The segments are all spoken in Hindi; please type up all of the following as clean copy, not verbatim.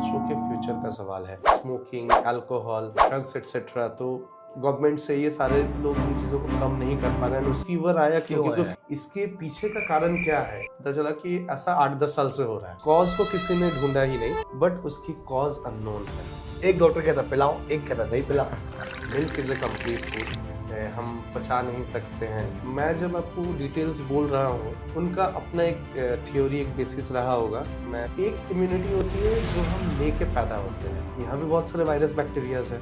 बच्चों के फ्यूचर का सवाल है। स्मोकिंग, अल्कोहल, ड्रग्स एक्सेट्रा, तो गवर्नमेंट से ये सारे लोग इन चीज़ों को कम नहीं कर पा रहे हैं। फीवर आया क्यों? क्योंकि इसके पीछे का कारण क्या है पता चला कि ऐसा 8-10 साल से हो रहा है। कॉज को किसी ने ढूंढा ही नहीं, बट उसकी कॉज अननोन है। एक डॉक्टर कहता पिलाओ, एक कहता नहीं पिलाओ। Milk is a complete food, हम पचा नहीं सकते हैं। मैं जब आपको डिटेल्स बोल रहा हूँ, उनका अपना एक थ्योरी, एक बेसिस रहा होगा। मैं एक इम्यूनिटी होती है जो हम लेके पैदा होते हैं। यहाँ भी बहुत सारे वायरस बैक्टीरियाज हैं,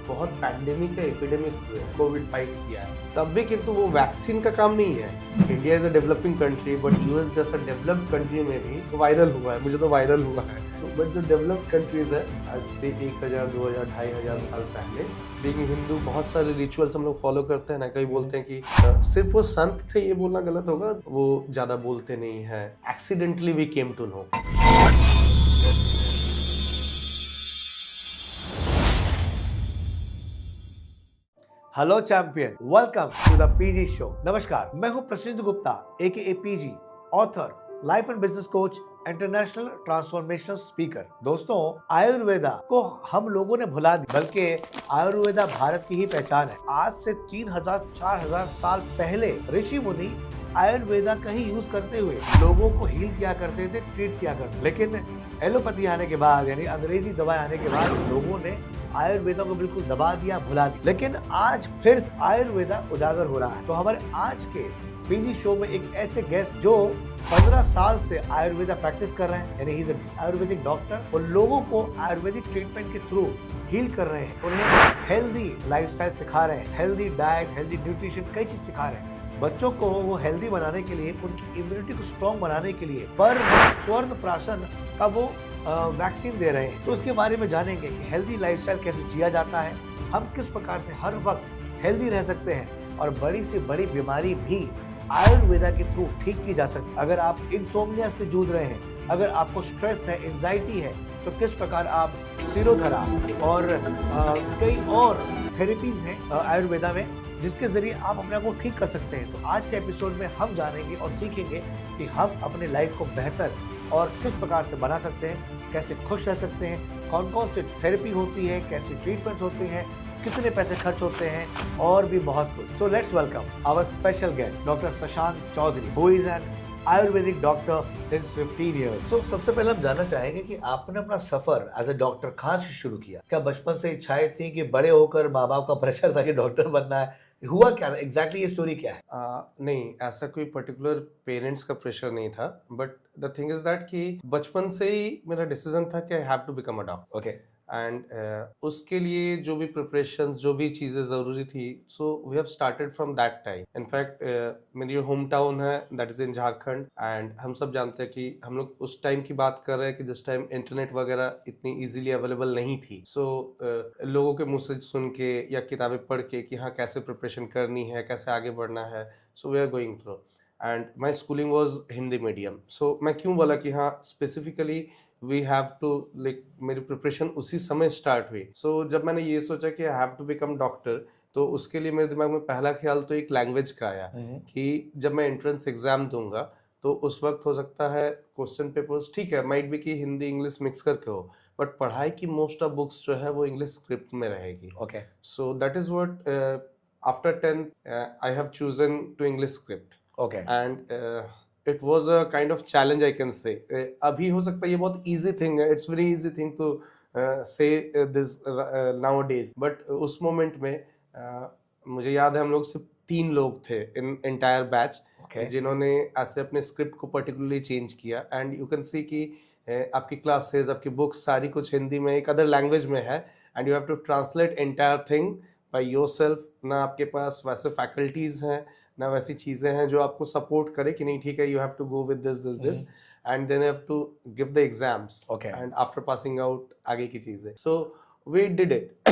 बहुत पैंडेमिक है, एपिडेमिक हुए, कोविड फाइट किया है तब भी, किंतु वो वैक्सीन का काम नहीं है। India is a developing country, but US जैसा डेवलप्ड कंट्री में भी वायरल हुआ है। मुझे तो वायरल हुआ है। बट जो डेवलप्ड कंट्रीज है, आज से 1000, 2000, 2500 साल पहले, बीइंग हिंदू, बहुत सारे रिचुअल्स हम लोग फॉलो करते हैं ना। कई बोलते हैं कि सिर्फ वो संत थे, ये बोलना गलत होगा, वो ज्यादा बोलते नहीं है। Accidentally we came to know. Hello champion, welcome to the PG show. नमस्कार, मैं हूं Prasiddh Gupta AK PG, author, life and business coach, international transformational speaker. दोस्तों, आयुर्वेदा को हम लोगों ने भुला दिया, बल्कि आयुर्वेदा भारत की ही पहचान है। आज से 3000-4000 साल पहले ऋषि मुनि आयुर्वेदा का ही यूज करते हुए लोगों को हील किया करते थे, ट्रीट किया करते थे। लेकिन एलोपैथी आने के बाद, यानी अंग्रेजी दवाएं आने के बाद, लोगों ने आयुर्वेदा को बिल्कुल दबा दिया, भुला दिया। लेकिन आज फिर आयुर्वेदा उजागर हो रहा है। तो हमारे आज के पीजी शो में एक ऐसे गेस्ट जो 15 साल से आयुर्वेदा प्रैक्टिस कर रहे हैं, यानी ही इज आयुर्वेदिक डॉक्टर, और लोगों को आयुर्वेदिक ट्रीटमेंट के थ्रू हील कर रहे हैं। उन्हें हेल्दी लाइफस्टाइल सिखा रहे हैं, हेल्दी डाइट, हेल्दी न्यूट्रिशन, कई चीज सिखा रहे हैं। बच्चों को वो हेल्दी बनाने के लिए, उनकी इम्यूनिटी को स्ट्रॉन्ग बनाने के लिए पर स्वर्ण प्राशन का वो वैक्सीन दे रहे हैं। तो उसके बारे में जानेंगे कि हेल्दी लाइफस्टाइल कैसे जिया जाता है, हम किस प्रकार से हर वक्त हेल्दी रह सकते हैं, और बड़ी से बड़ी बीमारी भी आयुर्वेदा के थ्रू ठीक की जा सकती है। अगर आप इंसोम्निया से जूझ रहे हैं, अगर आपको स्ट्रेस है, एंजाइटी है, तो किस प्रकार आप सिरोथेरा और कई और थेरेपीज हैं आयुर्वेदा में, जिसके जरिए आप अपने आप को ठीक कर सकते हैं। तो आज के एपिसोड में हम जानेंगे और सीखेंगे कि हम अपने लाइफ को बेहतर और किस प्रकार से बना सकते हैं, कैसे खुश रह सकते हैं, कौन कौन सी थेरेपी होती है, कैसी ट्रीटमेंट्स होती हैं, कितने पैसे खर्च होते हैं, और भी बहुत कुछ। So let's welcome our special guest doctor Shashank Chaudhary, who is an Ayurvedic doctor since 15 years. So सबसे पहले हम जानना चाहेंगे कि आपने अपना सफर एज अ डॉक्टर कहाँ से शुरू किया? क्या बचपन से इच्छाएं थी कि बड़े होकर माँ बाप का प्रेशर था कि डॉक्टर बनना है? हुआ क्या एग्जैक्टली ये स्टोरी क्या है? नहीं, ऐसा कोई पर्टिकुलर पेरेंट्स का प्रेशर नहीं था, but the thing is that कि बचपन से ही मेरा डिसीजन था कि I have to become a doctor. Okay. And उसके लिए जो भी प्रिपरेशंस, जो भी चीज़ें ज़रूरी थी, so we have started from that time. In fact मेरी होम टाउन है, that is in Jharkhand, and हम सब जानते हैं कि हम लोग उस टाइम की बात कर रहे हैं कि जिस टाइम इंटरनेट वगैरह इतनी इजीली अवेलेबल नहीं थी। सो लोगों के मुँह से सुन के या किताबें पढ़ के कि हाँ कैसे प्रिपरेशन करनी है, कैसे आगे बढ़ना है, so we are going through. And my schooling was Hindi medium. So मैं क्यों बोला कि हाँ specifically we have to, like मेरी प्रिपरेशन उसी समय स्टार्ट हुई। सो जब मैंने ये सोचा कि I have to become doctor, तो उसके लिए मेरे दिमाग में पहला ख्याल तो एक लैंग्वेज का आया कि जब मैं एंट्रेंस एग्जाम दूंगा तो उस वक्त हो सकता है क्वेश्चन पेपर्स, ठीक है, माइट बी कि हिंदी इंग्लिश मिक्स करके हो, बट पढ़ाई की मोस्ट ऑफ बुक्स जो है वो इंग्लिश स्क्रिप्ट में रहेगी। Okay. So that is what after 10th I have chosen to English script. Okay. And it was a kind of challenge, I can say. अभी हो सकता है ये बहुत easy thing है, it's very easy thing to say this nowadays, but उस moment में मुझे याद है हम लोग सिर्फ 3 लोग थे in entire batch जिन्होंने ऐसे अपने स्क्रिप्ट को particularly चेंज किया। एंड यू कैन सी कि आपकी क्लासेस, आपकी बुक्स सारी कुछ हिंदी में, एक अदर लैंग्वेज में है, and you have to translate entire thing by yourself. ना आपके पास वैसे फैकल्टीज हैं, ना वैसी चीज़ें हैं जो आपको सपोर्ट करे कि नहीं ठीक है, you have to go with this and then have to give the exams, and after passing out आगे की चीज़ें। So we did it.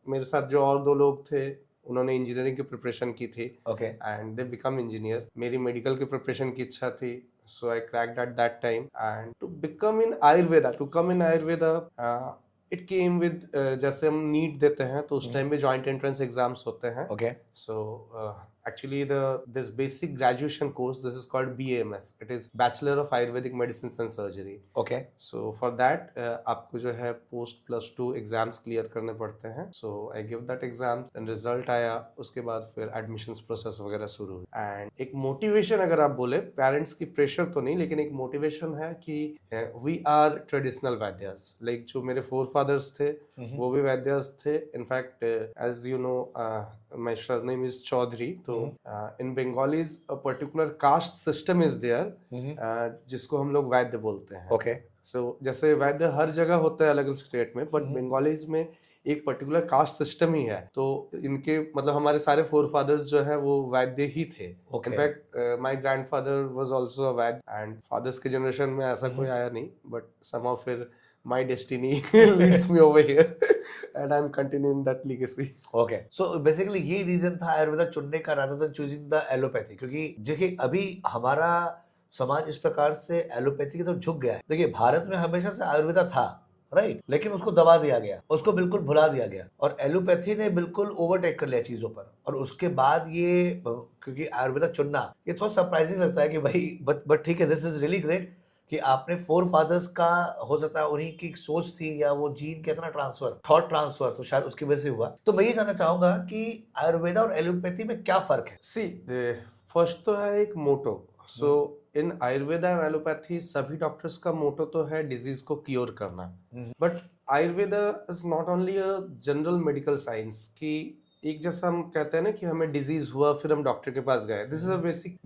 मेरे साथ जो और 2 लोग थे उन्होंने इंजीनियरिंग की प्रिपरेशन की थी, एंड दे बिकम इंजीनियर। मेरी मेडिकल की प्रिपरेशन की इच्छा थी, so I cracked at that time. And to become in Ayurveda, to come in Ayurveda, it came with, जैसे हम नीट देते हैं तो उस टाइम में जॉइंट एंट्रेंस एग्जाम्स होते हैं। Okay. So actually this basic graduation course, this is called BAMS. It is Bachelor of Ayurvedic Medicine and Surgery. Okay. So for that आपको जो है post +2 एग्जाम्स क्लियर करने पड़ते हैं. So I give that exams and result आया, उसके बाद फिर admissions process वगैरह शुरू हुई. And एक motivation अगर आप बोले, parents की pressure तो नहीं, लेकिन एक motivation है कि we are traditional वैद्यास. Like जो मेरे forefathers थे वो भी वैद्यास थे. In fact as you know my surname is Chaudhary. तो in Bengalis a particular caste system is there जिसको हम लोग वैद्य बोलते हैं. Okay. So जैसे वैद्य हर जगह होता है अलग अलग स्टेट में, बट बंगालीज में एक पर्टिकुलर कास्ट सिस्टम ही है. तो इनके मतलब हमारे सारे फोरफादर्स जो है वो वैद्य ही थे. Okay. In fact my grandfather was also a Vaidya and fathers के जनरेशन में ऐसा कोई आया नहीं, बट समहाउ फिर my destiny leads me over here and I'm continuing that legacy. Okay. So basically ये रीजन था आयुर्वेदा चुनने का rather than choosing the allopathy, क्योंकि देखिए अभी हमारा समाज इस प्रकार से एलोपैथी की तरफ झुक गया है. देखिए भारत में हमेशा से आयुर्वेदा था, राइट, लेकिन उसको दबा दिया गया, उसको बिल्कुल भुला दिया गया और एलोपैथी ने बिल्कुल ओवरटेक कर लिया चीजों पर. और उसके बाद ये क्योंकि आयुर्वेदा चुनना ये थोड़ा सरप्राइजिंग लगता है कि भाई बट ठीक है, दिस इज रियली ग्रेट कि आपने फोर फादर्स का हो सकता है उन्हीं की सोच थी या वो जीन कहते ना ट्रांसफर, थॉट ट्रांसफर, तो शायद उसकी वजह से हुआ. तो मैं ये जानना चाहूंगा कि आयुर्वेदा और एलोपैथी में क्या फर्क है. सी फर्स्ट तो है एक मोटो. सो इन आयुर्वेदा एंड एलोपैथी सभी डॉक्टर्स का मोटो तो है डिजीज को क्योर करना. But Ayurveda is not only a general medical science कि एक जैसा हम कहते हैं ना कि हमें डिजीज हुआ फिर हम डॉक्टर के पास गए. This is a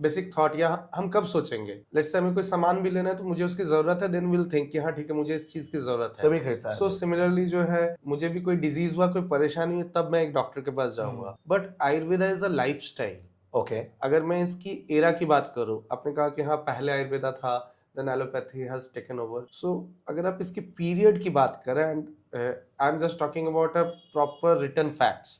basic thought. या हम कब सोचेंगे, लेट्स से हमें कोई सामान भी लेना है तो मुझे उसकी जरूरत है, देन विल थिंक कि हाँ ठीक है मुझे इस चीज की जरूरत है, तभी खरीदता है. सो सिमिलरली जो है मुझे भी कोई डिजीज हुआ, कोई परेशानी है, तब मैं एक डॉक्टर के पास जाऊंगा. But Ayurveda is a life style. Okay. अगर मैं इसकी एरा की बात करूं, आपने कहा कि हाँ पहले आयुर्वेदा था, then allopathy has taken over. So अगर आप इसकी पीरियड की बात करें, and I'm just talking about a proper written facts.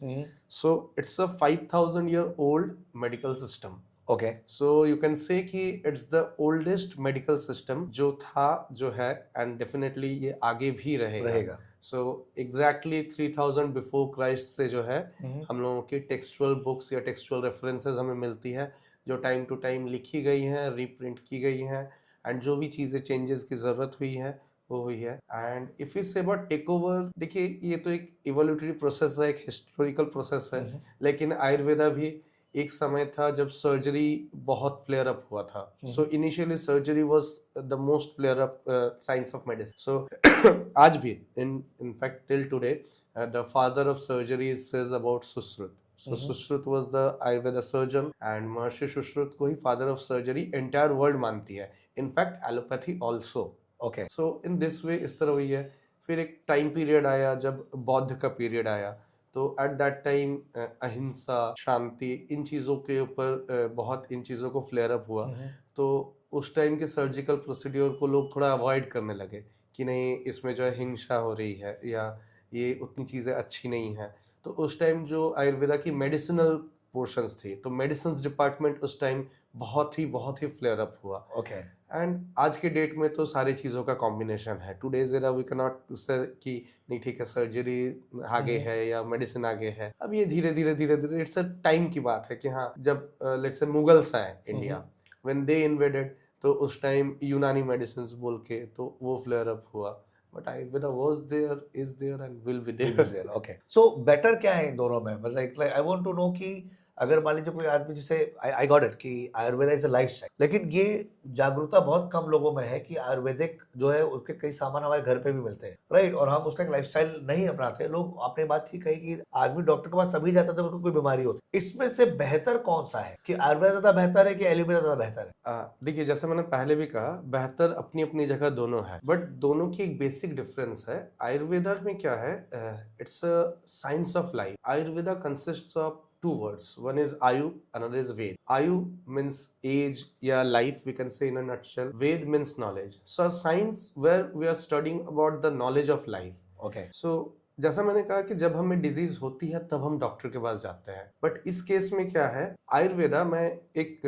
So it's a 5,000-year-old medical system. Okay. So you can say कि it's the oldest medical system जो था, जो है, and definitely ये आगे भी रहेगा. So exactly 3000 before Christ से जो है हम लोगों की टेक्सचुअल बुक्स या टेक्सचुअल रेफरेंसेस हमें मिलती है जो टाइम टू टाइम लिखी गई हैं, रीप्रिंट की गई हैं, एंड जो भी चीज़ें चेंजेस की ज़रूरत हुई है वो हुई है. And if you say about tech over, देखिए ये तो एक इवोल्यूटरी प्रोसेस है, एक हिस्टोरिकल प्रोसेस है. लेकिन आयुर्वेदा भी एक समय था जब सर्जरी बहुत फ्लेयर अप हुआ था. So initially surgery was the most flare up science of medicine. So आज भी in fact till today the father of surgery says about Sushrut. So Sushrut was the Ayurveda surgeon and Mahर्षि सुश्रुत को ही father of surgery entire world मानती है. In fact allopathy also. Okay. So in this way इस तरह हुई है. फिर एक टाइम पीरियड आया जब बौद्ध का पीरियड आया, तो एट दैट टाइम अहिंसा, शांति, इन चीज़ों के ऊपर बहुत इन चीज़ों को फ्लेयर अप हुआ. तो उस टाइम के सर्जिकल प्रोसीड्योर को लोग थोड़ा अवॉइड करने लगे कि नहीं इसमें जो है हिंसा हो रही है या ये उतनी चीज़ें अच्छी नहीं है. तो उस टाइम जो आयुर्वेदा की मेडिसिनल पोर्शंस थी, तो मेडिसिन डिपार्टमेंट उस टाइम बहुत ही फ्लेयर अप हुआ. ओके. एंड आज के डेट में तो सारी चीज़ों का कॉम्बिनेशन है. Today's era we can not say कि नहीं ठीक है सर्जरी आगे है या मेडिसिन आगे है. अब ये धीरे धीरे इट्स अ टाइम की बाट है कि हाँ जब लेट्स से मुगल्स आए इंडिया, व्हेन दे इन्वेडेड, तो उस टाइम यूनानी मेडिसिन बोल के तो वो फ्लेयर अप हुआ. But Ayurveda was there, is there, and will be there. Okay. So better क्या है इन दोनों में? मतलब like I want to know कि अगर मान लीजिए कोई आदमी जिसे I got it कि आयुर्वेदा इज अ लाइफस्टाइल, लेकिन ये जागरूकता बहुत कम लोगों में है कि आयुर्वेदिक जो है उसके कई सामान हमारे घर पे भी मिलते हैं, राइट, और हम उसका एक लाइफस्टाइल नहीं अपनाते. लोग आपने बात ठीक कही कि आदमी डॉक्टर के पास तभी जाता है जब उसको कोई बीमारी होती है. इसमें से बेहतर कौन सा है कि आयुर्वेदा ज्यादा बेहतर है कि एलोपैथी ज्यादा बेहतर है? देखिए जैसे मैंने पहले भी कहा, बेहतर अपनी अपनी जगह दोनों है, बट दोनों की एक बेसिक डिफरेंस है. आयुर्वेदा में क्या है, it's a science of life. Ayurveda consists of two words. One is Ayu, another is Ved. Ayu means age, yeah, life, we can say in a nutshell. Ved means knowledge. So a science where we are studying about the knowledge of life. Okay. So जैसा मैंने कहा कि जब हमें डिजीज होती है तब हम डॉक्टर के पास जाते हैं, बट इस केस में क्या है, आयुर्वेदा में एक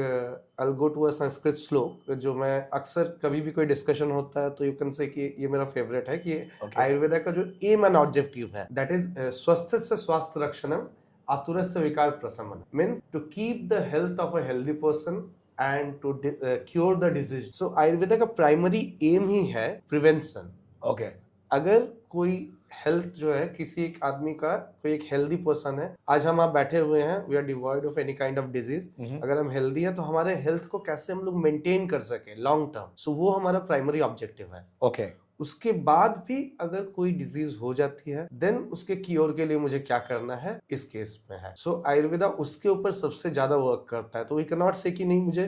I'll go to a Sanskrit श्लोक जो मैं अक्सर कभी भी कोई डिस्कशन होता है तो यू कैन से कि ये मेरा फेवरेट है कि आयुर्वेदा का जो एम एंड ऑब्जेक्टिव है दैट इज स्वस्थ से स्वास्थ्य रक्षणम आतुरस्य विकार प्रशमन means to keep the health of a healthy person and to cure the disease. So Ayurveda का प्राइमरी एम ही है प्रिवेंशन. ओके. अगर कोई हेल्थ जो है किसी एक आदमी का, कोई एक हेल्दी पर्सन है, आज हम आप बैठे हुए हैं, we are devoid of any kind of disease. अगर हम हेल्दी है तो हमारे हेल्थ को कैसे हम लोग मेंटेन कर सके लॉन्ग टर्म, सो वो हमारा प्राइमरी ऑब्जेक्टिव है. ओके. उसके बाद भी अगर कोई डिजीज हो जाती है देन उसके क्योर के लिए मुझे क्या करना है इस केस में है. सो आयुर्वेदा उसके ऊपर सबसे ज्यादा वर्क करता है. तो वी कैन नॉट से कि नहीं मुझे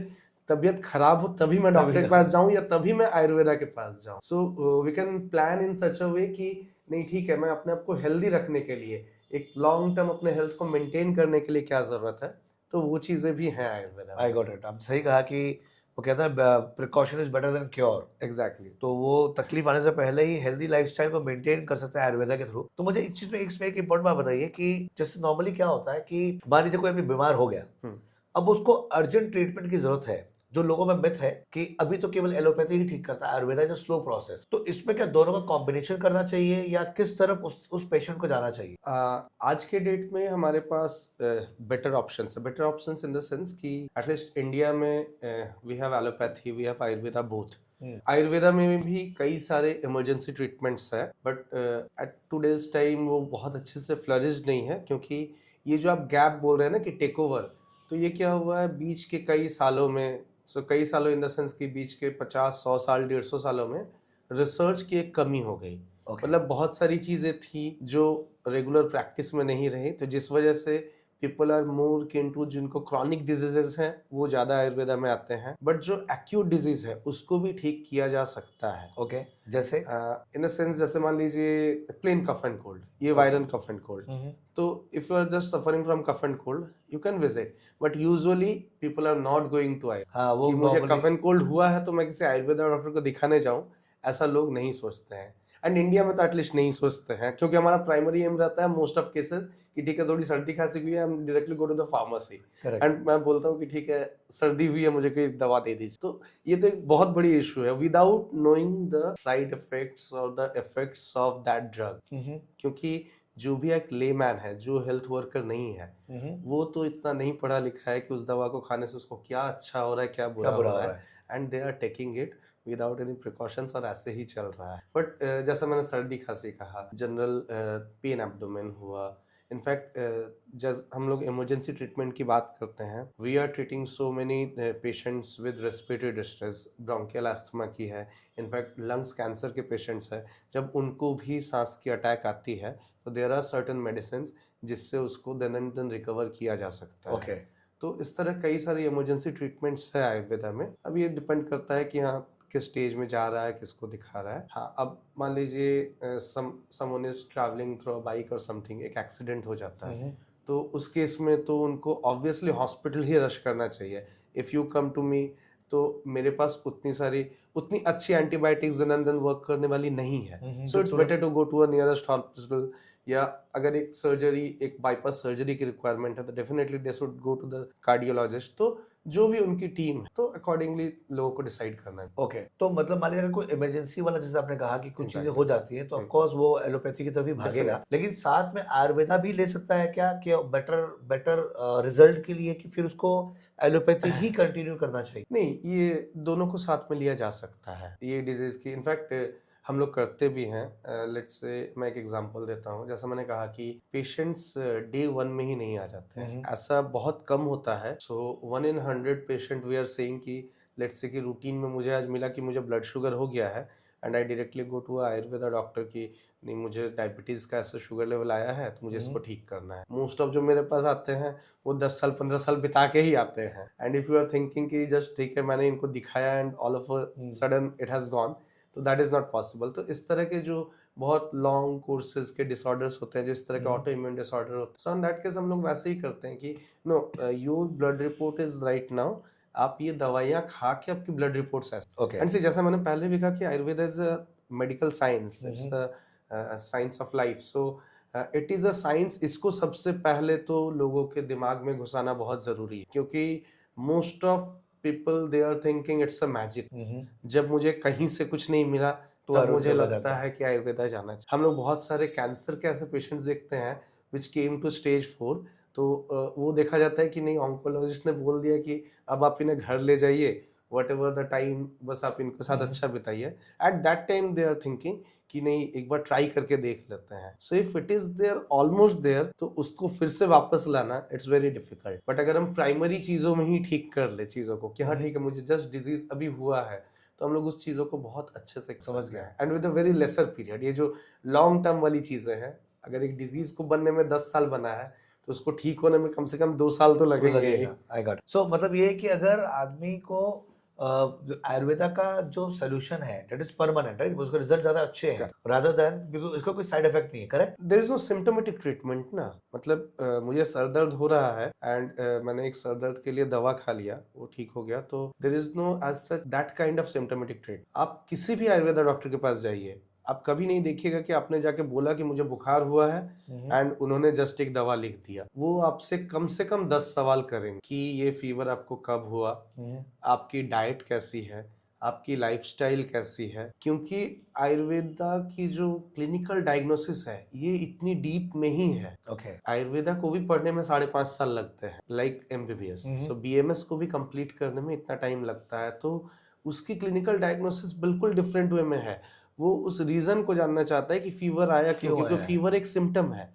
तबीयत खराब हो तभी मैं डॉक्टर के पास जाऊं या तभी मैं आयुर्वेदा के पास जाऊं. So we can plan in such a way कि नहीं ठीक है, मैं अपने आप को हेल्दी रखने के लिए, एक लॉन्ग टर्म अपने हेल्थ को मेंटेन करने के लिए क्या जरूरत है, तो वो चीजें भी हैं आयुर्वेदा. आई गॉट इट. आप सही कहा कि वो कहता है precaution is better than cure. Exactly. तो वो तकलीफ आने से पहले ही हेल्दी लाइफस्टाइल को मेंटेन कर सकते हैं आयुर्वेदा के थ्रू. तो मुझे इस चीज में एक इम्पोर्टेंट बात बताइए कि जैसे नॉर्मली क्या होता है कि मान लीजिए कोई अभी बीमार हो गया, अब उसको अर्जेंट ट्रीटमेंट की जरूरत है. जो लोगों में मिथ है कि अभी तो केवल एलोपैथी ही ठीक करता है, Ayurveda is a slow process. तो इसमें क्या दोनों का कॉम्बिनेशन करना चाहिए या किस तरफ उस पेशेंट को जाना चाहिए? आज के डेट में हमारे पास बेटर ऑप्शंस है. Better options in the sense कि एटलीस्ट इंडिया में we have allopathy, we have Ayurveda both. Ayurveda में भी कई सारे इमरजेंसी ट्रीटमेंट्स है, बट एट टूडेज टाइम वो बहुत अच्छे से फ्लरिश नहीं है, क्योंकि ये जो आप गैप बोल रहे हैं ना कि टेक ओवर, तो ये क्या हुआ है बीच के कई सालों में. सो कई सालों इन द सेंस कि बीच के 50-100 साल 150 सालों में रिसर्च की एक कमी हो गई. मतलब बहुत सारी चीजें थी जो रेगुलर प्रैक्टिस में नहीं रही, तो जिस वजह से पीपल आर मोर किंटू, जिनको क्रॉनिक डिजीजेस हैं वो ज्यादा आयुर्वेदा में आते हैं. बट जो एक्यूट डिजीज है उसको भी ठीक किया जा सकता है. ओके. जैसे इन अ सेंस जैसे मान लीजिए प्लेन कफ एंड कोल्ड, ये वायरल कफ एंड कोल्ड. तो if you are just suffering from cough and cold you can visit, but usually people are not going to हाँ, वो कि मुझे normally- कफ एंड कोल्ड हुआ है तो मैं किसी आयुर्वेदा डॉक्टर को दिखाने जाऊं, ऐसा लोग नहीं सोचते हैं. एंड इंडिया में तो एटलीस्ट नहीं सोचते हैं, क्योंकि हमारा प्राइमरी एम रहता है मोस्ट ऑफ केसेस कि ठीक है थोड़ी सर्दी खांसी हुई है, हम directly go to the pharmacy and मैं बोलता हूँ कि ठीक है सर्दी हुई है मुझे कोई दवा दे दीजिए. तो ये तो एक बहुत बड़ी इशू है without knowing the side effects और the effects of that drug. क्योंकि जो भी एक लेमैन है, जो हेल्थ वर्कर नहीं है, वो तो इतना नहीं पढ़ा लिखा है कि उस दवा को खाने से उसको क्या अच्छा हो रहा है क्या बुरा हो रहा है, and they are taking it without any precautions और ऐसे ही चल रहा है. बट जैसा मैंने सर्दी खांसी कहा, जनरल पेन एब्डोमेन हुआ, इनफैक्ट जब हम लोग इमरजेंसी ट्रीटमेंट की बात करते हैं, we are treating so many patients with respiratory distress, bronchial asthma की है, इनफैक्ट लंग्स कैंसर के पेशेंट्स है, जब उनको भी सांस की अटैक आती है तो देयर आर सर्टेन मेडिसिन जिससे उसको दिन एंड दिन रिकवर किया जा सकता है. ओके. तो इस तरह कई सारी इमरजेंसी ट्रीटमेंट्स है आयुर्वेदा में. अब ये डिपेंड करता है कि हाँ किस स्टेज में जा रहा है, किसको दिखा रहा है. हाँ अब मान लीजिए someone is travelling through a bike और समथिंग, एक एक्सीडेंट हो जाता है, तो उस केस में तो उनको ऑब्वियसली हॉस्पिटल ही रश करना चाहिए. If you come to me तो मेरे पास उतनी अच्छी एंटीबायोटिक्स दिन एंड दिन वर्क करने वाली नहीं है. So it's better to go to a nearest hospital. या अगर एक सर्जरी, एक बाईपास सर्जरी की रिक्वायरमेंट है तो definitely they should go to the cardiologist. तो जो भी उनकी टीम है तो अकॉर्डिंगली लोगों को डिसाइड करना है. ओके. तो मतलब मान लीजिए कोई इमरजेंसी वाला, जैसे आपने कहा कि कुछ चीजें Exactly. हो जाती है तो ऑफ कोर्स वो एलोपैथी की तरफ ही भागेगा, लेकिन साथ में आयुर्वेदा भी ले सकता है क्या कि बेटर रिजल्ट के लिए, कि फिर उसको एलोपैथी ही कंटिन्यू करना चाहिए? नहीं, ये दोनों को साथ में लिया जा सकता है. ये डिजीज की इनफैक्ट हम लोग करते भी हैं. लेट्स से मैं एक एग्जांपल देता हूँ. जैसा मैंने कहा कि पेशेंट्स डे 1 में ही नहीं आ जाते हैं, ऐसा बहुत कम होता है. So 1 in 100 patient we are saying कि लेट्स से कि रूटीन में मुझे आज मिला कि मुझे ब्लड शुगर हो गया है and I directly go to Ayurveda doctor की नहीं मुझे डायबिटीज का ऐसा शुगर लेवल आया है तो मुझे इसको ठीक करना है. मोस्ट ऑफ जो मेरे पास आते हैं वो 10 साल 15 साल बिता के ही आते हैं. And if you are thinking कि जस्ट ठीक है मैंने इनको दिखाया and all of a sudden it has gone, तो दैट इज नॉट पॉसिबल. तो इस तरह के जो बहुत लॉन्ग कोर्सेज के डिसऑर्डर्स होते हैं, जिस तरह के ऑटो इम्यून डिसऑर्डर होते हैं, सो इन दैट केस हम लोग वैसे ही करते हैं कि know your blood report is right now, आप ये दवाइयाँ खा के आपकी ब्लड रिपोर्ट्स ऐसे. ओके. एंड सी जैसा मैंने पहले भी कहा कि Ayurveda is a medical science, it's a science of life. So it is a science. इसको सबसे पहले तो लोगों के दिमाग में घुसाना बहुत जरूरी है, क्योंकि most of people they are thinking it's a magic. जब मुझे कहीं से कुछ नहीं मिला तो मुझे लगता है कि आयुर्वेदा जाना चाहिए. हम लोग बहुत सारे कैंसर के ऐसे पेशेंट देखते हैं विच केम टू स्टेज 4, तो वो देखा जाता है कि नहीं, ऑन्कोलॉजिस्ट ने बोल दिया कि अब आप इन्हें घर ले जाइए, वट एवर द टाइम, बस आप इनके साथ अच्छा बिताइए। At that time they are thinking कि नहीं, एक बार ट्राई करके देख लेते हैं। So if it is there, almost there, तो उसको फिर से वापस लाना इट्स वेरी डिफिकल्ट। बट अगर हम प्राइमरी चीजों में ही ठीक कर ले चीजों को कि हाँ ठीक है, मुझे जस्ट डिजीज अभी हुआ है, तो हम लोग उस चीजों को बहुत अच्छे से समझ गए, and with a very lesser period. ये जो लॉन्ग टर्म वाली चीजें हैं, अगर एक डिजीज को बनने में 10 साल बना है, तो उसको ठीक होने में कम से कम 2 साल तो लगेंगे। I got. सो मतलब ये है कि अगर आदमी को जो आयुर्वेदा का जो सोल्यूशन है दैट इज परमानेंट, राइट, उसके रिजल्ट ज्यादा अच्छे हैं रादर देन, क्योंकि इसका कोई साइड इफेक्ट नहीं है, correct? There is no symptomatic treatment ना। मतलब मुझे सर दर्द हो रहा है एंड मैंने एक सर दर्द के लिए दवा खा लिया, वो ठीक हो गया, तो there is no as such that kind of symptomatic treat. आप किसी भी आयुर्वेदा डॉक्टर के पास जाइए, आप कभी नहीं देखिएगा कि आपने जाके बोला कि मुझे बुखार हुआ है एंड उन्होंने जस्ट एक दवा लिख दिया। वो आपसे कम 10 सवाल करेंगे कि ये फीवर आपको कब हुआ, आपकी डाइट कैसी है, आपकी लाइफस्टाइल कैसी है, क्योंकि आयुर्वेदा की जो क्लिनिकल डायग्नोसिस है ये इतनी डीप में ही है। ओके। आयुर्वेदा को भी पढ़ने में 5.5 साल लगते हैं, लाइक एमबीबीएस। सो बीएमएस को भी कंप्लीट करने में इतना टाइम लगता है, तो उसकी क्लिनिकल डायग्नोसिस बिल्कुल डिफरेंट वे में है। वो उस रीजन को जानना चाहता है कि फीवर आया क्यों, क्योंकि फीवर एक सिम्टम है।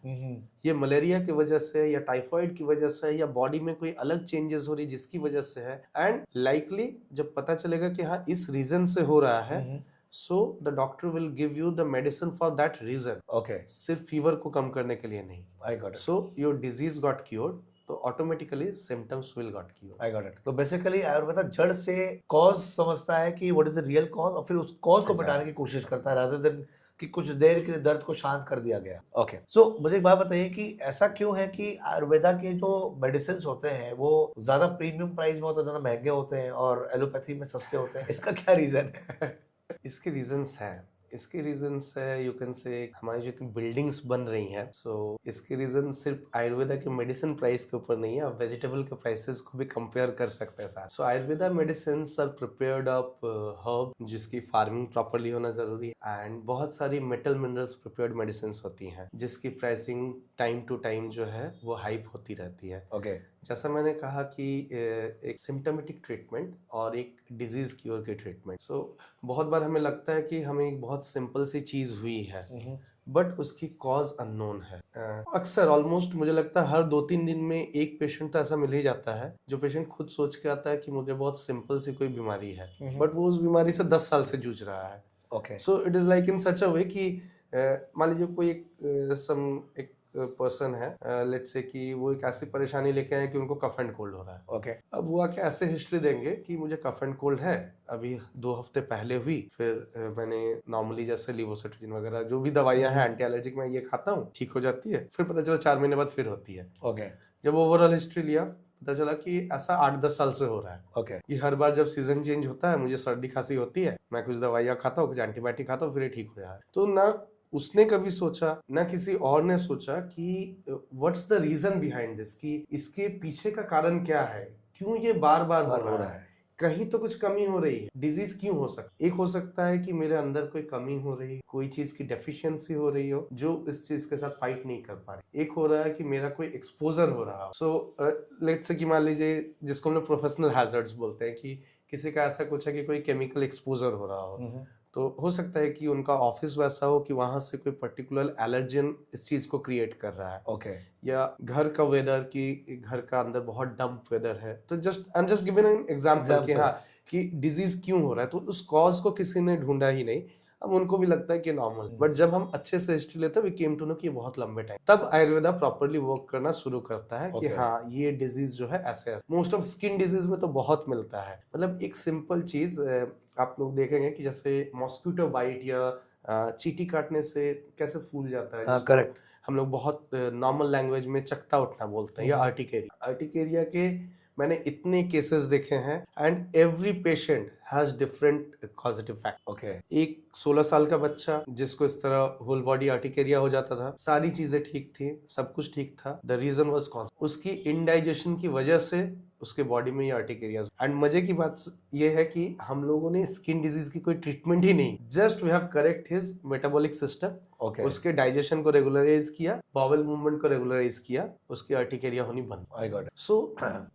ये मलेरिया की वजह से या टाइफाइड की वजह से या बॉडी में कोई अलग चेंजेस हो रही जिसकी वजह से है, एंड लाइकली जब पता चलेगा कि हाँ इस रीजन से हो रहा है, so the doctor will give you the medicine for that reason. Okay. सिर्फ फीवर को कम करने के लिए नहीं। I got it. So your disease got cured, तो automatically symptoms will got cured. I got it. तो बेसिकली आयुर्वेदा जड़ से कॉज समझता है कि what is the real cause, और फिर उस कॉज को मिटाने की कोशिश करता है रादर देन कि कुछ देर के लिए दर्द को शांत कर दिया गया। ओके। सो मुझे एक बात बताइए कि ऐसा क्यों है कि आयुर्वेदा के जो मेडिसिन होते हैं वो ज्यादा प्रीमियम प्राइस में होते हैं, ज्यादा महंगे होते हैं, और एलोपैथी में सस्ते होते हैं? इसका क्या रीजन है? इसके रीजंस हैं, इसके रीजंस है, यू कैन से हमारी जितनी बिल्डिंग्स बन रही हैं, सो इसके रीजन सिर्फ आयुर्वेदा के मेडिसिन प्राइस के ऊपर नहीं है, आप वेजिटेबल के प्राइसेस को भी कंपेयर कर सकते हैं साथ। So Ayurveda medicine are prepared of herb, जिसकी फार्मिंग प्रॉपरली होना जरूरी है, एंड बहुत सारी मेटल मिनरल्स प्रिपेयर्ड मेडिसिन होती हैं जिसकी प्राइसिंग टाइम टू टाइम जो है वो हाइप होती रहती है। ओके। जैसा मैंने कहा कि एक सिम्टोमेटिक ट्रीटमेंट और एक डिजीज क्योर की ट्रीटमेंट। सो बहुत बार हमें लगता है कि हमें एक बहुत सिंपल सी चीज हुई है, बट उसकी कॉज अननोन है। अक्सर ऑलमोस्ट मुझे लगता है हर 2-3 दिन में एक पेशेंट तो ऐसा मिल ही जाता है जो पेशेंट खुद सोच के आता है कि मुझे बहुत सिंपल सी कोई बीमारी है, बट वो उस बीमारी से 10 साल से जूझ रहा है। Okay. So it is like in such a way कि मान लीजिए कोई एक पर्सन है, लेट्स से कि वो एक ऐसी परेशानी लेके आए कि उनको कफ एंड कोल्ड हो रहा है। ओके। अब वो आके ऐसे हिस्ट्री देंगे कि मुझे कफ एंड कोल्ड है, अभी 2 हफ्ते पहले हुई, फिर मैंने नॉर्मली जैसे लिवोसिट्रिजिन वगैरह जो भी दवाइयां हैं एंटी एलर्जिक में ये खाता हूँ, ठीक हो जाती है, फिर पता चला 4 महीने बाद फिर होती है। ओके। जब ओवरऑल हिस्ट्री लिया, पता चला कि ऐसा 8-10 साल से हो रहा है। ओके। कि हर बार जब सीजन चेंज होता है मुझे सर्दी खांसी होती है, मैं कुछ दवाइयाँ खाता हूँ, कुछ एंटीबायोटिक खाता हूँ, फिर ये ठीक हो रहा है। तो ना उसने कभी सोचा, ना किसी और ने सोचा कि what's the reason behind this, कि इसके पीछे का कारण क्या है, क्यों ये बार बार हो रहा है, कहीं तो कुछ कमी हो रही है। डिजीज क्यों हो सकता, एक हो सकता है कि मेरे अंदर कोई कमी हो रही है, कोई चीज की डेफिशिएंसी हो रही हो जो इस चीज के साथ फाइट नहीं कर पा रही। एक हो रहा है कि मेरा कोई एक्सपोजर हो रहा हो। सो लेट्स से कि मान लीजिए जिसको हम लोग प्रोफेशनल हैजर्ड्स बोलते हैं, कि किसी का ऐसा कुछ है कि कोई केमिकल एक्सपोजर हो रहा हो, तो हो सकता है कि उनका ऑफिस वैसा हो कि वहां से कोई पर्टिकुलर एलर्जन इस चीज को क्रिएट कर रहा है। ओके। या घर का वेदर, कि घर का अंदर बहुत डंप वेदर है, तो आई am just giving an example कि हाँ कि डिजीज क्यों हो रहा है, तो उस कॉज को किसी ने ढूंढा ही नहीं। अब उनको भी लगता है कि नॉर्मल, बट जब हम अच्छे से हिस्ट्री लेते हैं वी केम टू नो कि ये बहुत लंबे टाइम, तब आयुर्वेदा प्रॉपर्ली वर्क करना शुरू करता है कि हाँ ये डिजीज जो है ऐसे ऐसे। मोस्ट ऑफ स्किन डिजीज में तो बहुत मिलता है। मतलब एक सिंपल चीज आप लोग देखेंगे कि जैसे मॉस्किटो बाइट या चींटी काटने से कैसे फूल जाता है, करेक्ट, हम लोग बहुत नॉर्मल लैंग्वेज में चकता उठना बोलते हैं, या अर्टिकेरिया। अर्टिकेरिया के मैंने इतने केसेस देखे हैं, and every patient has different causative factor. Okay एक 16 साल का बच्चा जिसको इस तरह होल बॉडी आर्टिकेरिया हो जाता था, सारी चीजें ठीक थी, सब कुछ ठीक था, द रीजन वाज कॉन्स्टेंट, उसकी इनडाइजेशन की वजह से उसके बॉडी में ये आर्टिकेरिया। एंड मजे की बात ये है कि हम लोगों ने स्किन डिजीज की कोई ट्रीटमेंट ही नहीं, just we have correct his metabolic system, okay उसके डाइजेशन को रेगुलराइज किया, बाउल मूवमेंट को रेगुलराइज किया, उसकी आर्टिकेरिया होनी बंद। I got it so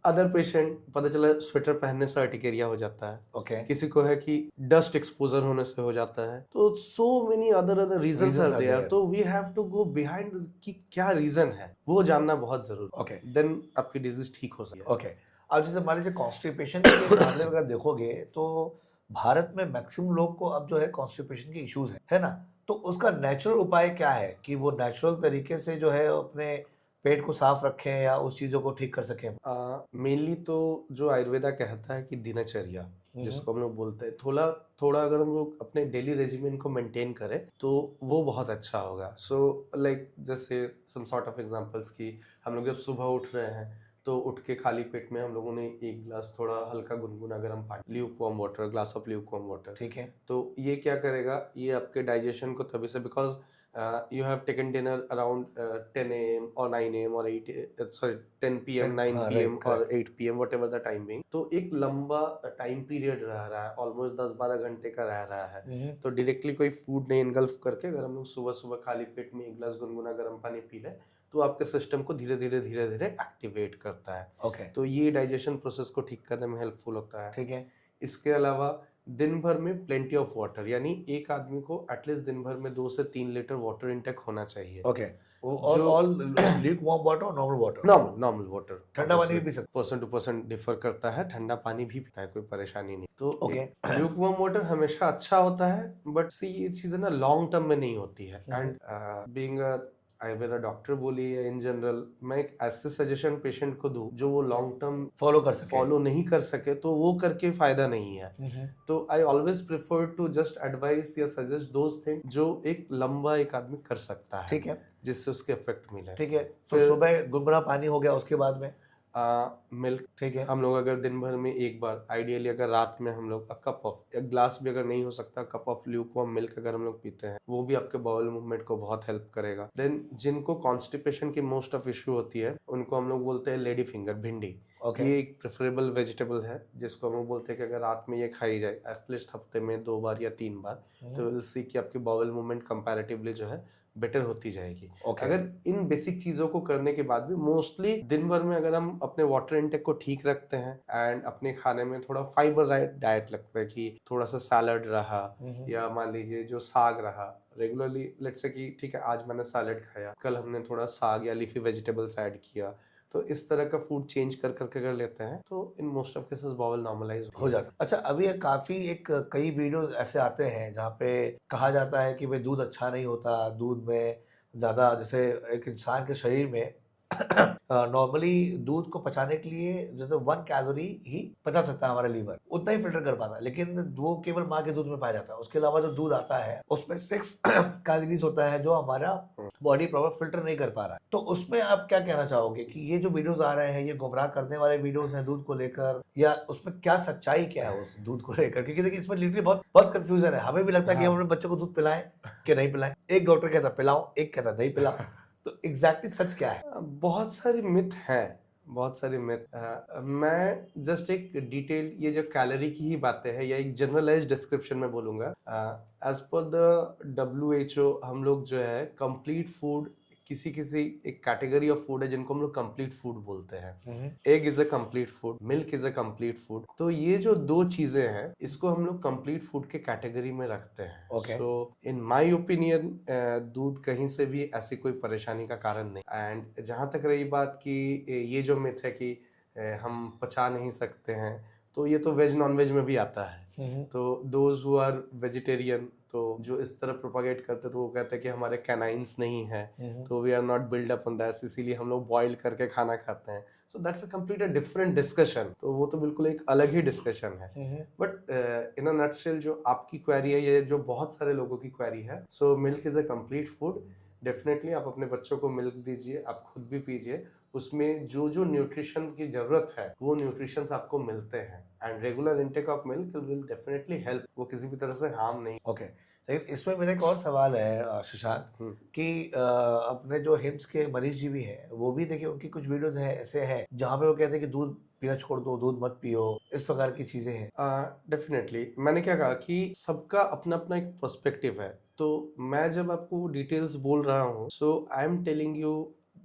other patient पता चला स्वेटर पहनने से आर्टिकेरिया हो जाता है, ओके किसी को है कि डस्ट एक्सपोजर होने से हो जाता है, तो so many other reasons are there. तो we have to go behind कि क्या रीजन है, वो जानना बहुत जरूरी है, ओके देन आपकी डिजीज ठीक हो सकती है। ओके अब जैसे मान लीजिए कॉन्स्टिपेशन के मामले में अगर देखोगे तो भारत में मैक्सिमम लोग को अब जो है कॉन्स्टिपेशन के इश्यूज है ना, तो उसका नेचुरल उपाय क्या है कि वो नेचुरल तरीके से जो है अपने पेट को साफ रखें या उस चीजों को ठीक कर सकें। मेनली तो जो आयुर्वेदा कहता है कि दिनचर्या, जिसको हम लोग बोलते हैं, थोड़ा थोड़ा अगर हम लोग अपने डेली रेजिमेंट को मेंटेन करें तो वो बहुत अच्छा होगा। सो लाइक जैसे सम सॉर्ट ऑफ एग्जांपल्स की हम लोग जब सुबह उठ रहे हैं तो उठ के खाली पेट में हम लोगों ने एक गिलास थोड़ा हल्का गुनगुना गर्म पानी, lukewarm water, glass of lukewarm water, ठीक है तो ये क्या करेगा, ये आपके डाइजेशन को तभी से, because you have taken dinner around 10 a.m. or 9 a.m. or 8 sorry 10 p.m. 9 हाँ, p.m. right, or correct. 8 p.m. whatever the time being, तो एक लंबा टाइम पीरियड रह रहा है, ऑलमोस्ट 10-12 घंटे का रह रहा है, तो डायरेक्टली कोई फूड नहीं इनगल्फ करके अगर हम लोग सुबह सुबह खाली पेट में एक गिलास गुनगुना गर्म पानी पी ले तो आपके सिस्टम को धीरे धीरे एक्टिवेट करता है, ओके तो ये डाइजेशन प्रोसेस को ठीक करने में हेल्पफुल होता है। ठीक है इसके अलावा दिन भर में प्लेंटी ऑफ वाटर, यानी एक आदमी को एटलीस्ट दिन भर में 2 से 3 लीटर वाटर इंटेक होना चाहिए। ओके और जो ऑल ल्यूकवार्म वाटर और नॉर्मल वाटर, नॉर्मल वाटर, ठंडा पानी भी पी सकते पर्सन टू पर्सन डिफर करता है, ठंडा पानी भी पीता है, कोई परेशानी नहीं। तो ओके ल्यूकवार्म वाटर हमेशा अच्छा होता है, बट सी ये चीजें ना लॉन्ग टर्म में नहीं होती है। And being a Ayurveda doctor बोलिए इन जनरल, मैं एक ऐसे सजेशन पेशेंट को दूं जो वो लॉन्ग टर्म फॉलो कर सके फॉलो नहीं कर सके तो वो करके फायदा नहीं है। तो I always prefer to just advise या सजेस्ट दोज थिंग जो एक लंबा एक आदमी कर सकता है, ठीक है जिससे उसके इफेक्ट मिले। ठीक है तो फिर- सुबह गुनगुना पानी हो गया, उसके बाद में मिल्क, ठीक है हम लोग अगर दिन भर में एक बार, आइडियली अगर रात में हम लोग कप ऑफ, एक ग्लास भी अगर नहीं हो सकता, कप ऑफ ल्यूकवार्म मिल्क अगर हम लोग पीते हैं, वो भी आपके बाउल मूवमेंट को बहुत हेल्प करेगा। देन जिनको कॉन्स्टिपेशन की मोस्ट ऑफ इश्यू होती है उनको हम लोग बोलते हैं लेडी फिंगर, भिंडी। ओके ये एक प्रेफरेबल वेजिटेबल है जिसको हम लोग बोलते हैं कि अगर रात में ये खाई जाए एटलीस्ट हफ्ते में 2 बार या 3 बार, तो विल सी कि आपकी बाउल मूवमेंट कंपैरेटिवली जो है बेटर होती जाएगी। ओके अगर इन बेसिक चीजों को करने के बाद भी मोस्टली दिन भर में अगर हम अपने वाटर इंटेक को ठीक रखते हैं एंड अपने खाने में थोड़ा फाइबर डाइट लगता है कि थोड़ा सा सैलड रहा या मान लीजिए जो साग रहा रेगुलरली, लेट्स से कि ठीक है आज मैंने सैलड खाया, कल हमने थोड़ा साग या लीफी वेजिटेबल्स ऐड किया, तो इस तरह का फूड चेंज कर करके अगर लेते हैं तो in most of cases bowel normalize हो जाता है। अच्छा अभी काफी कई वीडियोस ऐसे आते हैं जहाँ पे कहा जाता है कि भाई दूध अच्छा नहीं होता, दूध में ज्यादा, जैसे एक इंसान के शरीर में नॉर्मली दूध को पचाने के लिए जैसे 1 कैलोरी ही पचा सकता है हमारा लीवर, उतना ही फिल्टर कर पाता है, लेकिन वो केवल माँ के दूध में पाया जाता है। उसके अलावा जो दूध आता है उसमें 6 कैलोरीज होता है जो हमारा बॉडी प्रॉपर फिल्टर नहीं कर पा रहा है। तो उसमें आप क्या कहना चाहोगे कि ये जो वीडियोस आ रहे हैं ये गुमराह करने वाले वीडियोस हैं दूध को लेकर, या उसमें क्या सच्चाई क्या है उस दूध को लेकर? क्योंकि देखिए इसमें लिटरली बहुत बहुत कंफ्यूजन है। हमें भी लगता है कि हम अपने बच्चों को दूध पिलाएं कि नहीं पिलाएं, एक डॉक्टर कहता पिलाओ, एक कहता नहीं पिलाओ, तो एग्जैक्टली सच क्या है? बहुत सारी मिथ है, बहुत सारी मिथ। मैं जस्ट एक डिटेल ये जो कैलोरी की ही बातें हैं या एक जनरलाइज डिस्क्रिप्शन में बोलूंगा। एज पर द WHO हम लोग जो है कंप्लीट फूड, किसी किसी एक कैटेगरी ऑफ फूड है जिनको हम लोग कंप्लीट फूड बोलते हैं। Egg is a complete food, milk is a complete food, तो ये जो 2 चीजें हैं इसको हम लोग कंप्लीट फूड के कैटेगरी में रखते हैं। Okay. So in my opinion दूध कहीं से भी ऐसी कोई परेशानी का कारण नहीं। एंड जहां तक रही बात कि ये जो मिथ है कि हम पचा नहीं सकते हैं, तो ये तो वेज नॉन वेज में भी आता है। तो दोज हु आर वेजिटेरियन, तो जो इस तरह प्रोपागेट करते तो वो कहते हैं कि हमारे कैनाइंस नहीं है, तो we are not build up on that, इसीलिए हम लोग बॉइल करके खाना खाते हैं। So that's a complete different discussion, तो वो तो बिल्कुल एक अलग ही डिस्कशन है। बट इन अ नटशेल जो आपकी क्वेरी है, ये जो बहुत सारे लोगों की क्वेरी है, so milk is a complete food. Definitely आप अपने बच्चों को मिल्क दीजिए, आप खुद भी पीजिए, उसमें जो जो न्यूट्रिशन की जरूरत है वो न्यूट्रिशंस आपको मिलते हैं, and regular intake of milk will definitely help, वो किसी भी तरह से हार्म नहीं। ओके, लेकिन इसमें मेरा एक और सवाल है शशांक, कि अपने जो हिम्स के मरीज जी भी हैं, वो भी देखिए उनकी कुछ वीडियोस है ऐसे हैं जहाँ पे वो कहते हैं कि दूध पीना छोड़ दो, दूध मत पियो, इस प्रकार की चीजें हैं। डेफिनेटली मैंने क्या कहा कि सबका अपना अपना एक पर्सपेक्टिव है, तो मैं जब आपको डिटेल्स बोल रहा हूँ, सो आई एम टेलिंग यू,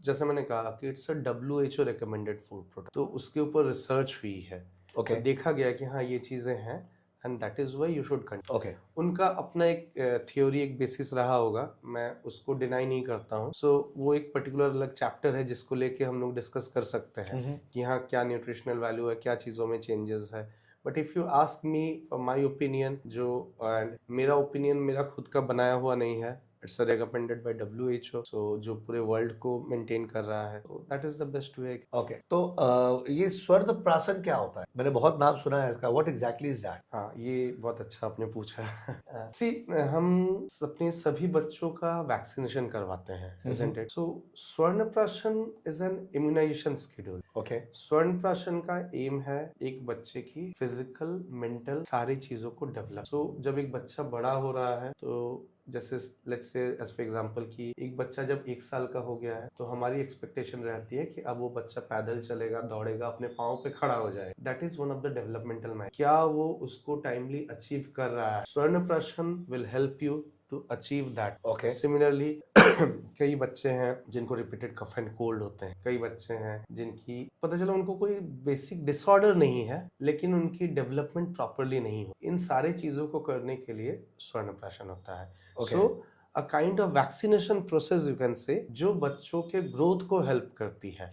जैसे मैंने कहा कि it's a WHO recommended food product, तो उसके ऊपर रिसर्च हुई है, ओके तो देखा गया कि हाँ ये चीजें हैं, and that is why you should continue. Okay उनका अपना एक थ्योरी, एक बेसिस रहा होगा, मैं उसको डिनाई नहीं करता हूँ, सो वो एक पर्टिकुलर अलग चैप्टर है जिसको लेके हम लोग डिस्कस कर सकते हैं कि हाँ क्या न्यूट्रिशनल वैल्यू है, क्या चीज़ों में चेंजेस है। But if you ask me for my opinion, जो एंड मेरा ओपिनियन मेरा खुद का बनाया हुआ नहीं है, इट्स रिकमेंडेड बाय WHO, सो जो पूरे वर्ल्ड को मेंटेन कर रहा है, तो that is the best way. Okay, तो ये स्वर्ण प्राशन क्या होता है? मैंने बहुत नाम सुना है इसका, व्हाट एग्जैक्टली इज दैट? हाँ, ये बहुत अच्छा आपने पूछा। सी हम अपने सभी बच्चों का वैक्सीनेशन करवाते हैं, isn't it? So Swarna Prashan is an immunization schedule. Okay Swarna Prashan का एम है एक बच्चे की फिजिकल, मेंटल सारी चीजों को डेवलप। सो जब एक बच्चा बड़ा हो रहा है, तो जैसे let's say as for example कि एक बच्चा जब 1 साल का हो गया है, तो हमारी एक्सपेक्टेशन रहती है कि अब वो बच्चा पैदल चलेगा, दौड़ेगा, अपने पाँव पे खड़ा हो जाए। That is one of the developmental mile. क्या वो उसको टाइमली अचीव कर रहा है? Swarna Prashan will help you to achieve that. Okay similarly कई बच्चे हैं जिनको रिपीटेड कफ एंड कोल्ड होते हैं, कई बच्चे हैं जिनकी पता चला उनको कोई बेसिक डिसऑर्डर नहीं है, लेकिन उनकी डेवलपमेंट प्रॉपरली नहीं हो। इन सारी चीजों को करने के लिए स्वर्ण प्राशन होता है। Okay. So a kind of vaccination process you can say, जो बच्चों के ग्रोथ को हेल्प करती है।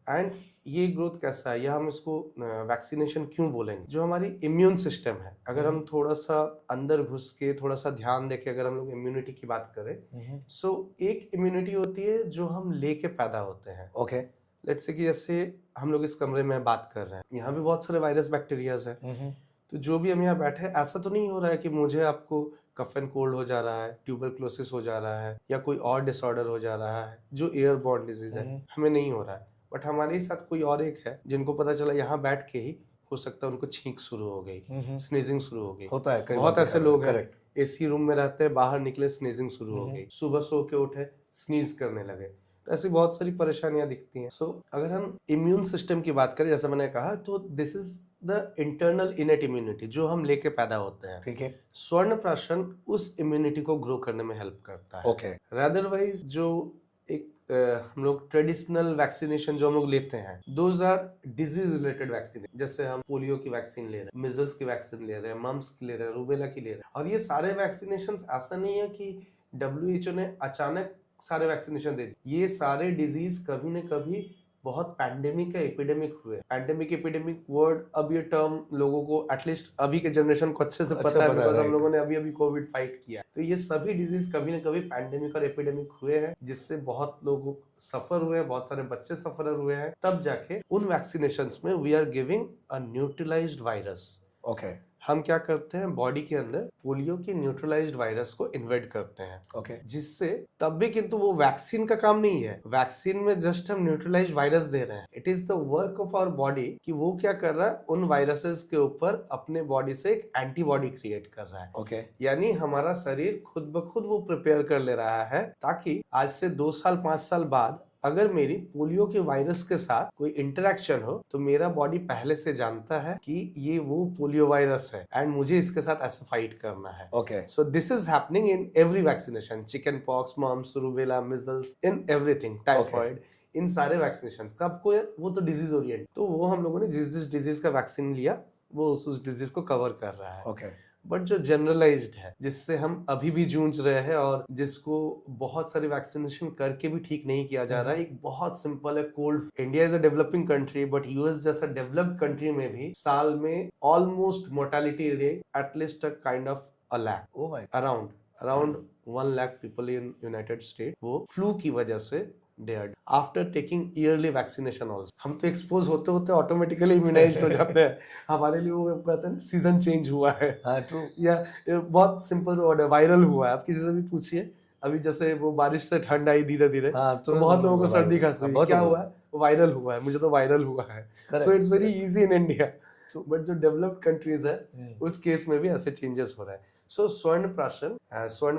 एंड ये ग्रोथ कैसा है, या हम इसको वैक्सीनेशन क्यों बोलेंगे, जो हमारी इम्यून सिस्टम है, अगर हम थोड़ा सा अंदर घुस के थोड़ा सा ध्यान देके अगर हम लोग इम्यूनिटी की बात करें, सो एक इम्यूनिटी होती है जो हम लेके पैदा होते हैं। ओके लेट्स से कि जैसे हम लोग इस कमरे में बात कर रहे हैं, यहाँ भी बहुत सारे वायरस बैक्टीरियाज है, तो जो भी हम यहाँ बैठे हैं, ऐसा तो नहीं हो रहा है कि मुझे आपको कफ एंड कोल्ड हो जा रहा है, ट्यूबरक्लोसिस हो जा रहा है, या कोई और डिसऑर्डर हो जा रहा है जो एयरबॉर्न डिजीज है, हमें नहीं हो रहा है। बट हमारे साथ कोई और एक है जिनको पता चला यहाँ बैठ के ही हो सकता है उनको छींक शुरू हो गई, स्नीजिंग शुरू हो गई। होता है, कई बहुत बार ऐसे लोग हैं, करेक्ट। एसी रूम में रहते हैं, बाहर निकले स्नीजिंग शुरू हो गई, सुबह सो के उठे स्नीज करने लगे, तो ऐसी बहुत सारी परेशानियां दिखती हैं। सो अगर हम इम्यून सिस्टम की बात करें, जैसे मैंने कहा, तो this is the internal innate immunity जो हम लेके पैदा होते हैं। ठीक है, स्वर्ण प्राशन उस इम्यूनिटी को ग्रो करने में हेल्प करता है। ओके अदरवाइज जो एक हम लोग ट्रेडिशनल वैक्सीनेशन जो हम लोग लेते हैं, those are disease related vaccine, जैसे हम पोलियो की वैक्सीन ले रहे हैं, मिजल्स की वैक्सीन ले रहे हैं, मम्स की ले रहे हैं, रूबेला की ले रहे हैं। और ये सारे वैक्सीनेशन ऐसा नहीं है कि WHO ने अचानक सारे वैक्सीनेशन दे दिए, ये सारे डिजीज कभी न कभी बहुत पैंडेमिक या एपिडेमिक हुए। पैंडेमिक एपिडेमिक वर्ड, अब ये टर्म लोगों को एटलीस्ट अभी के जनरेशन को अच्छे से पता है, बिकॉज हम लोगों ने अभी अभी कोविड फाइट किया। तो ये सभी डिजीज कभी न कभी पैंडेमिक और एपिडेमिक हुए हैं, जिससे बहुत लोग सफर हुए हैं, बहुत सारे बच्चे सफर हुए हैं। तब जाके उन वैक्सीनेशंस में we are giving a neutralized virus. Okay हम क्या करते हैं, बॉडी के अंदर पोलियो की न्यूट्रलाइज्ड वायरस को इन्वेट करते हैं। ओके जिससे तब भी किंतु वो वैक्सीन का काम नहीं है, वैक्सीन में जस्ट हम न्यूट्रलाइज्ड वायरस दे रहे हैं। It is the work of our body कि वो क्या कर रहा है, उन वायरसेस के ऊपर अपने बॉडी से एक एंटीबॉडी क्रिएट कर रहा है। ओके यानी हमारा शरीर खुद ब खुद वो प्रिपेयर कर ले रहा है, ताकि आज से 2 साल 5 साल बाद अगर मेरी पोलियो के वायरस के साथ कोई इंटरेक्शन हो, तो मेरा बॉडी पहले से जानता है कि ये वो पोलियो वायरस है एंड मुझे इसके साथ ऐसे फाइट करना है। Okay so this is happening in every vaccination, chicken pox, mumps, rubella, measles, in everything, typhoid, इन सारे वैक्सीनेशन का आपको वो तो डिजीज ओरिएंट, तो वो हम लोगों ने जिस डिजीज का वैक्सीन लिया वो उस डिजीज को कवर कर रहा है। ओके बट जो जनरलाइज्ड है, जिससे हम अभी भी जूझ रहे हैं और जिसको बहुत सारे वैक्सीनेशन करके भी ठीक नहीं किया जा रहा है, एक बहुत सिंपल है, cold. India is a developing country, but US जैसा डेवलप्ड कंट्री में भी साल में almost mortality rate at least a kind of a lakh, ओ भाई, around 1 lakh people in United State वो फ्लू की वजह से dead after taking early vaccination also. हम तो एक्सपोज होते होते ऑटोमेटिकली इम्यूनाइज्ड हो जाते हैं। हमारे लिए वो कहते हैं सीजन चेंज हुआ है, हाँ ट्रू, या बहुत सिंपल सा वर्ड है, वायरल हुआ है। आप किसी से भी पूछिए, अभी जैसे वो बारिश से ठंड आई धीरे धीरे, हाँ तो बहुत लोगों को सर्दी खांसी हुई, क्या हुआ है, वायरल हुआ है, मुझे तो वायरल हुआ है, so it's very easy in India. But जो डेवलप्ड कंट्रीज है उस केस में भी ऐसे चेंजेस हो रहा है। सो स्वर्ण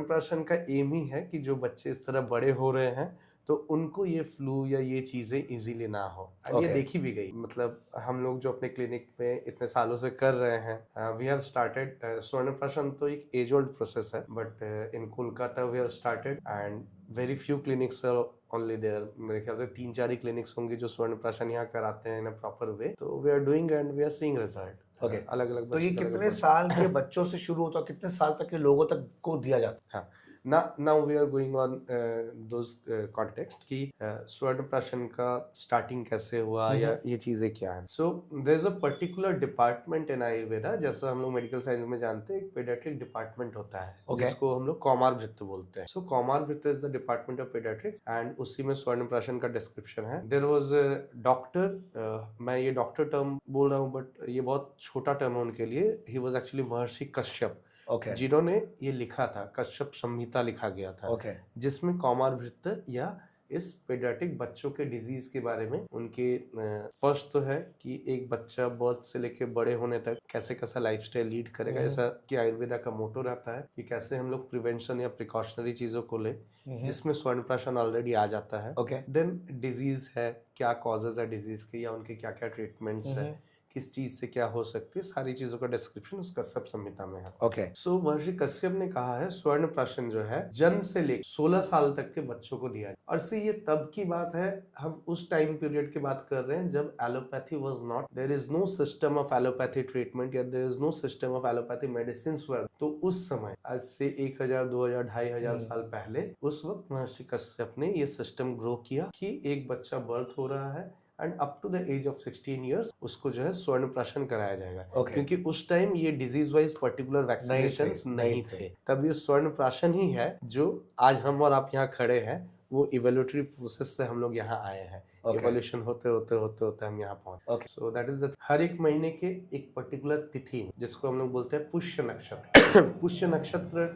प्राशन का एम ही है कि जो बच्चे इस तरह बड़े हो रहे हैं तो उनको ये फ्लू या ये चीजें इजीली ना हो। और ये देखी भी गई, मतलब हम लोग जो अपने क्लिनिक में इतने सालों से कर रहे हैं, वी हैव स्टार्टेड स्वर्ण प्राशन तो एक एज ओल्ड प्रोसेस है, but in Kolkata we have started and very few clinics are only there. मेरे ख्याल से 3-4 ही क्लिनिक्स होंगे जो स्वर्ण प्राशन यहाँ कराते हैं इन अ प्रॉपर वे। तो we are doing and we are seeing result. Okay, अलग अलग। तो ये कितने साल के बच्चों से शुरू होता है, कितने साल तक के लोगों तक को दिया जाता है? हाँ, now we are going on those context कि स्वर्ण प्राशन का स्टार्टिंग कैसे हुआ या ये चीजें क्या है। So there is a particular department in Ayurveda, जैसा हम लोग मेडिकल साइंस में जानते हैं एक पेडियाट्रिक डिपार्टमेंट होता है जिसको हम लोग कौमारभृत्य बोलते हैं। सो कौमारभृत्य is the department of paediatrics and उसी में स्वर्ण प्राशन का डिस्क्रिप्शन है। देयर वाज डॉक्टर, मैं ये डॉक्टर टर्म बोल रहा हूँ बट ये बहुत छोटा टर्म है उनके लिए। ही वाज एक्चुअली महर्षि कश्यप, जिन्होंने ये लिखा था, कश्यप संहिता लिखा गया था, जिसमें कौमारभृत्य या इस पेडियाट्रिक बच्चों के डिजीज के बारे में उनके फर्स्ट तो है कि एक बच्चा बर्थ से लेके बड़े होने तक कैसे कैसा लाइफस्टाइल लीड करेगा, जैसा कि आयुर्वेदा का मोटो रहता है कि कैसे हम लोग प्रिवेंशन या प्रिकॉशनरी चीजों को ले, जिसमें स्वर्ण प्राशन ऑलरेडी आ जाता है। देन डिजीज है, क्या कॉजेज है डिजीज के या उनके क्या क्या ट्रीटमेंट्स है, किस चीज से क्या हो सकती है, सारी चीजों का डिस्क्रिप्शन उस कश्यप संहिता में है। सो महर्षि कश्यप ने कहा है स्वर्ण प्राशन जो है जन्म से लेकर 16 साल तक के बच्चों को दिया। और से ये तब की बात है, हम उस टाइम पीरियड की बात कर रहे हैं जब allopathy was not, there is no system of allopathy treatment या there is no system of allopathy medicine were. तो उस समय आज से 1000, 2000, 2500 साल पहले उस वक्त महर्षि कश्यप ने ये सिस्टम ग्रो किया कि एक बच्चा बर्थ हो रहा है and up to the age of 16 years उसको जो है स्वर्ण प्राशन कराया जाएगा। क्योंकि उस टाइम ये डिजीज वाइज पर्टिकुलर वैक्सीनेशंस नहीं थे। तब ये स्वर्ण प्राशन ही है जो आज हम और आप यहाँ खड़े हैं, वो इवोल्यूटरी प्रोसेस से हम लोग यहाँ आए हैं। इवोल्यूशन होते होते हम यहाँ पहुंचे। सो दैट इज द हर एक महीने के एक पर्टिकुलर तिथि जिसको हम लोग बोलते हैं पुष्य नक्षत्र। पुष्य नक्षत्र,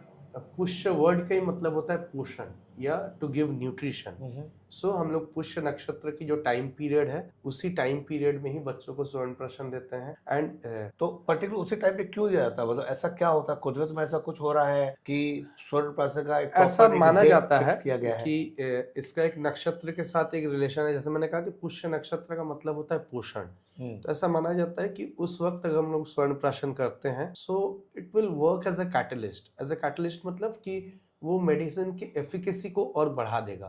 पुष्य वर्ड का ही मतलब होता है पोषण या टू गिव न्यूट्रिशन। सो हम लोग पुष्य नक्षत्र की जो टाइम पीरियड है उसी टाइम पीरियड में ही बच्चों को स्वर्ण प्राशन देते हैं। एंड तो पर्टिकुलर उसी टाइम पे क्यों दिया जाता है? मतलब ऐसा क्या होता है, कुदरत में ऐसा कुछ हो रहा है कि स्वर्ण प्राशन का एक ऐसा माना जाता है किया गया है कि इसका एक नक्षत्र के साथ एक रिलेशन है। जैसे मैंने कहा कि पुष्य नक्षत्र का मतलब होता है पोषण, तो ऐसा माना जाता है कि उस वक्त अगर हम लोग स्वर्ण प्राशन करते हैं so it will work as a catalyst. As a catalyst मतलब कि वो मेडिसिन की एफिकेसी को और बढ़ा देगा।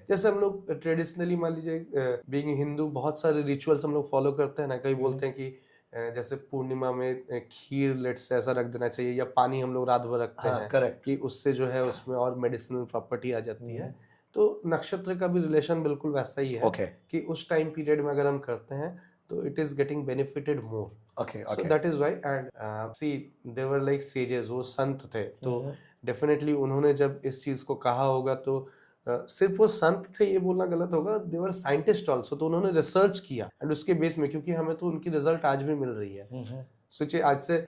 जैसे हम लोग ट्रेडिशनली मान लीजिए बीइंग हिंदू बहुत सारे रिचुअल्स हम लोग फॉलो करते हैं ना। कई बोलते हैं कि जैसे पूर्णिमा में खीर लेट से ऐसा रख देना चाहिए या पानी हम लोग रात भर रखते हैं कि उससे जो है उसमें और मेडिसिनल प्रॉपर्टी आ जाती है। तो नक्षत्र का भी रिलेशन बिल्कुल वैसा ही है कि उस टाइम पीरियड में अगर हम करते हैं तो it is getting benefited more. So that is why and see they were like sages, वो संत थे। तो डेफिनेटली उन्होंने जब इस चीज को कहा होगा तो सिर्फ वो संत थे ये बोलना गलत होगा, दे वर साइंटिस्ट आल्सो। तो उन्होंने रिसर्च किया एंड उसके बेस में, क्योंकि हमें तो उनकी रिजल्ट आज भी मिल रही है। सोचिए आज से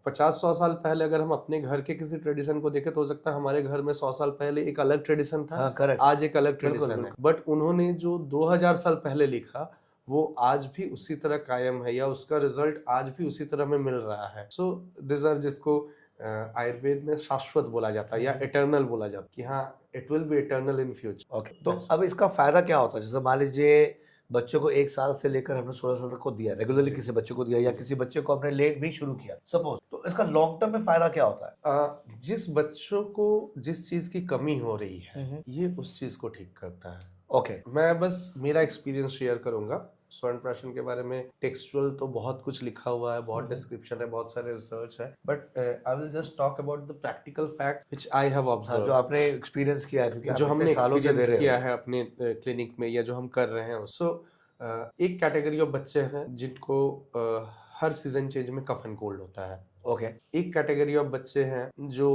50-100 साल पहले अगर हम अपने घर के किसी ट्रेडिशन को देखें तो हो सकता है हमारे घर में 100 साल पहले एक अलग ट्रेडिशन था, आज एक अलग ट्रेडिशन है। बट उन्होंने जो 2000 साल पहले लिखा वो आज भी उसी तरह कायम है या उसका रिजल्ट आज भी उसी तरह में मिल रहा है। सो दिस आर जिसको आयुर्वेद में शाश्वत बोला जाता है या इटर्नल बोला जाता है कि हाँ it will be eternal in future. तो अब इसका फायदा क्या होता है? जैसे मान लीजिए बच्चों को 1 साल से लेकर हमने 16 साल तक को दिया, रेगुलरली किसी बच्चे को दिया या किसी बच्चे को हमने लेट भी शुरू किया सपोज, तो इसका लॉन्ग टर्म में फायदा क्या होता है? जिस बच्चों को जिस चीज की कमी हो रही है ये उस चीज को ठीक करता है। मैं बस मेरा एक्सपीरियंस शेयर करूंगा। स्वर्ण प्राशन के बारे में टेक्सचुअल तो बहुत कुछ लिखा हुआ है, बहुत डिस्क्रिप्शन है, बहुत सारे रिसर्च है, but I will just talk about the practical fact which I have observed, जो आपने एक्सपीरियंस किया है, क्योंकि जो हमने एक्सपीरियंस किया है अपने क्लिनिक में या जो हम कर रहे हैं। सो एक कैटेगरी ऑफ बच्चे हैं जिनको हर सीजन चेंज में कफ एंड कोल्ड होता है। एक कैटेगरी ऑफ बच्चे हैं जो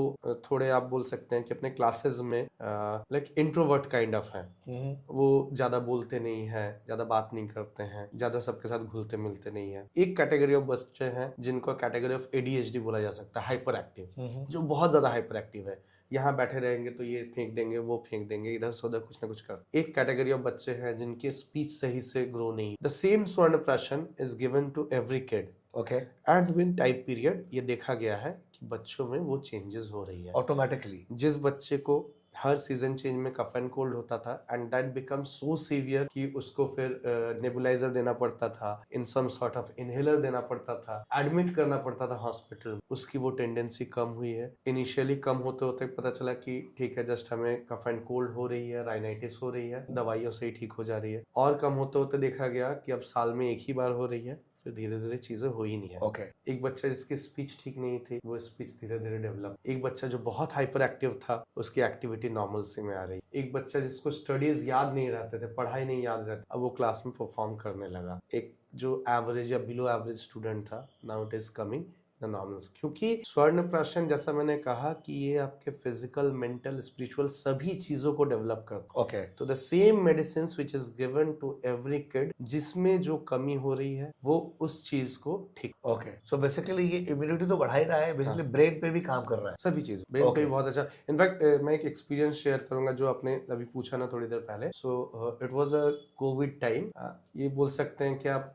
थोड़े आप बोल सकते हैं कि अपने क्लासेस में लाइक इंट्रोवर्ट काइंड ऑफ हैं, वो ज्यादा बोलते नहीं है, ज्यादा बात नहीं करते हैं, ज्यादा सबके साथ घुलते मिलते नहीं है। एक कैटेगरी ऑफ बच्चे हैं जिनको कैटेगरी ऑफ ADHD बोला जा सकता है, हाइपर एक्टिव, जो बहुत ज्यादा हाइपर एक्टिव है। यहाँ बैठे रहेंगे तो ये फेंक देंगे, वो फेंक देंगे, इधर से उधर कुछ ना कुछ कर। एक कैटेगरी ऑफ बच्चे हैं जिनके स्पीच सही से ग्रो नहीं। The same Swarna Prashan is given to every kid okay, and when time period ये देखा गया है कि बच्चों में वो चेंजेस हो रही है ऑटोमेटिकली। जिस बच्चे को हर सीजन चेंज में कफ एंड कोल्ड होता था and that become so severe कि उसको फिर नेबुलाइजर देना पड़ता था, इन सम सॉर्ट ऑफ इनहेलर देना पड़ता था, एडमिट करना पड़ता था हॉस्पिटल में, उसकी वो टेंडेंसी कम हुई है। इनिशियली कम होते होते पता चला कि ठीक है जस्ट हमें कफ एंड कोल्ड हो रही है, राइनाइटिस हो रही है, दवाइयों से ही ठीक हो जा रही है। और कम होते होते देखा गया कि अब साल में एक ही बार हो रही है, फिर धीरे धीरे चीजें हो ही नहीं है। ओके, एक बच्चा जिसकी स्पीच ठीक नहीं थी वो स्पीच धीरे धीरे डेवलप। एक बच्चा जो बहुत हाइपर एक्टिव था उसकी एक्टिविटी नॉर्मल से में आ रही। एक बच्चा जिसको स्टडीज याद नहीं रहते थे, पढ़ाई नहीं याद रहती, अब वो क्लास में परफॉर्म करने लगा। एक जो एवरेज या बिलो एवरेज स्टूडेंट था, now it is coming normal. क्योंकि स्वर्ण प्राशन जैसा मैंने कहा कि ये आपके फिजिकल, मेंटल, स्पिरिचुअल सभी चीजों को डेवलप करता है। ओके, तो the same medicine which is given to every kid, जिसमें जो कमी हो रही है वो उस चीज को ठीक। ओके। सो बेसिकली ये इम्यूनिटी तो बढ़ा ही रहा है, बेसिकली ब्रेन पे भी काम कर रहा है। सभी चीज ब्रेन पे Okay. भी बहुत अच्छा। इनफैक्ट मैं एक एक्सपीरियंस शेयर करूंगा जो आपने अभी पूछा ना थोड़ी देर पहले। So it was a COVID time. ये बोल सकते हैं कि आप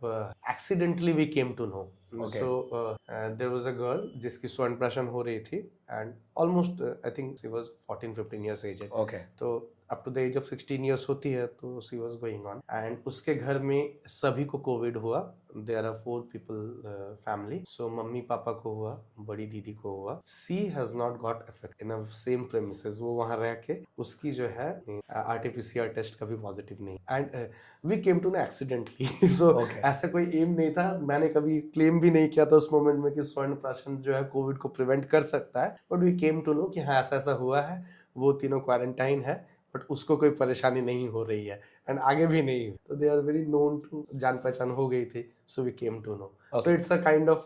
accidentally we came to know. Okay. So there was a girl जिसकी स्वर्ण प्राशन हो रही थी and almost I think she was 14-15 years age. Okay, तो up to the age of 16 years होती है तो she was going on and उसके घर में सभी को कोविड हुआ। There are 4 people family. So mummy papa को हुआ, बड़ी दीदी को हुआ। She has not got effect in a same premises. वो वहां रह के उसकी जो है आरटीपीसीआर टेस्ट कभी पॉजिटिव नहीं and we came to know accidentally. So Okay. ऐसा कोई एम नहीं था, मैंने कभी क्लेम भी नहीं किया था उस मोमेंट में कि स्वर्ण प्राशन जो है कोविड को प्रिवेंट कर सकता है, but we came to know कि हाँ ऐसा ऐसा हुआ है। वो तीनों क्वारंटाइन है बट उसको कोई परेशानी नहीं हो रही है एंड आगे भी नहीं हुई। तो they are very known to, जान पहचान हो गई थी। So we came to know. So it's a kind of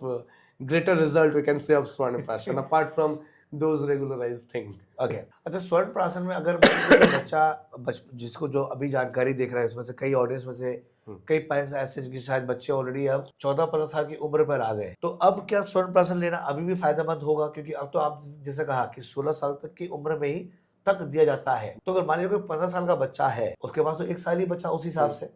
greater result we can say of Swarnaprashan apart from those regularised thing. Okay. अच्छा, स्वर्ण प्राशन में अगर कोई बच्चा जिसको जो अभी जानकारी देख रहा है उसमें से कई ऑडियंस में से कई पेरेंट्स ऐसे जिनके शायद बच्चे ऑलरेडी अब 14-15 साल की उम्र पर आ गए, तो अब क्या स्वर्ण प्राशन लेना अभी भी फायदेमंद होगा? क्योंकि अब तो आप जैसे कहा कि 16 साल तक की उम्र में ही तक दिया जाता है। तो अगर मान लीजिए कोई 15 साल का बच्चा है, उसके पास तो 1 साल ही बचा उस हिसाब से,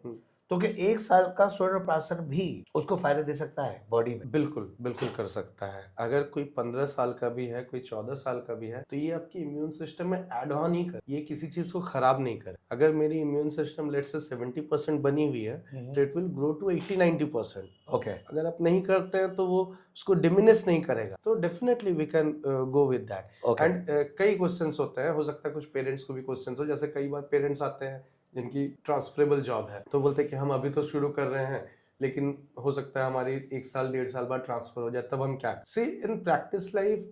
तो क्या 1 साल का स्वर्ण प्राशन भी उसको फायदे दे सकता है बॉडी में? बिल्कुल बिल्कुल कर सकता है। अगर कोई 15 साल का भी है, कोई 14 साल का भी है, तो ये आपकी इम्यून सिस्टम में एड ऑन ही कर, ये किसी चीज को खराब नहीं करे। अगर मेरी इम्यून सिस्टम लेट्स से 70% बनी हुई है तो it will grow to 80-90%। Okay, अगर आप नहीं करते हैं तो वो उसको डिमिनिश नहीं करेगा। तो definitely we can go with that. Okay. And कई क्वेश्चंस होते हैं, हो सकता है कुछ पेरेंट्स को भी क्वेश्चंस हो। जैसे कई बार पेरेंट्स आते हैं जिनकी ट्रांसफरेबल जॉब है, तो बोलते हैं कि हम अभी तो शुरू कर रहे हैं लेकिन हो सकता है हमारी 1 साल 1.5 साल बाद ट्रांसफर हो जाए, तब हम क्या see in practice life.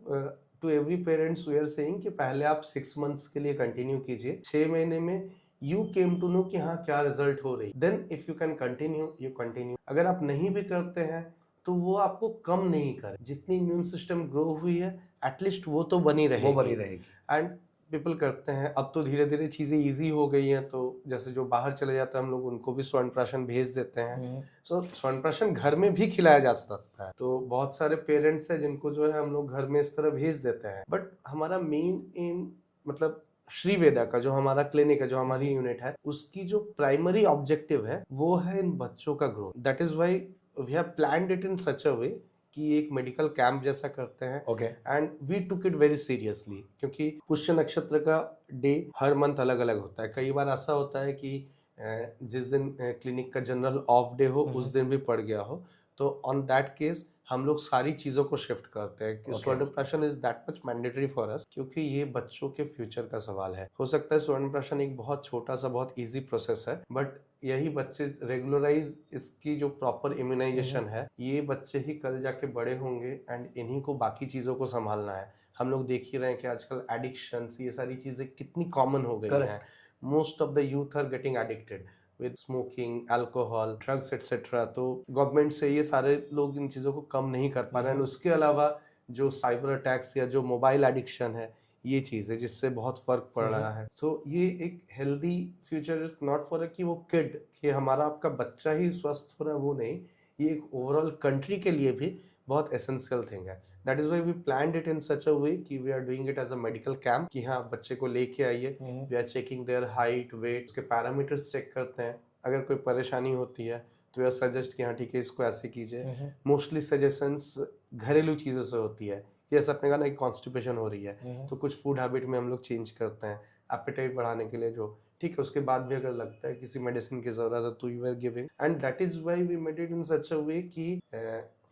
To every parents we are saying कि पहले आप 6 मंथ्स के लिए कंटिन्यू कीजिए। 6 महीने में यू केम टू नो कि हाँ क्या रिजल्ट हो रही, then if you can continue you continue. अगर आप नहीं भी करते हैं तो वो आपको कम नहीं करे। जितनी इम्यून सिस्टम ग्रो हुई है एटलीस्ट वो तो बनी रहेगी। एंड पीपल करते हैं। अब तो धीरे धीरे चीजें इजी हो गई हैं, तो जैसे जो बाहर चले जाते हैं हम लोग उनको भी स्वर्ण प्राशन भेज देते हैं। सो स्वर्ण प्राशन घर में भी खिलाया जा सकता है। तो बहुत सारे पेरेंट्स हैं जिनको जो है हम लोग घर में इस तरह भेज देते हैं। बट हमारा मेन एम, मतलब श्री वेदा का जो हमारा क्लिनिक है, जो हमारी यूनिट है, उसकी जो प्राइमरी ऑब्जेक्टिव है वो है इन बच्चों का growth. That is why we have planned it in such a way कि एक मेडिकल कैंप जैसा करते हैं। Okay, and we took it very seriously, क्योंकि पुष्य नक्षत्र का डे हर मंथ अलग अलग होता है। कई बार ऐसा होता है कि जिस दिन क्लिनिक का जनरल ऑफ डे हो उस दिन भी पड़ गया हो, तो ऑन दैट केस हम लोग सारी चीजों को शिफ्ट करते हैं कि स्वर्ण Prashan is that much mandatory for us, क्योंकि ये बच्चों के फ्यूचर का सवाल है। हो सकता है स्वर्ण प्राशन एक बहुत छोटा सा बहुत इजी प्रोसेस है, बट यही बच्चे रेगुलराइज इसकी जो प्रॉपर इम्यूनाइजेशन है, ये बच्चे ही कल जाके बड़े होंगे एंड इन्हीं को बाकी चीजों को संभालना है। हम लोग देख ही रहे हैं कि आजकल एडिक्शंस, ये सारी चीजें कितनी कॉमन हो गई हैं। Most of the youth are getting addicted with smoking, alcohol, drugs etcetera. तो गवर्नमेंट से ये सारे लोग इन चीज़ों को कम नहीं कर पा रहे हैं। उसके अलावा जो साइबर अटैक्स या जो मोबाइल एडिक्शन है, ये चीज़ है जिससे बहुत फर्क पड़ रहा है। सो ये एक healthy future is not for कि वो किड, कि हमारा आपका बच्चा ही स्वस्थ हो रहा है, वो नहीं, ये एक ओवरऑल कंट्री के लिए भी बहुत एसेंशियल थिंग है। That is why we planned it in such a way कि we are doing it as a medical camp कि हाँ बच्चे को लेके आइए, we are checking their height weight, उसके पैरामीटर्स चेक करते हैं, अगर कोई परेशानी होती है तो वी सजेस्ट कि हाँ ठीक है इसको ऐसे कीजिए। मोस्टली सजेशंस घरेलू चीज़ों से होती है, जैसे अपने कहा ना कॉन्स्टिपेशन हो रही है तो कुछ फूड हैबिट में हम लोग चेंज करते हैं एपेटाइट बढ़ाने के लिए, जो ठीक है उसके बाद भी अगर लगता है किसी मेडिसिन की जरूरत है तो you are giving, and that is why we made it in such a way कि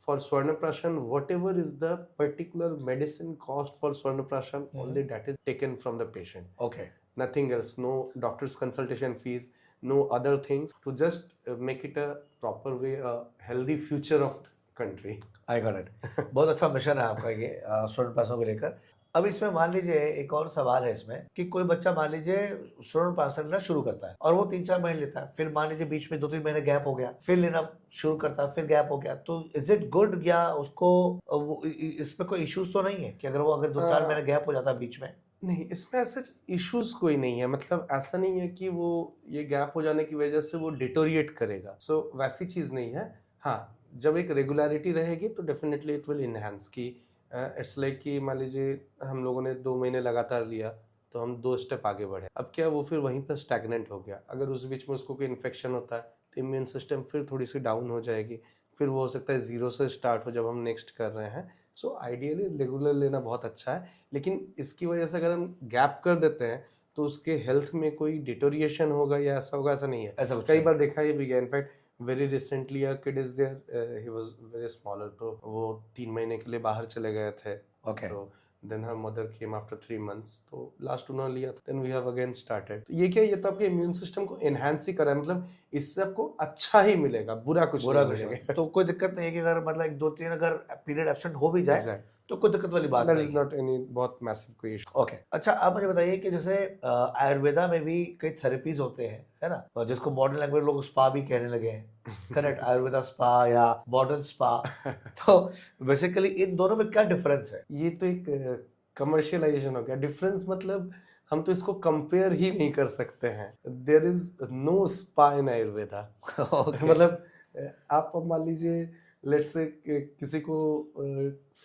for Swarnaprashan, whatever is the particular medicine cost for Swarnaprashan, only that is taken from the patient. Okay. Nothing else, no doctor's consultation fees, no other things, to just make it a proper way, a healthy future of the country. I got it. बहुत अच्छा मिशन है आपका ये स्वर्ण प्राशन को लेकर। अब इसमें मान लीजिए एक और सवाल है इसमें कि कोई बच्चा मान लीजिए स्वर्ण प्राशन लेना शुरू करता है और वो 3-4 महीने लेता है, फिर मान लीजिए बीच में 2-3 महीने गैप हो गया, फिर लेना शुरू करता है, फिर गैप हो गया, तो इज इट गुड या उसको इसमें कोई इश्यूज तो नहीं है कि अगर 2-4 महीने गैप हो जाता है बीच में? नहीं, इसमें ऐसे इश्यूज कोई नहीं है, मतलब ऐसा नहीं है कि वो ये गैप हो जाने की वजह से वो डिटोरिएट करेगा, सो वैसी चीज नहीं है। हाँ, जब एक रेगुलरिटी रहेगी तो डेफिनेटली इट विल इनहेंस की इट्स लाइक कि मान लीजिए हम लोगों ने 2 महीने लगातार लिया तो हम 2 स्टेप आगे बढ़े, अब क्या वो फिर वहीं पर स्टैग्नेंट हो गया, अगर उस बीच में उसको कोई इन्फेक्शन होता है तो इम्यून सिस्टम फिर थोड़ी सी डाउन हो जाएगी, फिर वो हो सकता है 0 से स्टार्ट हो जब हम नेक्स्ट कर रहे हैं। सो आइडियली रेगुलर लेना बहुत अच्छा है, लेकिन इसकी वजह से अगर हम गैप कर देते हैं तो उसके हेल्थ में कोई डिटोरिएशन होगा या ऐसा होगा, ऐसा नहीं है। ऐसा कुछ कई नहीं। बार देखा ये भी गया, in fact very recently a kid is there, he was very smaller, तो वो 3 महीने के लिए बाहर चले गए थे। Okay. तो then her mother came after 3 months, तो लास्ट उन्होंने लिया, then we have again started. तो ये क्या है, ये तो आपके इम्यून सिस्टम को एनहांस ही करा है, मतलब इससे आपको अच्छा ही मिलेगा, बुरा कुछ बुरा नहीं कुछ मिलेगा। नहीं, तो कोई दिक्कत नहीं है कि अगर मतलब 1-2-3 अगर पीरियड एब्सेंट हो भी जाए Exact. तो कोई दिक्कत वाली बात That नहीं is है। not any बहुत मैसिव कोई इशू। ओके। अच्छा, आप मुझे बताइए कि जैसे आयुर्वेदा में भी कई थेरेपीज होते हैं, है ना, और जिसको मॉडर्न लैंग्वेज लोग स्पा भी कहने लगे हैं, करेक्ट? आयुर्वेदा स्पा या मॉडर्न स्पा। तो बेसिकली इन दोनों में क्या डिफरेंस है? ये तो एक कमर्शियलाइजेशन हो गया, डिफरेंस मतलब हम तो इसको कंपेयर ही नहीं कर सकते हैं। There is no spa in Ayurveda. Okay. मतलब आप अब मान लीजिए लेट्स से किसी को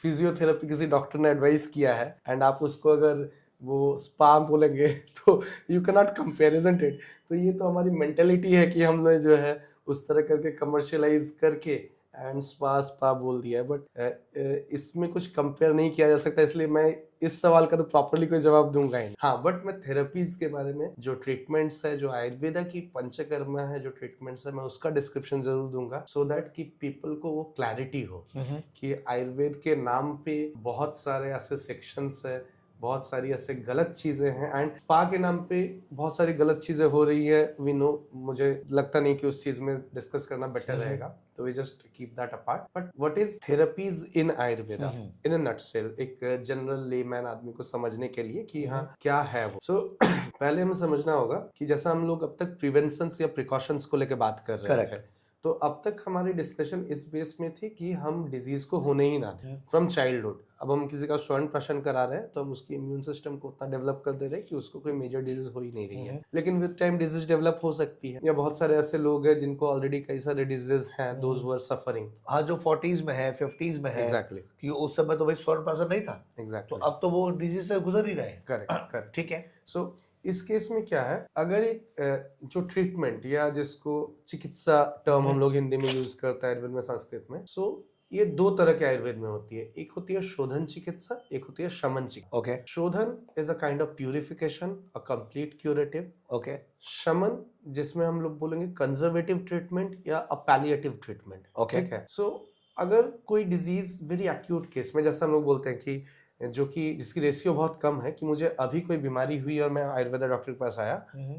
फिजियोथेरेपी किसी डॉक्टर ने एडवाइस किया है एंड आप उसको अगर वो स्पा बोलेंगे तो you can not compare, isn't it? तो ये तो हमारी मेंटेलिटी है कि हमने जो है उस तरह करके कमर्शियलाइज करके एंड स्पा स्पा बोल दिया है, बट इसमें कुछ कंपेयर नहीं किया जा सकता, इसलिए मैं इस सवाल का तो प्रॉपरली कोई जवाब दूंगा ही नहीं। हाँ, बट मैं थेरेपीज के बारे में, जो ट्रीटमेंट्स है, जो आयुर्वेदा की पंचकर्मा है, जो ट्रीटमेंट्स है, मैं उसका डिस्क्रिप्शन जरूर दूंगा, सो दैट कि पीपल को वो क्लैरिटी हो कि आयुर्वेद के नाम पे बहुत सारे ऐसे सेक्शंस है, बहुत सारी ऐसे गलत चीजें हैं, एंड स्पा के नाम पे बहुत सारी गलत चीजें हो रही है, वी नो। मुझे लगता नहीं कि उस चीज में डिस्कस करना बेटर रहेगा, तो we just keep that apart. But what is therapies in Ayurveda in a nutshell, एक जनरल लेमैन आदमी को समझने के लिए कि हाँ क्या है वो। सो पहले हमें समझना होगा कि जैसा हम लोग अब तक प्रिवेंशंस या प्रिकॉशंस को लेकर बात कर रहे थे, तो अब तक हमारी डिस्कशन इस बेस में थी कि हम डिजीज को होने ही ना दें फ्रॉम चाइल्डहुड। अब हम किसी का स्वर्ण प्राशन करा रहे हैं तो हम उसकी इम्यून सिस्टम को उतना डेवलप कर दे रहे हैं कि उसको कोई मेजर डिजीज हो ही नहीं रही है, लेकिन विद टाइम डिजीज डेवलप हो सकती है। या बहुत सारे ऐसे लोग हैं जिनको ऑलरेडी कई सारे डिजीजेस हैं, दोज हु आर सफरिंग। हाँ, जो 40s में है, 50s में है, एग्जैक्टली, कि उस समय तो भाई स्वर्ण प्राशन नहीं था, तो एग्जैक्टली, अब तो वो डिजीज से गुजर ही रहे हैं। Correct correct. ठीक है। सो इस केस में क्या है, अगर एक जो ट्रीटमेंट या जिसको चिकित्सा टर्म हम लोग हिंदी में यूज करते हैं, आयुर्वेद में, संस्कृत में, सो ये 2 तरह के आयुर्वेद में होती है। एक होती है शोधन चिकित्सा, एक होती है शमन चिकित्सा। ओके। शोधन is a kind of purification, a complete curative. Okay. शमन जिसमें हम लोग बोलेंगे कंजर्वेटिव ट्रीटमेंट या अ पैलिएटिव ट्रीटमेंट। Okay. ठीक है। सो अगर कोई डिजीज वेरी एक्यूट केस में, जैसा हम लोग बोलते हैं कि जो कि जिसकी रेशियो बहुत कम है, कि मुझे अभी कोई बीमारी हुई और मैं आयुर्वेदा डॉक्टर के पास आया,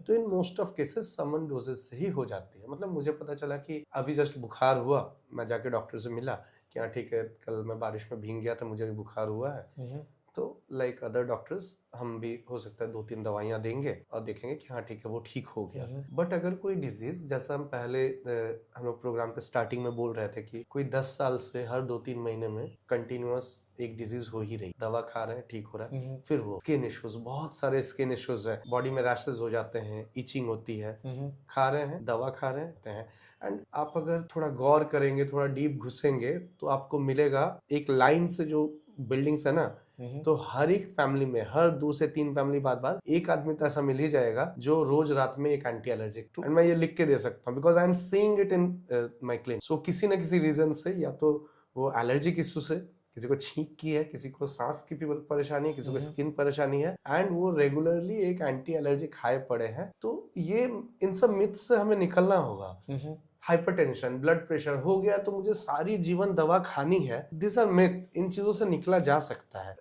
तो in most of cases some doses से ही हो जाती है। मतलब मुझे पता चला कि अभी जस्ट बुखार हुआ, मैं जाके डॉक्टर से मिला कि हाँ ठीक है, कल मैं बारिश में भीग गया था, मुझे भी बुखार हुआ है, तो लाइक अदर डॉक्टर्स हम भी हो सकता है 2-3 दवाइयाँ देंगे और देखेंगे कि हाँ ठीक है वो ठीक हो गया। बट अगर कोई डिजीज, जैसा हम पहले हम लोग प्रोग्राम के स्टार्टिंग में बोल रहे थे कि कोई 10 साल से हर 2-3 महीने में कंटिन्यूअस एक डिजीज हो ही रही, दवा खा रहे हैं, ठीक हो रहा है, फिर वो स्किन इश्यूज, बहुत सारे स्किन इश्यूज है, बॉडी में रैशेस हो जाते हैं, इचिंग होती है, खा रहे हैं, दवा खा रहे हैं, एंड आप अगर थोड़ा गौर करेंगे, थोड़ा डीप घुसेंगे, तो आपको मिलेगा एक लाइन से जो बिल्डिंग्स है ना, तो हर एक फैमिली में हर 2 से 3 फैमिली बाद एक आदमी तो ऐसा मिल ही जाएगा जो रोज रात में एक एंटी एलर्जिक, एंड मैं ये लिख के दे सकता हूँ because I am seeing it in my clinic. So किसी ना किसी रीजन से, या तो वो एलर्जिक इश्यू से, किसी को छींक की है, किसी को सांस की परेशानी है, किसी को स्किन परेशानी है, एंड वो रेगुलरली एक एंटी एलर्जिक खाए पड़े हैं। तो ये इन सब मिथ से हमें निकलना होगा। हाइपरटेंशन, ब्लड प्रेशर हो गया तो मुझे सारी जीवन दवा खानी है, दिस आर मिथ, इन चीजों से निकला जा सकता है।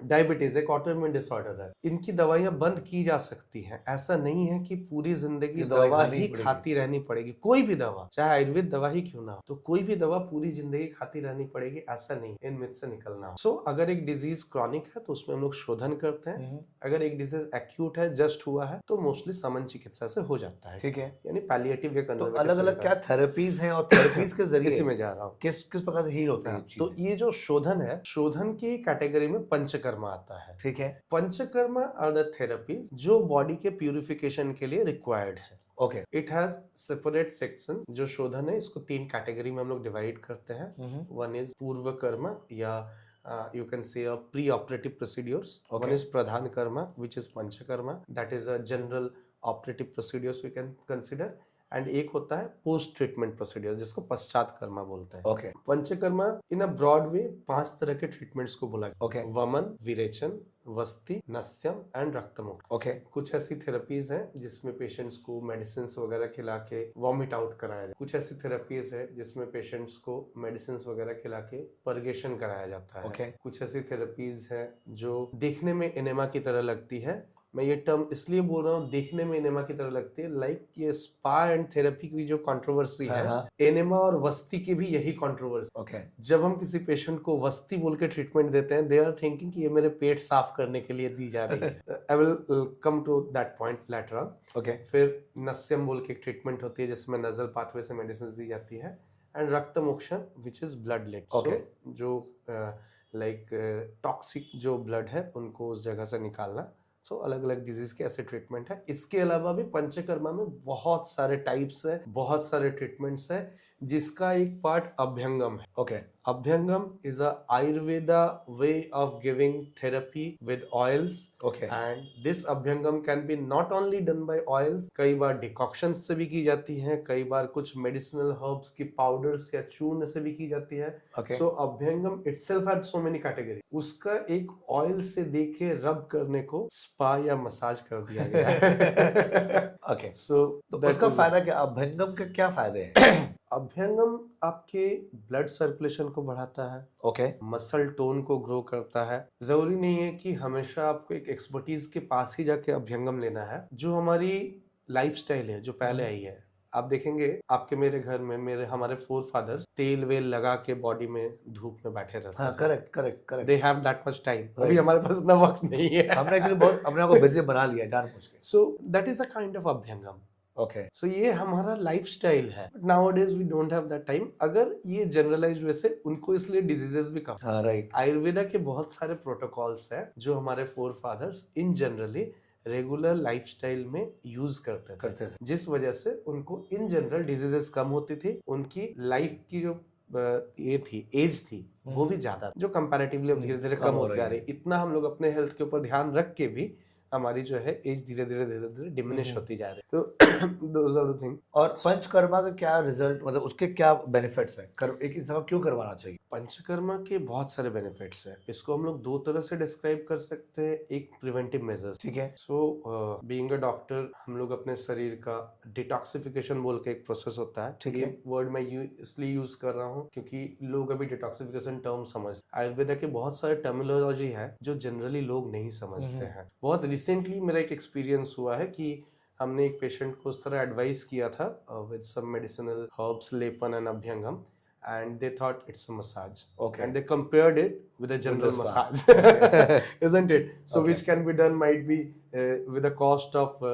डायबिटीज एक ऑटोइम्यून डिसऑर्डर है, इनकी दवाइयां बंद की जा सकती हैं। ऐसा नहीं है कि पूरी जिंदगी दवा ही खाती रहनी पड़ेगी। कोई भी दवा, चाहे आयुर्वेद दवा ही क्यों ना हो, तो कोई भी दवा पूरी जिंदगी खाती रहनी पड़ेगी, ऐसा नहीं। इन मिथ से निकलना हो। सो अगर एक डिजीज क्रॉनिक है तो उसमें हम लोग शोधन करते हैं। अगर एक डिजीज एक्यूट है, जस्ट हुआ है, तो मोस्टली समन चिकित्सा से हो जाता है। ठीक है, यानी पैलिएटिव या तो कंजर्वेटिव अलग अलग क्या थेरेपीज हैं और थेरेपीज के जरिए इसी में जा रहा हूँ। किस किस प्रकार से हील होते हैं? तो ये जो शोधन है, शोधन की कैटेगरी में पंचकर्मा आता है। ठीक है, पंचकर्मा आर द थेरेपीज जो बॉडी के प्यूरिफिकेशन के लिए रिक्वायर्ड है। Okay, it has separate sections. जो शोधन है इसको 3 कैटेगरी में हम लोग डिवाइड करते हैं। वन इज पूर्व कर्म, या you can say a pre-operative procedures. One is pradhan karma, which is panchakarma. That is a general operative procedures we can consider. And एक होता है पोस्ट ट्रीटमेंट प्रोसीडियर, जिसको पश्चात कर्मा बोलते हैं। Okay, Panchakarma in a broad way 5 तरह के ट्रीटमेंट्स को बोला गया। ओके, वमन, विरेचन, वस्ति, नस्यम एंड रक्तमुक्त। ओके, कुछ ऐसी थेरेपीज हैं जिसमें पेशेंट्स को मेडिसिन वगैरह खिला के वॉमिट आउट कराया जाए। कुछ ऐसी थेरेपीज है जिसमें पेशेंट्स को मेडिसिन वगैरह खिला के परगेशन कराया जाता है। ओके, कुछ ऐसी थेरेपीज है जो देखने में एनेमा की तरह लगती है। मैं ये टर्म इसलिए बोल रहा हूँ देखने में एनेमा की तरह लगती है, लाइक ये स्पा एंड थेरेपी की जो कंट्रोवर्सी है, एनेमा और वस्ती की भी यही कंट्रोवर्सी। ओके, जब हम किसी पेशेंट को वस्ती बोल के ट्रीटमेंट देते हैं, दे आर थिंकिंग कि ये मेरे पेट साफ करने के लिए दी जा रही है। I will come to that point later on. Okay, फिर नस्यम बोल के एक ट्रीटमेंट होती है जिसमें नजल पाथवे से मेडिसिन दी जाती है, एंड रक्त मोक्षण which is blood let. Okay. जो लाइक टॉक्सिक जो ब्लड है उनको उस जगह से निकालना। सो अलग अलग डिजीज के ऐसे ट्रीटमेंट है। इसके अलावा भी पंचकर्मा में बहुत सारे टाइप्स है, बहुत सारे ट्रीटमेंट्स है, जिसका एक पार्ट अभ्यंगम है। ओके, अभ्यंगम is a Ayurveda way of giving therapy with oils. Okay, and this अभ्यंगम can be not only done by oils, कई बार डिकॉक्शन से भी की जाती है, कई बार कुछ मेडिसिनल हर्ब्स की पाउडर्स या चूर्ण से भी की जाती है। ओके, सो अभ्यंगम itself has so many category. उसका एक ऑयल से देके रब करने को स्पा या मसाज कर दिया गया है। ओके, सो तो उसका फायदा क्या, अभ्यंगम के क्या फायदे हैं? अभ्यंगम आपके ब्लड सर्कुलेशन को बढ़ाता है, ओके, मसल टोन को ग्रो करता है। जरूरी नहीं है कि हमेशा आपको एक एक्सपर्टीज के पास ही जाके अभ्यंगम लेना है। जो हमारी लाइफस्टाइल है जो पहले आई है, आप देखेंगे आपके मेरे घर में हमारे फोर फादर्स तेल वेल लगा के बॉडी में धूप में बैठे रहते हाँ, थे। Correct correct correct, they have that much time. अभी हमारे पास इतना वक्त नहीं है। हमने एक्चुअली बहुत अपने को बिजी बना लिया जानबूझ के। So that is a kind of अभ्यंगम। ओके, सो ये हमारा लाइफस्टाइल है। Now days we don't have that time. अगर ये जनरलाइज वैसे उनको इसलिए डिजीजेस भी कम। हाँ, राइट, आयुर्वेदा के बहुत सारे प्रोटोकॉल्स हैं जो हमारे forefathers in generally regular lifestyle में यूज करते थे, जिस वजह से उनको इन जनरल डिजीजेस कम होती थी। उनकी लाइफ की जो ये थी, एज थी, वो भी ज्यादा, जो कंपैरेटिवली अब धीरे धीरे कम होती आ रही है। इतना हम लोग अपने हेल्थ के ऊपर ध्यान रख के भी हमारी जो है एज धीरे धीरे डिमिनिश होती जा रही है। तो दोस आर द थिंग। और पंचकर्मा का क्या रिजल्ट, मतलब उसके क्या बेनिफिट्स हैं? एक इंसान को क्यों करवाना चाहिए? पंचकर्मा के बहुत सारे बेनिफिट्स हैं। इसको हम लोग 2 तरह से डिस्क्राइब कर सकते हैं। एक प्रिवेंटिव मेजर्स, ठीक है, सो बीइंग अ डॉक्टर हम लोग अपने शरीर का डिटॉक्सिफिकेशन बोल के एक प्रोसेस होता है। ठीक ये है, वर्ड मैं इसलिए यूज कर रहा हूँ क्योंकि लोग अभी डिटॉक्सिफिकेशन टर्म समझ, आयुर्वेदा के बहुत सारे टर्मिनोलॉजी है जो जनरली लोग नहीं समझते हैं। बहुत रिसेंटली मेरा एक एक्सपीरियंस हुआ है कि हमने एक पेशेंट को उस तरह एडवाइस किया था विद सम मेडिसिनल हर्ब्स, लेपन एंड अभ्यंगम, and they thought it's a massage. Okay. And they compared it with a general the spa. massage. Isn't it? So Okay. which can be done might be with a cost of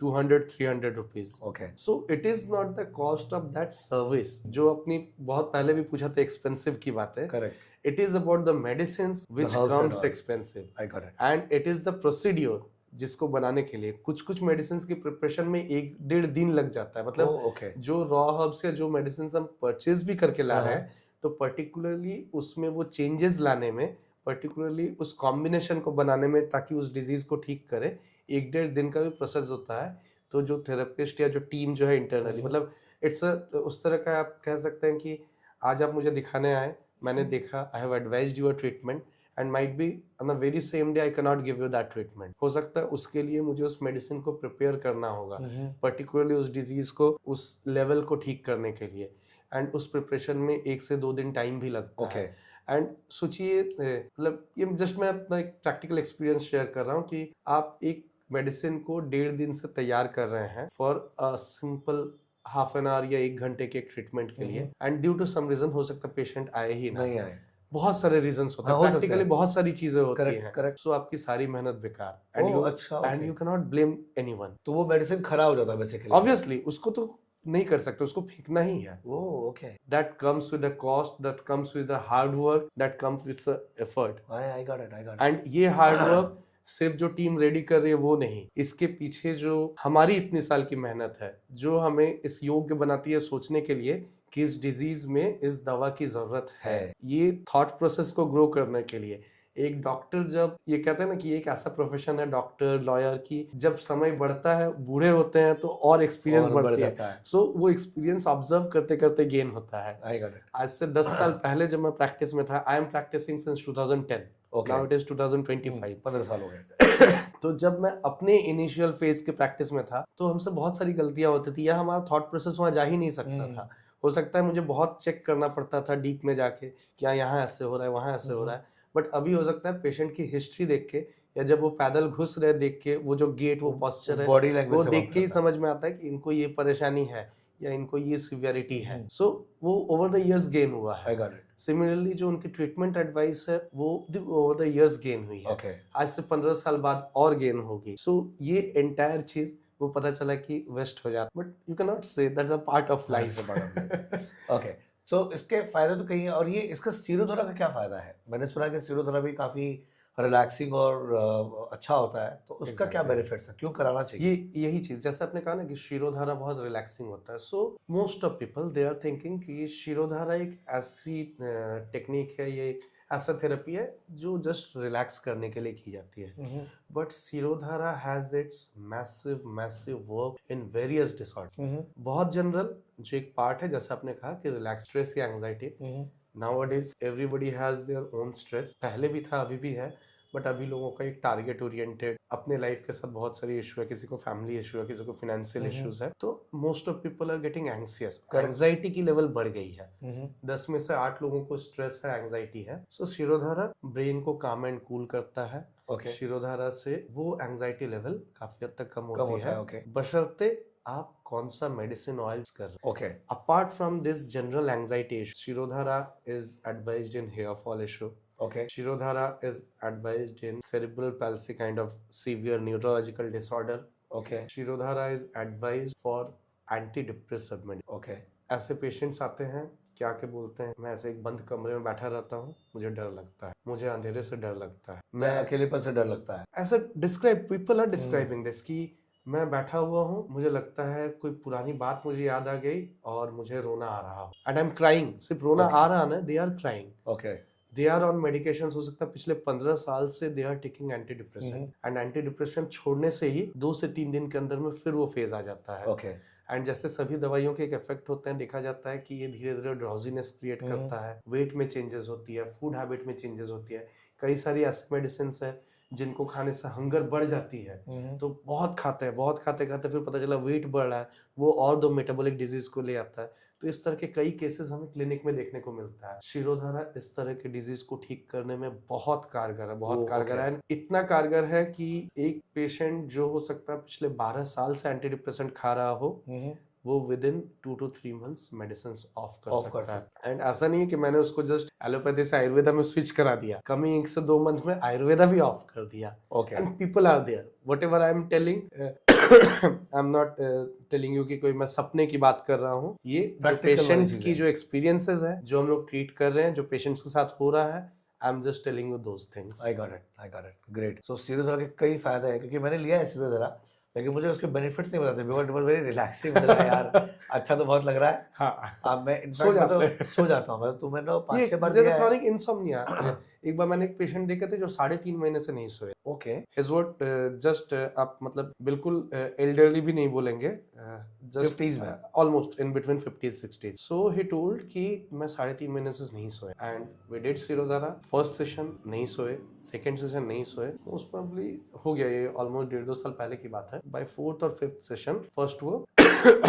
200-300 rupees. Okay, So it is not the cost of that service. जो अपनी बहुत पहले भी पूछा था एक्सपेंसिव की बात है. Correct, It is about the medicines which herbs and comes all. expensive. I got it, And it is the procedure जिसको बनाने के लिए कुछ मेडिसिन की प्रिपरेशन में 1-1.5 दिन लग जाता है। मतलब ओके, जो रॉ हर्ब्स या जो मेडिसिन हम परचेज भी करके ला रहे हैं, तो पर्टिकुलरली उसमें वो चेंजेस लाने में पर्टिकुलरली उस कॉम्बिनेशन को बनाने में, ताकि उस डिजीज को ठीक करे, 1-1.5 दिन का भी प्रोसेस होता है। तो जो थेरेपिस्ट या जो टीम जो है इंटरनली, मतलब इट्स उस तरह का आप कह सकते हैं कि आज आप मुझे दिखाने आए, मैंने देखा, I have advised you a treatment and might be on the very same day I can not give you that treatment. हो सकता है उसके लिए मुझे उस मेडिसिन को प्रिपेयर करना होगा, पर्टिकुलरली उस डिजीज को, उस लेवल को ठीक करने के लिए, एंड उस प्रिपरेशन में 1 से 2 दिन टाइम भी लगता है। एंड सोचिए, मतलब ये जस्ट मैं अपना एक प्रैक्टिकल एक्सपीरियंस शेयर कर रहा हूँ कि आप एक मेडिसिन को 1.5 दिन से तैयार कर रहे हैं for a simple half an hour या 1 घंटे के एक ट्रीटमेंट के लिए, and due to some reason हो सकता है पेशेंट आए ही नहीं आए, बहुत सारे रीजंस होते हैं, हाँ, हो सकता है। प्रैक्टिकली बहुत सारी चीजें होती Correct, हैं, correct. सो आपकी सारी मेहनत बेकार, अच्छा, and okay. You can not blame anyone. तो वो मेडिसिन खराब हो जाता है बेसिकली। ऑब्वियसली उसको तो नहीं कर सकते, उसको फेंकना ही है। ओह, okay. That comes with a cost, that comes with a hard work, that comes with a effort. I got it. And ये हार्ड वर्क सिर्फ जो टीम रेडी कर रही है वो नहीं, इसके पीछे जो हमारी इतनी साल की मेहनत है, जो हमें इस योग्य बनाती है सोचने के लिए कि इस डिजीज में इस दवा की जरूरत है, ये थॉट प्रोसेस को ग्रो करने के लिए। एक डॉक्टर, जब ये कहते हैं ना कि एक ऐसा प्रोफेशन है डॉक्टर लॉयर की, जब समय बढ़ता है, बूढ़े होते हैं तो और एक्सपीरियंस बढ़ती है, सो वो एक्सपीरियंस ऑब्जर्व करते करते गेन होता है। आज से 10 साल पहले जब मैं प्रैक्टिस में था, I am practicing since 2010, now it is 2025, 15 साल हो गए। तो जब मैं अपने इनिशियल फेज के प्रैक्टिस में था तो हमसे बहुत सारी गलतियां होती थी, या हमारा थॉट प्रोसेस वहां जा ही नहीं सकता था। हो सकता है मुझे बहुत चेक करना पड़ता था डीप में जाके, क्या यहाँ ऐसे हो रहा है, वहां ऐसे हो रहा है, बट अभी हो सकता है पेशेंट की हिस्ट्री देख के, या जब वो पैदल घुस रहे देख के, वो जो गेट, वो पोस्चर है, बॉडी लैंग्वेज वो देख के ही समझ में आता है कि इनको ये परेशानी है या इनको ये सिवियरिटी है। सो वो ओवर द इयर्स गेन हुआ है। सिमिलरली जो उनकी ट्रीटमेंट एडवाइस है वो ओवर द इयर्स गेन हुई है। आज से 15 साल बाद और गेन होगी। सो ये एंटायर चीज वो पता चला कि वेस्ट हो जाता, but you can not say that's a part of life. Okay, so इसके फायदे तो कई हैं, और ये इसका सीरोधरा का क्या फायदा है? मैंने सुना है कि सीरोधरा भी काफी रिलैक्सिंग और अच्छा होता है, तो उसका क्या बेनिफिट्स है, क्यों कराना चाहिए? ये यही चीज, जैसे आपने कहा ना कि शिरोधारा बहुत रिलैक्सिंग होता है, so most of people they are thinking कि शिरोधारा एक ऐसी टेक्निक है, ये ऐसा थेरेपी है जो जस्ट रिलैक्स करने के लिए की जाती है, but shirodhara has its massive work in various disorder. बहुत जनरल जो एक पार्ट है, जैसे आपने कहा कि रिलैक्स, स्ट्रेस या anxiety, nowadays everybody has their own stress, पहले भी था अभी भी है, बट अभी लोगों का एक टारगेट ओरिएंटेड, अपने लाइफ के साथ बहुत सारे इशू है, किसी को फैमिली इशू है, किसी को फाइनेंशियल इश्यूज है, तो most of people are getting anxious, anxiety की लेवल बढ़ गई है। 10 में से 8 लोगों को स्ट्रेस है, एंजाइटी है। सो शिरोधारा ब्रेन को काम एंड कूल करता है। शिरोधारा से वो एंजाइटी लेवल काफी हद तक कम होती है, बशर्ते आप कौन सा मेडिसिन ऑयल्स कर रहे हैं। Apart from this general anxiety, Shirodhara is advised in hair fall issue. Shirodhara is advised in cerebral palsy kind of severe neurological disorder. Shirodhara is advised for antidepressant medicine. ऐसे पेशेंट्स आते हैं क्या के बोलते हैं, मैं ऐसे एक बंद कमरे में बैठा रहता हूँ, मुझे डर लगता है, मुझे अंधेरे से डर लगता है, मैं अकेलेपन से डर लगता है, ऐसा describe, people are describing this कि मैं बैठा हुआ हूँ, मुझे लगता है कोई पुरानी बात मुझे याद आ गई और मुझे रोना आ रहा हो, एंड आई एम क्राइंग। सिर्फ रोना आ रहा ना, they are crying. They are on medication, हो सकता है पिछले 15 साल से they are taking anti depression, and anti depression छोड़ने से ही 2 से 3 दिन के अंदर में फिर वो फेज आ जाता है। एंड जैसे सभी दवाइयों के एक इफेक्ट होते हैं, देखा जाता है कि ये धीरे धीरे ड्राउजीनेस क्रिएट करता है, वेट में चेंजेस होती है, फूड हैबिट में चेंजेस होती है। कई सारी ऐसी मेडिसिन है जिनको खाने से हंगर बढ़ जाती है, तो बहुत खाते हैं, बहुत खाते खाते फिर पता चला वेट बढ़ रहा है, वो और 2 मेटाबॉलिक डिजीज को ले आता है। तो इस तरह के कई केसेस हमें क्लिनिक में देखने को मिलता है। शिरोधारा इस तरह के डिजीज को ठीक करने में बहुत कारगर है, बहुत कारगर है। इतना कारगर है कि एक पेशेंट जो हो सकता है पिछले 12 साल से एंटी डिप्रेसेंट खा रहा हो, वो with in 2 to 3 months medicine of कर सकता है। एंड ऐसा नहीं है कि मैंने उसको जस्ट एलोपैथी से आयुर्वेदा में स्विच करा दिया, कमी 1 से 2 मंथ में आयुर्वेदा भी ऑफ कर दिया। And people are there, whatever I am telling, I am not telling you कि कोई मैं सपने की बात कर रहा हूँ, ये जो पेशेंट की जो एक्सपीरियंसेस है, जो हम लोग ट्रीट कर रहे हैं, जो पेशेंट्स के साथ हो रहा है, I am just telling you those things. I got it, great. So Shirodhara के कई फायदे हैं, क्योंकि मैंने लिया है शिरोधारा, लेकिन मुझे उसके बेनिफिट्स नहीं बताते, because it was very relaxing. यार अच्छा तो बहुत लग रहा है। हाँ, अब मैं सो जाता हूँ, मैं तो 5-6 बार जैसे क्रॉनिक इंसोम्निया, एक बार मैंने एक पेशेंट देखे थे जो 3.5 महीने से नहीं सोए। ओके, इज व्हाट जस्ट आप मतलब बिल्कुल एल्डरली भी नहीं बोलेंगे, जस्ट 50s में। Almost in between 50s 60s। So he told कि मैं 3.5 महीने से नहीं सोए and we did Shirodhara. First session नहीं सोए, सेकेंड सेशन नहीं सोए, मोस्ट प्रोबेबली हो गया ये ऑलमोस्ट 1.5-2 साल पहले की बात है। बाय 4th और 5th सेशन फर्स्ट वो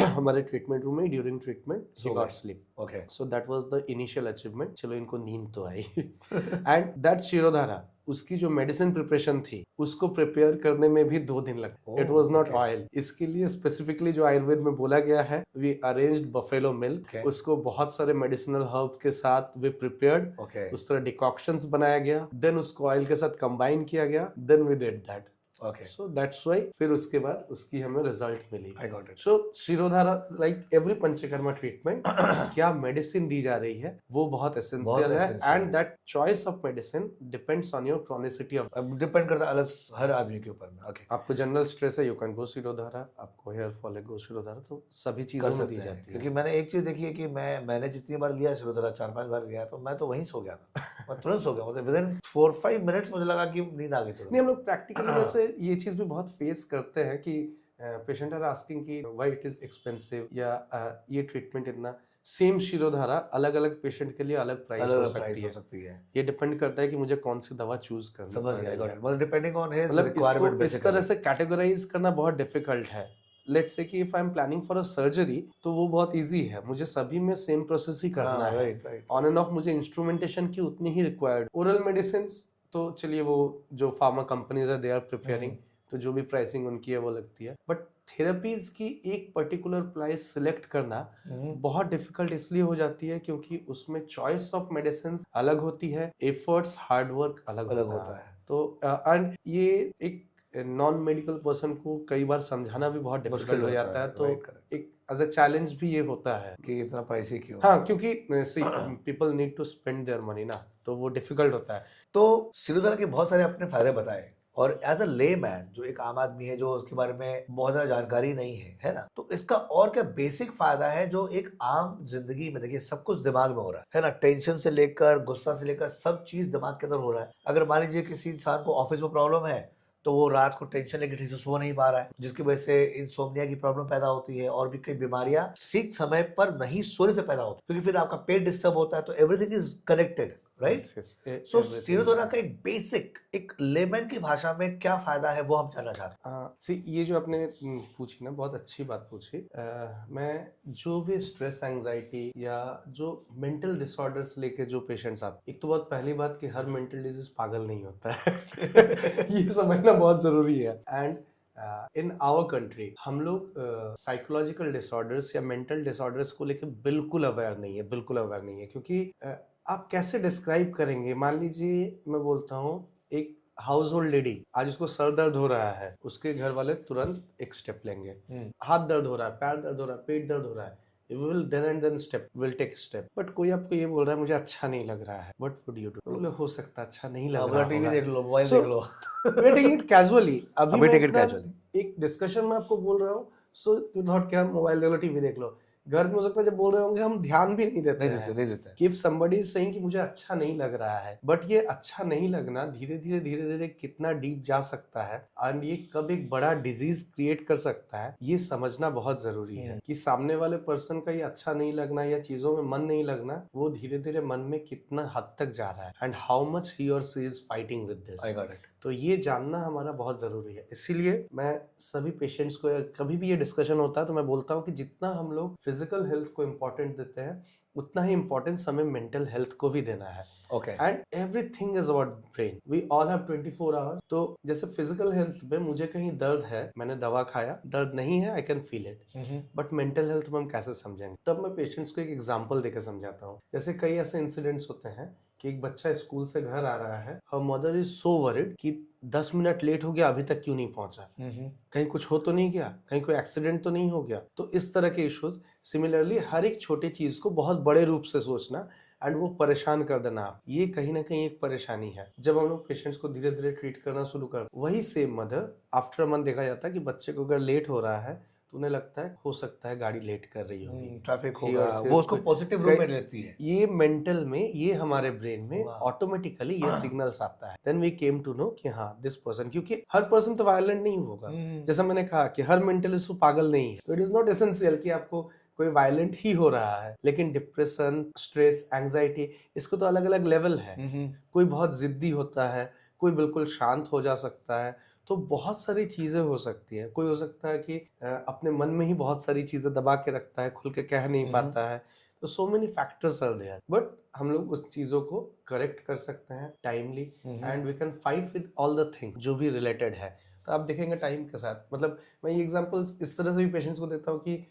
हमारे ट्रीटमेंट रूम में ड्यूरिंग ट्रीटमेंट ही सो गॉट गए। Sleep. Okay, so that was the initial achievement, चलो इनको नींद तो आई। एंड दैट शिरोधारा, उसकी जो मेडिसिन प्रिपरेशन थी उसको प्रिपेयर करने में भी 2 दिन लगे। It Oh, was not okay. Oil. इसके लिए स्पेसिफिकली जो आयुर्वेद में बोला गया है, we arranged buffalo milk, Okay. उसको बहुत सारे मेडिसिनल हर्ब के साथ वी प्रिपेयर्ड, ओके, उस तरह डिकॉक्शंस बनाया गया, देन उसको ऑयल के साथ कंबाइन किया गया, then we did that. Okay, so that's why फिर उसके बाद उसकी हमें रिजल्ट मिली। I got it. So Shirodhara, like every Panchakarma treatment, क्या मेडिसिन दी जा रही है वो बहुत एसेंशियल है, essential एंड है। That choice of medicine depends on your chronicity of. अब डिपेंड करता है अलग हर आदमी के ऊपर में। ओके, आपको जनरल स्ट्रेस है, यू कैन गो शिरोधारा, आपको हेयर फॉल है, गो शिरोधारा, तो सभी कर चीजों में सकते दी हैं। जाती है। क्योंकि मैंने एक चीज देखी है कि मैंने जितनी बार लिया शिरोधारा, 4-5 बार लिया, तो मैं तो वहीं सो गया था। मैं तुरंत सो गया, मतलब विदिन 4-5 मिनट्स मुझे लगा कि नींद आ गई तुरंत। नहीं, हम लोग प्रैक्टिकली वैसे ये चीज भी बहुत फेस करते हैं कि पेशेंट आर आस्किंग कि व्हाई इट इज एक्सपेंसिव, या ये ट्रीटमेंट इतना। सेम शिरोधारा अलग अलग पेशेंट के लिए अलग प्राइस अलग हो अलग सकती प्राइस हो है। सकती है। ये डिपेंड करता है कि मुझे कौन सी दवा चूज करनी समझ पड़ गया, रही गॉट है। इट। मतलब डिपेंडिंग ऑन हिज मतलब रिक्वायरमेंट इसको इस तरह बेसिकली। से कैटेगराइज करना बहुत डिफिकल्ट है। लेट्स से कि if I am planning for a surgery तो वो बहुत इजी है, मुझे सभी में सेम प्रोसेस ही करना है। Right, right. On end of मुझे इंस्ट्रूमेंटेशन की उतनी ही रिक्वायर्ड। ओरल मेडिसिन तो चलिए वो जो फार्मा कंपनीज है दे आर प्रिपेयरिंग, तो जो भी प्राइसिंग उनकी है वो लगती है। बट थेरेपीज की एक पर्टिकुलर प्राइस सिलेक्ट करना बहुत डिफिकल्ट इसलिए हो जाती है क्योंकि उसमें चॉइस ऑफ मेडिसिन अलग होती है, एफर्ट्स हार्ड वर्क अलग अलग होता होता है। है। तो एंड ये एक नॉन मेडिकल पर्सन को कई बार समझाना भी बहुत मुश्किल डिफिकल्ट हो होता जाता है, है, तो राइट, करेक्ट। एक एज अ चैलेंज भी ये होता है। कि इतना प्राइसी क्यों? हाँ, क्योंकि see people need to spend their money ना, तो वो डिफिकल्ट होता है। तो शिरोधारा के बहुत सारे अपने फायदे बताए, और एज अ ले मैन, जो एक आम आदमी है, जो उसके बारे में बहुत ज्यादा जानकारी नहीं है ना, तो इसका और क्या बेसिक फायदा है जो एक आम जिंदगी में, देखिए सब कुछ दिमाग में हो रहा है ना, टेंशन से लेकर गुस्सा से लेकर सब चीज दिमाग के अंदर हो रहा है। अगर मान लीजिए किसी इंसान को ऑफिस में प्रॉब्लम है, तो वो रात को टेंशन लेके ठीक से सो नहीं पा रहा है, जिसकी वजह से इंसोम्निया की प्रॉब्लम पैदा होती है, और भी कई बीमारियां ठीक समय पर नहीं सोने से पैदा होती है, क्योंकि फिर आपका पेट डिस्टर्ब होता है। तो everything is connected, right? Yes, yes, so everything. Shirodhara का एक बेसिक, एक लेमन की भाषा में क्या फायदा है वो हम जानना चाहते सी ये जो आपने पूछी ना, बहुत अच्छी बात पूछी। मैं जो भी स्ट्रेस एंजाइटी या जो मेंटल डिसऑर्डर्स लेके जो पेशेंट्स आते, एक तो बहुत पहली बात कि हर मेंटल डिजीज पागल नहीं होता है। ये समझना बहुत जरूरी है। एंड इन आवर कंट्री हम लोग साइकोलॉजिकल डिसऑर्डर्स या मेंटल डिसऑर्डर्स को लेके बिल्कुल अवेयर नहीं है, बिल्कुल अवेयर नहीं है। क्योंकि आप कैसे डिस्क्राइब करेंगे? मान लीजिए मैं बोलता हूँ, एक हाउस होल्ड लेडी, आज उसको सर दर्द हो रहा है, उसके घर वाले तुरंत एक स्टेप लेंगे। हाथ दर्द हो रहा है, पैर दर्द हो रहा है, पेट दर्द हो रहा है, will then and then step will take step. But कोई आपको ये बोल रहा है मुझे अच्छा नहीं लग रहा है, व्हाट वुड यू डू? बोले हो सकता है अच्छा नहीं हैं। लग अपना रहा टीवी होगा, देख लो, मोबाइल So, देख लो। we're taking it casually। अभी अभी मैं take it इतना casually। एक डिस्कशन में आपको बोल रहा हूँ, सो यू थॉट क्या मोबाइल देख लो, टीवी देख लो। घर में हो सकता है जब बोल रहे होंगे हम ध्यान भी नहीं देते हैं नहीं देते। कि if somebody is saying कि मुझे अच्छा नहीं लग रहा है, बट ये अच्छा नहीं लगना धीरे धीरे कितना डीप जा सकता है, एंड ये कब एक बड़ा डिजीज क्रिएट कर सकता है, ये समझना बहुत जरूरी है। कि सामने वाले पर्सन का ये अच्छा नहीं लगना या चीजों में मन नहीं लगना, वो धीरे धीरे मन में कितना हद तक जा रहा है, एंड हाउ मच ही और she is fighting with this. I got it. तो ये जानना हमारा बहुत जरूरी है। इसीलिए मैं सभी पेशेंट्स को, कभी भी ये डिस्कशन होता है तो मैं बोलता हूँ कि जितना हम लोग फिजिकल हेल्थ को इम्पोर्टेंट देते हैं, उतना ही इम्पोर्टेंस हमें मेंटल हेल्थ को भी देना है। Okay. And everything is about brain. We all have 24 hours. तो जैसे फिजिकल हेल्थ में मुझे कहीं दर्द है, मैंने दवा खाया, दर्द नहीं है, I can feel it. But mental health में हम कैसे समझेंगे? तब मैं पेशेंट्स को एक एग्जांपल देकर समझाता हूँ। जैसे कई ऐसे इंसिडेंट्स होते हैं कि एक बच्चा स्कूल से घर आ रहा है, her mother is so worried कि 10 मिनट लेट हो गया, अभी तक क्यों नहीं पहुंचा, कहीं कुछ हो तो नहीं गया, कहीं कोई एक्सीडेंट तो नहीं हो गया। तो इस तरह के इश्यूज। सिमिलरली हर एक छोटी चीज को बहुत बड़े रूप से सोचना एंड वो परेशान कर देना, ये कहीं ना कहीं एक परेशानी है। जब हम लोग पेशेंट्स को धीरे धीरे ट्रीट करना शुरू कर, वही same mother after a month देखा जाता है कि बच्चे को अगर लेट हो रहा है तो उन्हें लगता है हो सकता है गाड़ी लेट कर रही होगी, ट्रैफिक he होगा, or she वो उसको कोई- पॉजिटिव रूप में कई- लेती है। ये मेंटल में, ये हमारे ब्रेन में वाह। ऑटोमेटिकली ये सिग्नल्स आता है। Then we came to know कि हाँ दिस पर्सन, क्योंकि हर पर्सन तो वायलेंट नहीं होगा, जैसा मैंने कहा कि हर मेंटलिस्ट तो पागल नहीं है, तो इट इज नॉट एसेंशियल कि आपको कोई वायलेंट ही हो रहा है। लेकिन डिप्रेशन, स्ट्रेस, एंजाइटी, इसको तो अलग अलग लेवल है। कोई बहुत जिद्दी होता है, कोई बिल्कुल शांत हो जा सकता है, तो बहुत सारी चीजें हो सकती हैं। कोई हो सकता है कि अपने मन में ही बहुत सारी चीजें दबा के रखता है, खुल के कह नहीं पाता है। तो so many factors are there, but हम लोग उस चीजों को करेक्ट कर सकते हैं timely, and we can fight with all the thing जो भी रिलेटेड है। तो आप देखेंगे टाइम के साथ, मतलब मैं ये एग्जांपल्स इस तरह से भी पेशेंट्स को देता हूँ कि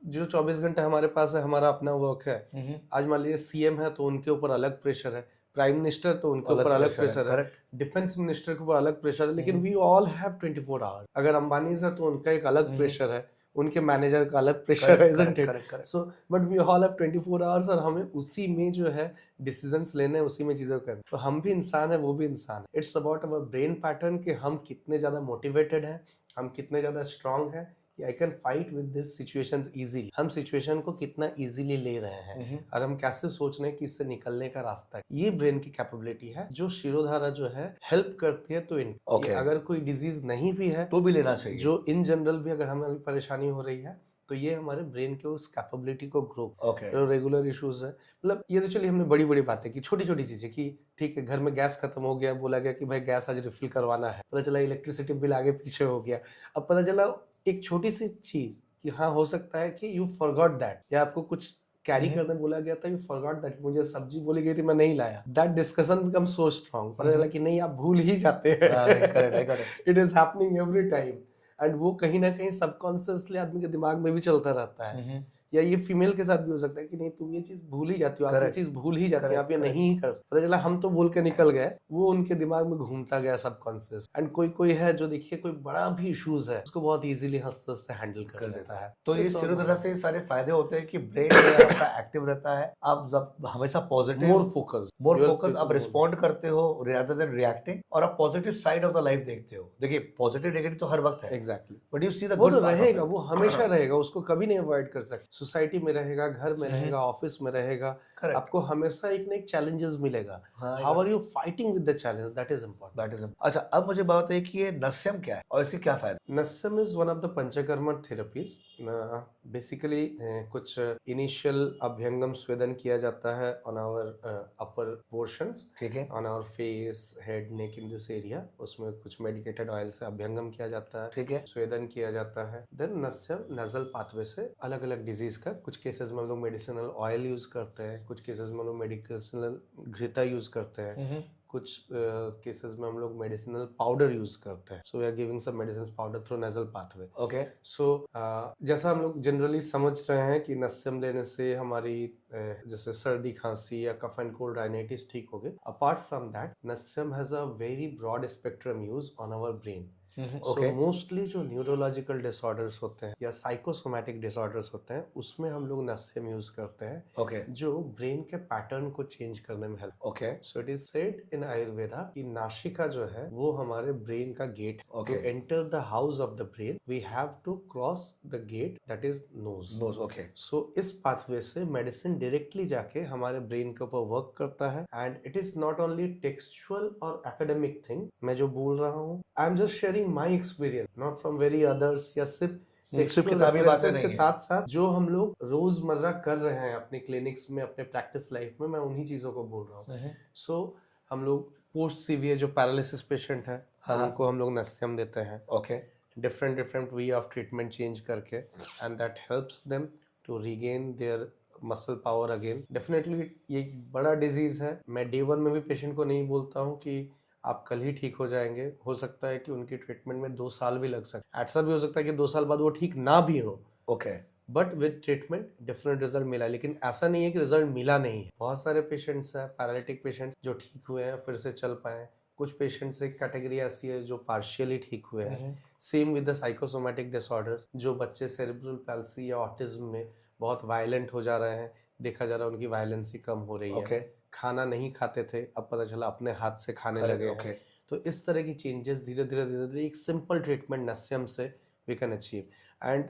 जो 24 घंटे हमारे पास है, हमारा अपना वर्क है। आज मान लीजिए सीएम है तो उनके ऊपर अलग प्रेशर है, प्राइम मिनिस्टर तो उनके ऊपर अलग प्रेशर है, डिफेंस मिनिस्टर के ऊपर अलग प्रेशर है, लेकिन वी ऑल हैव 24 आवर्स। अगर अंबानी है तो उनका एक अलग प्रेशर है, उनके मैनेजर का अलग प्रेशर है, isn't it? So but we all have 24 hours, और हमें उसी में जो है डिसीजंस लेने हैं, उसी में चीजें करनी। तो हम भी इंसान है, वो भी इंसान है। It's about our brain pattern कि हम कितने ज्यादा मोटिवेटेड हैं, हम कितने ज्यादा स्ट्रांग हैं कि I can fight with this situations easily. हम सिचुएशन को कितना इजीली ले रहे हैं और हम कैसे सोच रहे हैं कि इससे निकलने का रास्ता है। ये ब्रेन की कैपेबिलिटी है जो शिरोधारा जो है हेल्प करती है। तो इन अगर कोई डिजीज नहीं भी है तो भी लेना चाहिए, जो इन जनरल भी अगर हमें परेशानी हो रही है, तो ये हमारे ब्रेन के उस कैपेबिलिटी को ग्रो, रेगुलर इश्यूज है। मतलब ये तो चलिए हमने बड़ी बड़ी बातें की, छोटी छोटी चीजें कि ठीक है घर में गैस खत्म हो गया, बोला गया कि भाई गैस आज रिफिल करवाना है, पता चला इलेक्ट्रिसिटी बिल आगे पीछे हो गया। अब पता चला एक छोटी सी चीज कि हाँ हो सकता है कि यू फॉरगॉट दैट, या आपको कुछ कैरी करने बोला गया था, यू फॉरगॉट दैट, मुझे सब्जी बोली गई थी मैं नहीं लाया। That discussion become so strong, पता चला कि नहीं आप भूल ही जाते हैं। It is happening every time, and वो कहीं ना कहीं सबकॉन्शियसली आदमी के दिमाग में भी चलता रहता है। या ये फीमेल के साथ भी हो सकता है कि नहीं तुम ये चीज भूल ही जाती हो, आप ये चीज भूल ही जाती हो, आप ये नहीं ही करते। पता चला हम तो बोल के निकल गए, वो उनके दिमाग में घूमता गया सबकॉन्शियस। एंड कोई है जो देखिए कोई बड़ा भी इश्यूज है उसको बहुत इजीली हंसते हंसते हैंडल कर लेता है। तो ये शिरोधारा से सारे फायदे होते हैं कि ब्रेन जो है आपका एक्टिव रहता है, आप हमेशा पॉजिटिव, मोर फोकस, आप रिस्पॉन्ड करते हो रेदर देन रिएक्टिंग, और आप positive side of the life देखते हो। देखिए पॉजिटिव नेगेटिव तो हर वक्त है, exactly, but you see the वो तो रहेगा, वो हमेशा रहेगा, उसको कभी नहीं अवॉइड कर सकते। सोसाइटी में रहेगा, घर में रहेगा, ऑफिस में रहेगा, आपको हमेशा एक ना एक चैलेंजेस मिलेगा। How are you fighting with the challenge, that is important. अच्छा, अब मुझे बात है कि ये नस्यम क्या है और इसके क्या फायदे? नस्यम is one of the Panchakarma therapies. Basically कुछ इनिशियल अभ्यंगम स्वेदन किया जाता है ऑन आवर अपर पोर्शंस, ठीक है, on our face, head, neck, in this area. उसमें कुछ मेडिकेटेड ऑयल से अभ्यंगम किया जाता है, ठीक है, स्वेदन किया जाता है। देन नस्यम नजल पाथवे से अलग अलग डिजीज का, कुछ केसेस में हम लोग मेडिसिनल ऑयल यूज करते हैं, कुछ केसेस में हम लोग मेडिसिनल घृता यूज करते हैं, कुछ केसेस में हम लोग मेडिसिनल पाउडर यूज करते हैं। So we are giving some medicine powder through nasal pathway. Okay. So जैसा हम लोग जनरली समझ रहे हैं कि नस्यम लेने से हमारी जैसे सर्दी खांसी या कफ एंड कोल्ड राइनाइटिस ठीक हो गए। Apart from that nasyam has a very broad spectrum use on our brain. So mostly जो न्यूरोलॉजिकल डिसऑर्डर्स होते हैं या साइकोसोमैटिक डिसऑर्डर्स होते हैं उसमें हम लोग नस्यम यूज करते हैं, जो ब्रेन के पैटर्न को चेंज करने में help. So it is said in Ayurveda कि नासिका जो है वो हमारे ब्रेन का गेट है। To enter the house of the brain we have to cross the gate, that is nose. So इस पाथवे से मेडिसिन डायरेक्टली जाके हमारे ब्रेन के ऊपर वर्क करता है, and it is not only textual और एकेडमिक थिंग। मैं जो बोल रहा हूँ आई am just sharing my experience, not from very others, या सिर्फ किताबी बातें के साथ साथ जो हम लोग रोजमर्रा कर रहे हैं अपने क्लिनिक्स में, अपने प्रैक्टिस लाइफ में, मैं उन्हीं चीजों को बोल रहा हूँ। सो हम लोग पोस्ट सीवियर जो पैरालिसिस पेशेंट है उनको हम लोग नस्यम देते हैं, different way of treatment change करके, and that helps them to regain their muscle power again. Definitely ये एक बड़ा डिजीज है। मैं डे 1 में भी पेशेंट को नहीं बोलता हूँ कि आप कल ही ठीक हो जाएंगे। हो सकता है कि उनकी ट्रीटमेंट में 2 साल भी लग सकते, ऐसा भी हो सकता है कि 2 साल बाद वो ठीक ना भी हो। But with treatment different result मिला। लेकिन ऐसा नहीं है कि रिजल्ट मिला नहीं है। बहुत सारे पेशेंट्स हैं, पैरालिटिक पेशेंट्स, जो ठीक हुए हैं, फिर से चल पाए। कुछ पेशेंट्स एक कैटेगरी ऐसी है जो पार्शियली ठीक हुए हैं। Same with the psychosomatic disorders, जो बच्चे सेरेब्रल पैल्सी या ऑटिज्म में बहुत वायलेंट हो जा रहे हैं, देखा जा रहा है उनकी वायलेंसी कम हो रही है। खाना नहीं खाते थे, अब पता चला अपने हाथ से खाने लगे हैं। तो इस तरह की चेंजेस धीरे धीरे एक सिंपल ट्रीटमेंट नस्यम से we can achieve. And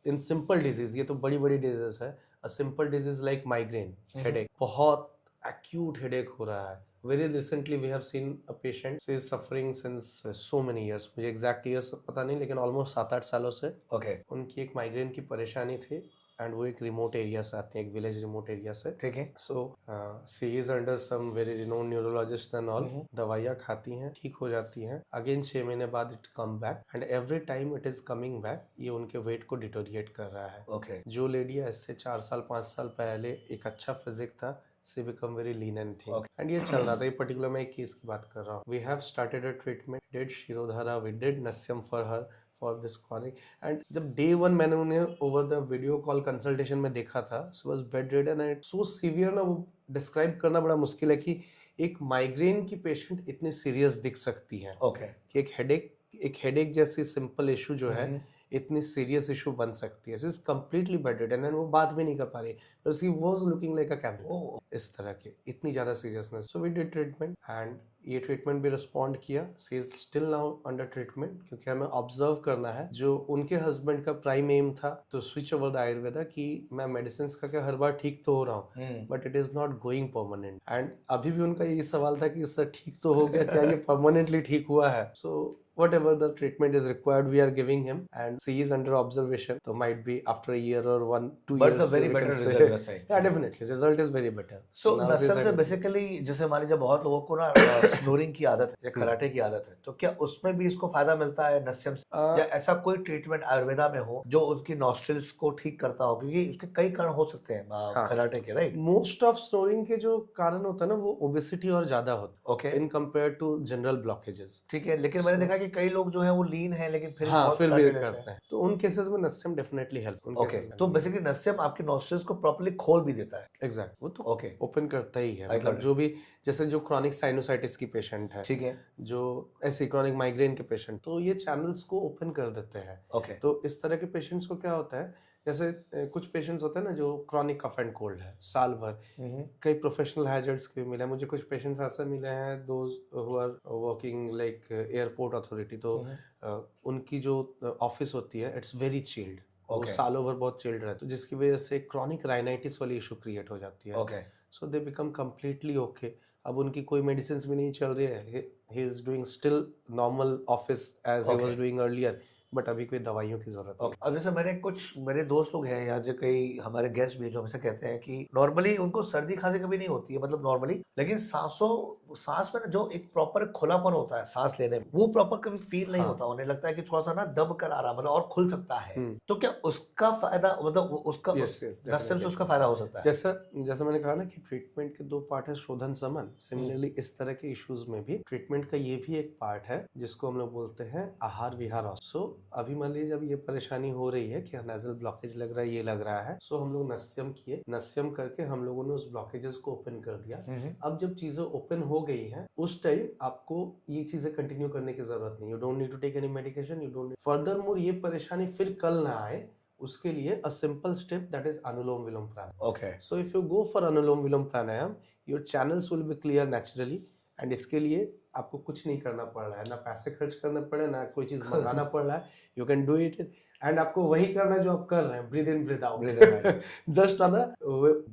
in simple disease, ये तो बड़ी बड़ी डिजीज है, a simple disease like migraine headache, बहुत acute headache हो रहा है. Very recently we have seen a patient who is suffering since so many years. मुझे exact years पता नहीं, लेकिन almost 7-8 सालों से ओके उनकी एक माइग्रेन की परेशानी थी, एंड वो एक रिमोट एरिया से आते हैं, एक विलेज रिमोट एरिया से. ठीक है. So she is under some very renowned neurologist and all. दवाइयाँ खाती हैं, ठीक हो जाती हैं, अगेन 6 महीने बाद it come back, and every time it is coming back. ये उनके वेट को डिटोरिएट कर रहा है. ओके. जो लेडी इससे 4 साल 5 साल पहले एक अच्छा फिजिक था, से become very lean and thin, and ये चल रहा था. ये पर्टिकुलर मैं एक केस की बात कर रहा हूँ. We have started a treatment, did shirodhara, we did nasyam for her for this chronic. And जब डे 1 मैंने उन्हें over the video call consultation में देखा था, she was bedridden and so severe ना, वो डिस्क्राइब करना बड़ा मुश्किल है कि एक माइग्रेन की पेशेंट इतनी सीरियस दिख सकती है. ओके. कि एक हेडेक जैसी सिंपल इशू जो है इतनी सीरियस इशू बन सकती है. Is completely bedridden and वो बात भी नहीं कर पा रही. She was looking like a cancer. इस तरह के इतनी ज्यादा seriousness. So we did treatment, and ये ट्रीटमेंट भी रिस्पॉन्ड किया. She is still now under treatment, क्योंकि हमें ऑब्जर्व करना है. जो उनके हस्बैंड का प्राइम एम था तो स्विच ओवर द आयुर्वेदा, कि मैं मेडिसिन का क्या हर बार ठीक तो हो रहा हूँ, but it is not going permanent. And अभी भी उनका यही सवाल था कि सर ठीक तो हो गया, क्या ये परमानेंटली ठीक हुआ है. सो whatever the treatment is required we are giving him, and she is under observation, so might be after a year or 1-2 But years it's a very we better can say. result, you're saying. Yeah, definitely result is very better. So Now नसम she's से at- बेसिकली जैसे मान लीजिए बहुत लोगों को ना स्नोरिंग की आदत है या कराटे की आदत है, तो क्या उसमें भी इसको फायदा मिलता है नस्यम से? या ऐसा कोई ट्रीटमेंट आयुर्वेदा में हो जो उनकी नॉस्ट्रल्स को ठीक करता हो, क्योंकि उसके कई कारण हो सकते हैं हाँ. कराटे के, राइट? मोस्ट ऑफ स्नोरिंग के जो कारण होता है ना, वो ओबेसिटी और ज्यादा होता ओके. है in compare to general blockages. ठीक है, लेकिन मैंने देखा कि कई लोग जो है वो लीन है लेकिन फिर हाँ, बहुत फिर भी कराटे लेते करते हैं, तो उन केसेस में नस्यम डेफिनेटली हेल्प. ओके. तो बेसिकली नस्यम आपके नॉस्ट्रल्स को प्रॉपर्ली खोल भी देता है. एग्जैक्ट, वो तो ओके. ओपन करता ही है. I मतलब got जो भी, जैसे जो क्रॉनिक साइनोसाइटिस की पेशेंट है, ठीक है. जो ऐसे क्रॉनिक माइग्रेन के पेशेंट, तो ये चैनल्स को ओपन कर देते हैं. ओके. तो इस तरह के पेशेंट्स को क्या होता है, जैसे कुछ पेशेंट्स होते हैं ना जो क्रॉनिक कफ एंड कोल्ड है साल भर, कई प्रोफेशनल हैजर्ड्स के मिले मुझे. कुछ पेशेंट्स ऐसे मिले हैं, those who are working like airport authority, तो उनकी जो ऑफिस होती है इट्स वेरी चिल्ड. वो Okay. सालों भर बहुत चिल्ड रहते, तो जिसकी वजह से क्रॉनिक राइनाइटिस वाली इशू क्रिएट हो जाती है. Okay. So they become completely okay. अब उनकी कोई मेडिसिन भी नहीं चल रही है, he is doing still normal office as he was doing earlier, but अभी कोई दवाइयों की जरूरत ओके. अब जैसे मैंने कुछ मेरे दोस्त लोग हैं या जो कई हमारे गेस्ट भी जो हमें कहते हैं कि नॉर्मली उनको सर्दी खांसी कभी नहीं होती है, मतलब नॉर्मली, लेकिन सांस में ना जो एक प्रॉपर खुलापन होता है सांस लेने में, वो प्रॉपर कभी फील नहीं होता. उन्हें लगता है कि थोड़ा सा ना दब कर आ रहा, मतलब और खुल सकता है. तो क्या उसका फायदा, मतलब उसका नस्यम से उसका फायदा हो सकता है? जैसा मैंने कहा ना कि ट्रीटमेंट के 2 पार्ट है, शोधन समन. सिमिलरली इस तरह के इश्यूज में भी ट्रीटमेंट का ये भी एक पार्ट है जिसको हम लोग बोलते हैं आहार विहार. सो अभी मान लीजिए जब ये परेशानी हो रही है कि नेजल ब्लॉकेज लग रहा है, ये लग रहा है, सो हम लोग नस्यम किए. नस्यम करके हम लोगों ने उस ब्लॉकेजेस को ओपन कर दिया. अब जब चीजें ओपन हो गई हैं, उस टाइम आपको ये चीजें कंटिन्यू करने की जरूरत नहीं. You don't need to take any medication, you don't. Further more ये परेशानी फिर कल ना आए, उसके लिए a simple step that is anulom vilom pranayama. Okay. So if you go for anulom vilom pranayama, your channels will be clear naturally, and इसके लिए आपको कुछ नहीं करना पड़ रहा है, ना पैसे खर्च करना पड़े, ना कोई चीज मंगाना पड़ रहा है. You can do it, and आपको वही करना है जो आप कर रहे हैं, breathe in breathe out, just on a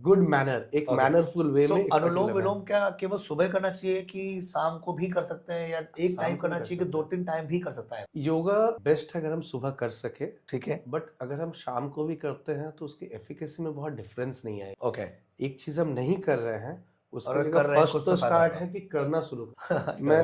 good manner, एक मैनरफुल वे में. अनुलोम विलोम क्या केवल सुबह करना चाहिए कि शाम को भी कर सकते हैं, या एक टाइम करना चाहिए कि 2-3 टाइम भी कर सकता है? योगा बेस्ट है अगर हम सुबह कर सके, ठीक है, बट अगर हम शाम को भी करते हैं तो उसकी एफिकेसी में बहुत डिफरेंस नहीं आएगा. ओके. एक चीज हम नहीं कर रहे हैं, उसके और लिए कर रहे हैं, फर्स्ट कुछ तो तो फायदा स्टार्ट होगा. है कि करना शुरू मैं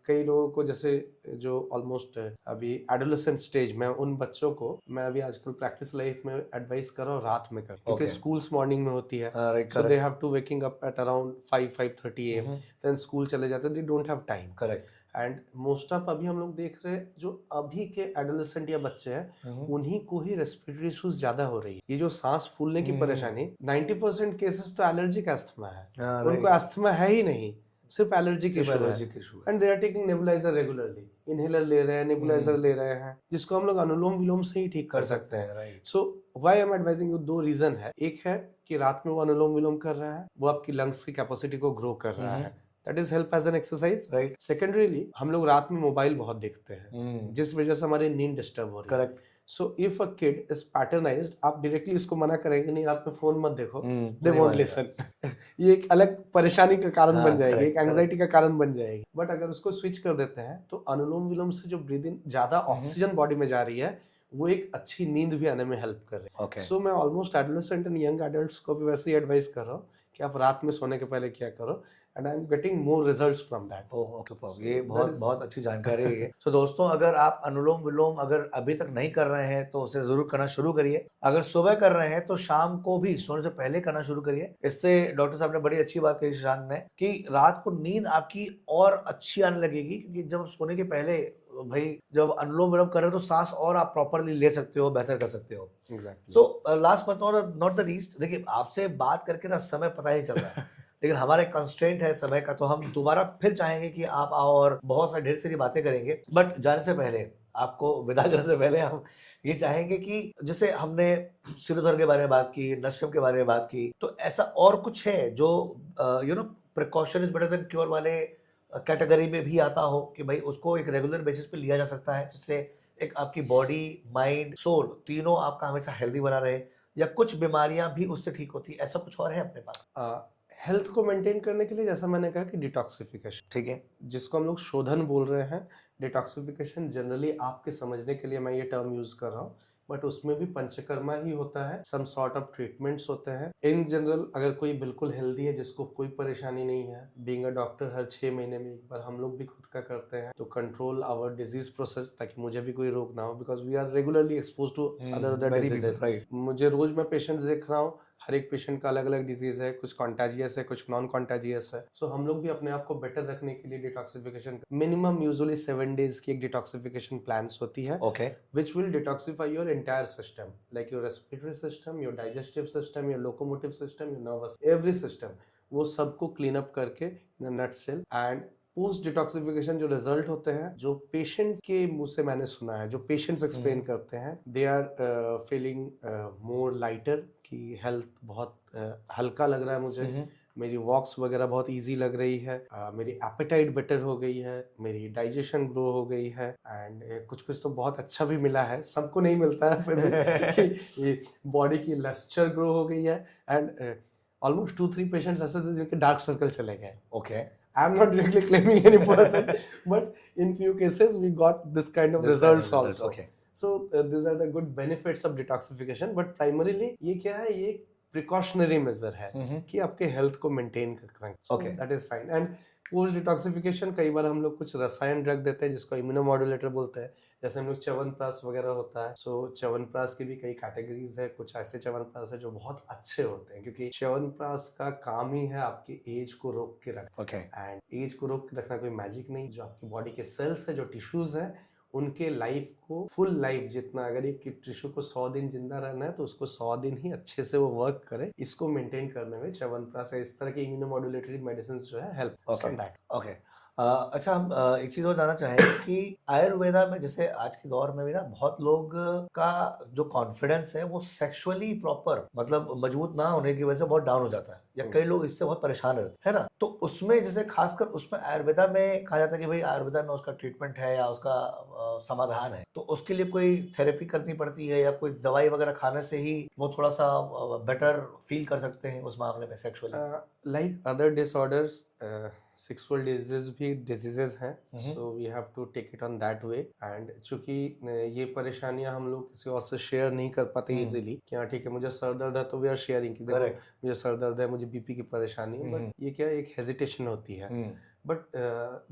कई लोगों को, जैसे जो ऑलमोस्ट अभी एडोलेसेंट स्टेज में, उन बच्चों को मैं अभी आजकल प्रैक्टिस लाइफ में एडवाइस कर रहा हूँ रात में कर, क्योंकि स्कूल्स मॉर्निंग में होती है. So they have to waking up at around 5-5:30 AM, then school चले जाते हैं, they don't have time. Correct. And most of अभी हम लोग देख रहे हैं जो अभी के एडोलेसेंट या बच्चे हैं, उन्हीं को ही रेस्पिरेटरी इश्यूज ज्यादा हो रही है. ये जो सांस फूलने की परेशानी, 90% केसेस तो एलर्जिक अस्थमा है. उनको अस्थमा है ही नहीं, सिर्फ एलर्जिक इशू है, and they are taking nebuliser regularly. Inhaler ले रहे हैं, नेबुलाइजर ले रहे हैं, जिसको हम लोग अनुलोम विलोम से ही ठीक कर सकते हैं. Right. So why I am advising you, 2 reason है. एक है कि रात में वो अनुलोम विलोम कर रहा है, वो आपकी लंग्स की कैपेसिटी को ग्रो कर रहा है, that is help as an exercise. Right. Secondarily हम लोग रात में मोबाइल बहुत देखते हैं, जिस वजह से हमारी नींद डिस्टर्ब हो रही है. Correct. So if a kid is patternized, आप डायरेक्टली इसको मना करेंगे नहीं रात में फोन मत देखो, दे नहीं वोंट मानेगा। लिसन। ये एक अलग परेशानी का कारण हाँ, बन जाएगी, correct, एक एंजाइटी का कारण बन जाएगी। बट अगर उसको स्विच कर देते हैं तो अनुलोम विलोम से जो ब्रीद इन ज्यादा ऑक्सीजन बॉडी में जा रही है, वो एक अच्छी नींद भी आने में हेल्प कर रही है। Okay. सो मैं almost adolescent and young adults को भी वैसे ही एडवाइस कर रहा हूँ कि आप रात में सोने के पहले क्या करो, and I am getting more results from that. Okay, ये that बहुत is- बहुत अच्छी जानकारी है ये। तो दोस्तों, अगर आप अनुलोम विलोम अगर अभी तक नहीं कर रहे हैं तो उसे जरूर करना शुरू करिए। अगर सुबह कर रहे हैं तो शाम को भी सोने से पहले करना शुरू करिए। इससे डॉक्टर साहब ने बड़ी अच्छी बात कही शशांक ने कि रात को नींद आपकी और अच्छी आने लगेगी, क्योंकि जब सोने के पहले भाई जब अनुलोम विलोम कर रहे हो तो सांस और आप प्रॉपरली ले सकते हो, बेहतर कर सकते हो। Exactly. So last but not the least, देखिए आपसे बात करके ना समय पता ही चल रहा है लेकिन हमारे कंस्ट्रेंट है समय का, तो हम दोबारा फिर चाहेंगे कि आप आओ और बहुत सारी ढेर सारी बातें करेंगे। बट जाने से पहले, आपको विदा करने से पहले हम ये चाहेंगे कि जैसे हमने सिरोधर के बारे में बात की, नश्यम के बारे में बात की, तो ऐसा और कुछ है जो precaution is better than cure वाले कैटेगरी में भी आता हो कि भाई उसको एक रेगुलर बेसिस पे लिया जा सकता है, जिससे एक आपकी बॉडी, माइंड, सोल तीनों आपका हमेशा हेल्दी बना रहे, या कुछ बीमारियां भी उससे ठीक होती है, ऐसा कुछ और है अपने पास? हेल्थ को मेंटेन करने के लिए जैसा मैंने कहा कि डिटॉक्सिफिकेशन, ठीक है। जिसको हम लोग शोधन बोल रहे हैं, डिटॉक्सिफिकेशन जनरली आपके समझने के लिए मैं ये टर्म यूज कर रहा हूँ, बट उसमें भी पंचकर्मा ही होता है, सम सॉर्ट ऑफ ट्रीटमेंट्स होते हैं। इन जनरल अगर कोई बिल्कुल हेल्दी है, जिसको कोई परेशानी नहीं है, बीइंग अ डॉक्टर हर 6 महीने में एक बार हम लोग भी खुद का करते हैं तो कंट्रोल आवर डिजीज प्रोसेस, ताकि मुझे भी कोई रोग ना हो, because we are regularly expose to other diseases. मुझे रोज मैं पेशेंट्स देख रहा हूँ, हर एक पेशेंट का अलग अलग डिजीज है, कुछ कॉन्टेजियस है, कुछ नॉन कॉन्टेजियस है। सो हम लोग भी अपने आप को बेटर रखने के लिए डिटॉक्सिफिकेशन, मिनिमम यूजुअली 7 डेज की एक डिटॉक्सिफिकेशन प्लान्स होती है, okay. which will detoxify your entire system, like your respiratory system, your digestive system, your locomotive system, your nervous, every system, वो सबको क्लीन अप करके in a nutshell। And post detoxification जो रिजल्ट होते हैं, जो पेशेंट के मुंह से मैंने सुना है, जो पेशेंट्स एक्सप्लेन करते हैं, they are feeling more lighter, कि हेल्थ बहुत हल्का लग रहा है मुझे, मेरी वॉक्स वगैरह बहुत इजी लग रही है, मेरी एपेटाइट बेटर हो गई है, मेरी डाइजेशन ग्रो हो गई है, एंड कुछ कुछ तो बहुत अच्छा भी मिला है, सबको नहीं मिलता है फिर भी बॉडी की लस्चर ग्रो हो गई है, एंड ऑलमोस्ट 2-3 पेशेंट्स ऐसे थे जिनके डार्क सर्कल चले गए। Okay. I am not directly claiming any person, but in few cases we got this kind of results also. Okay. So these are the good benefits of detoxification, but primarily ये क्या है, ये प्रिकॉशनरी मेजर है कि आपके हेल्थ को मेंटेन करना है। Okay. That is fine. And post detoxification कई बार हम लोग कुछ रसायन ड्रग देते हैं जिसको इम्यूनोमॉड्यूलेटर बोलते हैं, जैसे हम लोग च्यवनप्राश वगैरह होता है। सो च्यवनप्राश की भी कई कैटेगरीज है, कुछ ऐसे च्यवनप्राश है जो बहुत अच्छे होते हैं, क्योंकि च्यवनप्राश का काम ही है आपकी एज को रोक के रखना। ओके। एंड एज को रोक के रखना कोई मैजिक नहीं, जो आपकी बॉडी के सेल्स है, जो टिश्यूज है, उनके लाइफ को, फुल लाइफ जितना, अगर एक टिश्यू को 100 दिन जिंदा रहना है तो उसको 100 दिन ही अच्छे से वो वर्क करे, इसको मेंटेन करने में च्यवनप्राश इस तरह की इम्यूनोमॉड्यूलेटरी मेडिसिन जो है help Okay. On that. Okay. अच्छा, हम एक चीज और जानना चाहेंगे कि आयुर्वेदा में जैसे आज के दौर में भी ना बहुत लोग का जो कॉन्फिडेंस है वो सेक्सुअली प्रॉपर मतलब मजबूत ना होने की वजह से बहुत डाउन हो जाता है, या कई लोग इससे बहुत परेशान रहते हैं ना, तो उसमें जैसे खासकर उसमें आयुर्वेदा में कहा जाता है कि भाई आयुर्वेदा में उसका ट्रीटमेंट है या उसका समाधान है, तो उसके लिए कोई थेरेपी करनी पड़ती है या कोई दवाई वगैरह खाने से ही वो थोड़ा सा बेटर फील कर सकते हैं उस मामले में sexually? Like other disorders, sexual disease भी डिजीजेस हैं, so we have to take it on that way. And चूंकि ये परेशानियां हम लोग किसी और से शेयर नहीं कर पाते इजीली, कि हाँ ठीक है मुझे सर दर्द है तो वी आर शेयरिंग कि देखो मुझे सर दर्द है, मुझे बीपी की परेशानी है, बट ये क्या एक हेजिटेशन होती है। But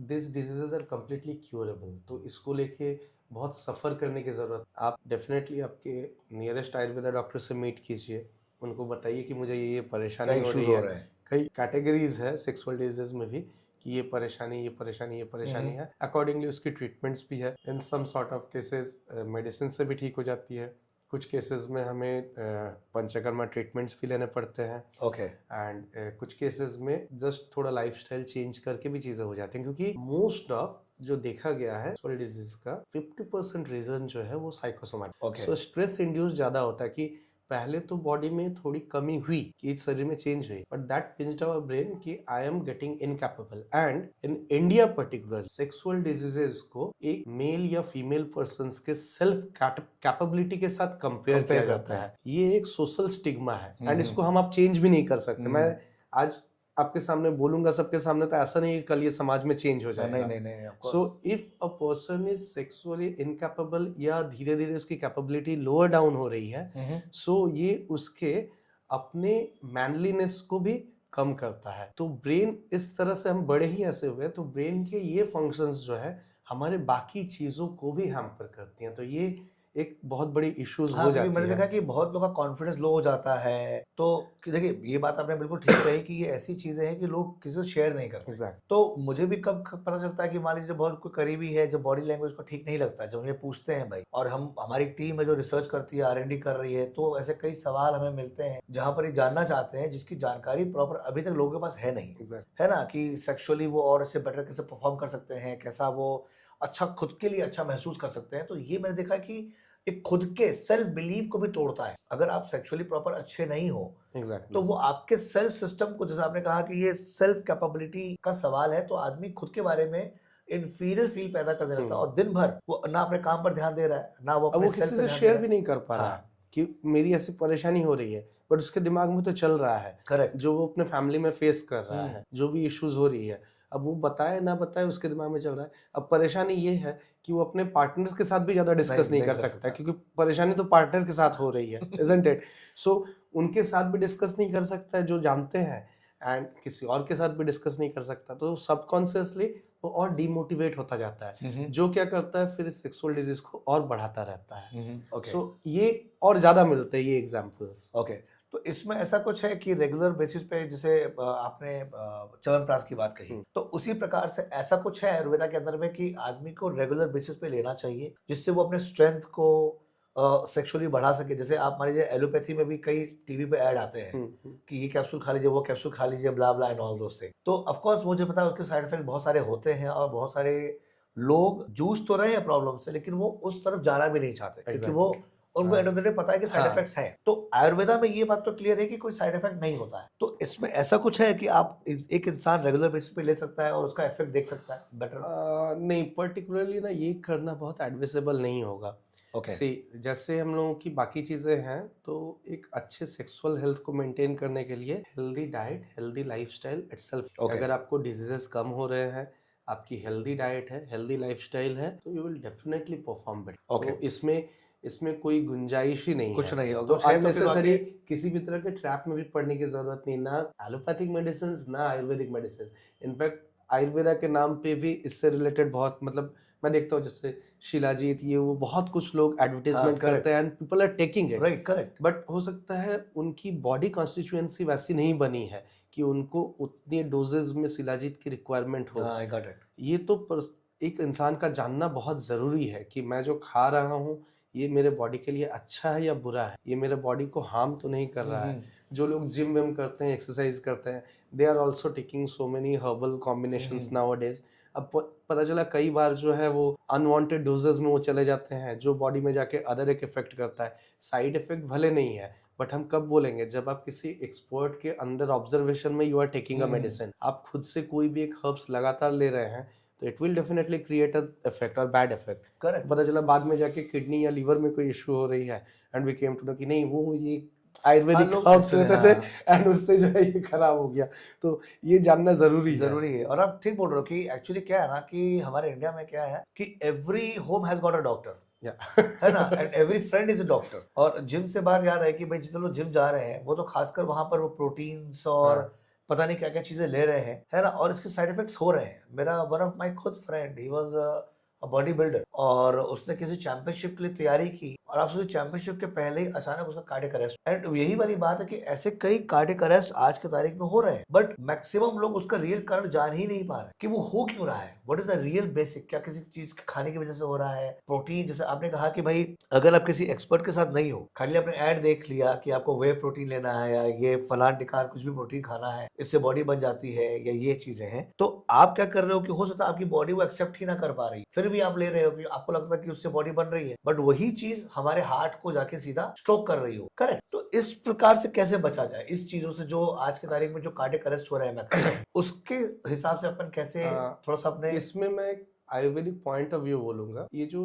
this diseases are completely curable, तो इसको लेके बहुत सफ़र करने की ज़रूरत। आप डेफिनेटली आपके नियरेस्ट आयुर्वेदा डॉक्टर से मीट कीजिए, उनको बताइए कि मुझे ये परेशानी हो रही है। कई कैटेगरीज है सेक्सुअल डिजीज में भी कि ये परेशानी ये परेशानी ये परेशानी है, अकॉर्डिंगली उसकी ट्रीटमेंट्स भी है। In some sort of cases medicine से भी ठीक हो जाती है, कुछ केसेस में हमें पंचकर्मा ट्रीटमेंट्स भी लेने पड़ते हैं। ओके। एंड कुछ केसेस में जस्ट थोड़ा लाइफस्टाइल चेंज करके भी चीज़ें हो जाती हैं, क्योंकि मोस्ट ऑफ जो देखा गया है सेक्सुअल डिजीज का 50% रीजन जो है वो साइकोसोमैटिक। सो स्ट्रेस इंड्यूस ज़्यादा होता है कि पहले तो बॉडी में थोड़ी कमी हुई कि शरीर में चेंज हुई, but that pinched our brain कि I am getting incapable. And in India particular sexual diseases को एक मेल या फीमेल पर्सन के सेल्फ कैपेबिलिटी के साथ कंपेयर किया जाता है। ये एक सोशल स्टिग्मा है एंड इसको हम आप चेंज भी नहीं कर सकते। मैं आज आपके सामने बोलूंगा सबके सामने तो ऐसा नहीं है कल ये समाज में चेंज हो जाएगा। नहीं। सो if a person is sexually incapable या धीरे धीरे उसकी कैपेबिलिटी लोअर डाउन हो रही है, सो ये उसके अपने मैनलीनेस को भी कम करता है। तो ब्रेन इस तरह से हम बड़े ही ऐसे हुए तो ब्रेन के ये फंक्शंस जो है हमारे बाकी चीजों को भी हैम्पर करती हैं। तो ये एक बहुत बड़ी इश्यूज हो जाती है। मैंने देखा कि बहुत लोगों का कॉन्फिडेंस लो हो जाता है। तो देखिए ये बात आपने बिल्कुल ठीक कही कि ये ऐसी चीजें हैं कि लोग किसी से शेयर नहीं करते। Exactly. तो मुझे भी कब पता चलता है कि मान लीजिए बहुत कोई करीबी है जो बॉडी लैंग्वेज को ठीक नहीं लगता, जब मुझे पूछते हैं भाई, और हमारी टीम है जो रिसर्च करती है, R&D कर रही है, तो ऐसे कई सवाल हमें मिलते हैं जहाँ पर ये जानना चाहते हैं जिसकी जानकारी प्रॉपर अभी तक लोगों के पास है नहीं। Exactly. है ना, कि सेक्सुअली वो और इससे बेटर कैसे परफॉर्म कर सकते हैं, कैसा वो अच्छा खुद के लिए अच्छा महसूस कर सकते हैं। तो ये मैंने देखा कि एक खुद के सेल्फ बिलीव को भी तोड़ता है। अगर आप सेक्सुअली प्रॉपर अच्छे नहीं हो तो वो आपके सेल्फ सिस्टम को, जैसे आपने कहा कि ये सेल्फ कैपेबिलिटी का सवाल है, तो आदमी खुद के बारे में इन्फीरियर फील पैदा कर देता है और दिन भर वो ना अपने काम पर ध्यान दे रहा है, ना वो अपने किसी से शेयर भी नहीं कर पा रहा है कि मेरी ऐसी परेशानी हो रही है, बट उसके दिमाग में तो चल रहा है। करेक्ट। जो वो अपने फैमिली में फेस कर रहा है, जो भी इश्यूज हो रही है, अब वो बताए ना बताए उसके दिमाग में चल रहा है। अब परेशानी ये है कि वो अपने पार्टनर्स के साथ भी ज्यादा डिस्कस नहीं कर सकता क्योंकि परेशानी तो पार्टनर के साथ हो रही है, isn't it? सो उनके साथ भी डिस्कस नहीं कर सकता है जो जानते हैं, एंड किसी और के साथ भी डिस्कस नहीं कर सकता। तो सबकॉन्शियसली वो और डिमोटिवेट होता जाता है, जो क्या करता है फिर सेक्सुअल डिजीज को और बढ़ाता रहता है। सो ये और ज्यादा मिलते हैं ये एग्जांपल्स। ओके, तो इसमें ऐसा कुछ है कि रेगुलर बेसिस पे, जैसे आपने च्यवनप्राश की बात कही, तो उसी प्रकार से ऐसा कुछ है आयुर्वेदा के अंदर में कि आदमी को रेगुलर बेसिस पे लेना चाहिए जिससे वो अपने स्ट्रेंथ को सेक्सुअली बढ़ा सके। जैसे आप मान लीजिए एलोपैथी में भी कई टीवी पे ऐड आते हैं कि ये कैप्सूल खा लीजिए, वो कैप्सूल खा लीजिए, blah blah and all those things. तो ऑफ कोर्स मुझे पता है उसके साइड इफेक्ट बहुत सारे होते हैं और बहुत सारे लोग जूझ तो रहे हैं प्रॉब्लम से, लेकिन वो उस तरफ जाना भी नहीं चाहते क्योंकि वो उनको एंड ऑफ द डे पता है कि साइड इफेक्ट्स हैं। तो आयुर्वेदा में ये बात तो क्लियर है कि कोई साइड इफेक्ट नहीं होता है। तो इसमें ऐसा कुछ है कि आप एक इंसान रेगुलर बेसिस पे ले सकता है और उसका इफेक्ट देख सकता है बेटर? नहीं, पर्टिकुलरली ना ये करना बहुत एडवाइसेबल नहीं होगा। जैसे हम लोगों की बाकी चीजें हैं, तो एक अच्छे सेक्सुअल हेल्थ को मेंटेन करने के लिए healthy diet, healthy lifestyle itself. अगर आपको डिजीजेस कम हो रहे हैं, आपकी हेल्दी डाइट है, हेल्दी लाइफस्टाइल है, तो you will definitely perform better. तो इसमें कोई गुंजाइश ही नहीं कुछ है। नहीं तो अननेसेसरी किसी भी तरह के ट्रैप में भी पड़ने की जरूरत नहीं, ना एलोपैथिक मेडिसिन ना आयुर्वेदिक मेडिसिन। इनफैक्ट आयुर्वेदा के नाम पे भी इससे रिलेटेड बहुत, मतलब मैं देखता हूँ जैसे शिलाजीत, ये वो बहुत कुछ लोग एडवर्टाइजमेंट करते हैं and people are taking it, right, correct. But हो सकता है उनकी बॉडी कॉन्स्टिट्यूएंसी वैसी नहीं बनी है कि उनको उतनी डोजेज में शिलाजीत की रिक्वायरमेंट हो। आई गॉट इट। ये तो एक इंसान का जानना बहुत जरूरी है कि मैं जो खा रहा हूँ ये मेरे बॉडी के लिए अच्छा है या बुरा है, ये मेरे बॉडी को हार्म तो नहीं कर रहा है। जो लोग जिम विम करते हैं, एक्सरसाइज करते हैं, they are also taking so many herbal combinations nowadays. अब पता चला कई बार जो है वो अनवांटेड डोजेस में वो चले जाते हैं जो बॉडी में जाके अदर एक इफेक्ट करता है। साइड इफेक्ट भले नहीं है, बट हम कब बोलेंगे जब आप किसी एक्सपर्ट के अंडर ऑब्जर्वेशन में you are taking a medicine. आप खुद से कोई भी एक हर्ब्स लगातार ले रहे हैं तो it will definitely create a effect और बैड इफेक्ट। करेक्ट। पता चला बाद में जाके किडनी या लीवर में कोई इशू हो रही है and we came to know कि नहीं वो ये आयुर्वेदिक हर्ब्स लेते थे एंड उससे जो है ये खराब हो गया। तो ये जानना जरूरी है। और आप ठीक बोल रहे हो कि एक्चुअली क्या है ना कि हमारे इंडिया में क्या है कि every home has got a doctor, है ना, and every friend is a doctor. और जिम से बात याद है कि भाई जितने लोग जिम जा रहे हैं वो तो खासकर वहां पर वो प्रोटीन्स और पता नहीं क्या क्या चीजें ले रहे हैं, है ना, और इसके साइड इफेक्ट्स हो रहे हैं। मेरा वन ऑफ माय खुद friend, he was a body builder और उसने किसी चैंपियनशिप के लिए तैयारी की और आप सोचिए चैंपियनशिप के पहले ही अचानक उसका कार्डियक अरेस्ट। एंड यही वाली बात है कि ऐसे कई कार्डियक अरेस्ट आज के तारीख में हो रहे हैं, बट मैक्सिमम लोग उसका रियल कारण जान ही नहीं पा रहे कि वो हो क्यों रहा है। What is the real basic? क्या किसी चीज के खाने की वजह से हो रहा है? प्रोटीन, जैसे आपने कहा कि भाई अगर आप किसी एक्सपर्ट के साथ नहीं हो, खाली आपने ऐड देख लिया कि आपको वे प्रोटीन लेना है या ये फलान टिकान कुछ भी प्रोटीन खाना है, इससे बॉडी बन जाती है या ये चीजें हैं, तो आप क्या कर रहे हो कि हो सकता है आपकी बॉडी वो एक्सेप्ट ही ना कर पा रही, फिर भी आप ले रहे हो कि आपको लगता है कि उससे बॉडी बन रही है, बट वही चीज हमारे हार्ट को जाके सीधा स्ट्रोक कर रही हो। करेक्ट। तो इस प्रकार से कैसे बचा जाए इस चीजों से, जो आज की तारीख में जो कार्डियक अरेस्ट हो रहे हैं मैक्सिमम, उसके हिसाब से अपन कैसे थोड़ा सा अपने इसमें मैं एक आयुर्वेदिक पॉइंट ऑफ व्यू बोलूंगा। ये जो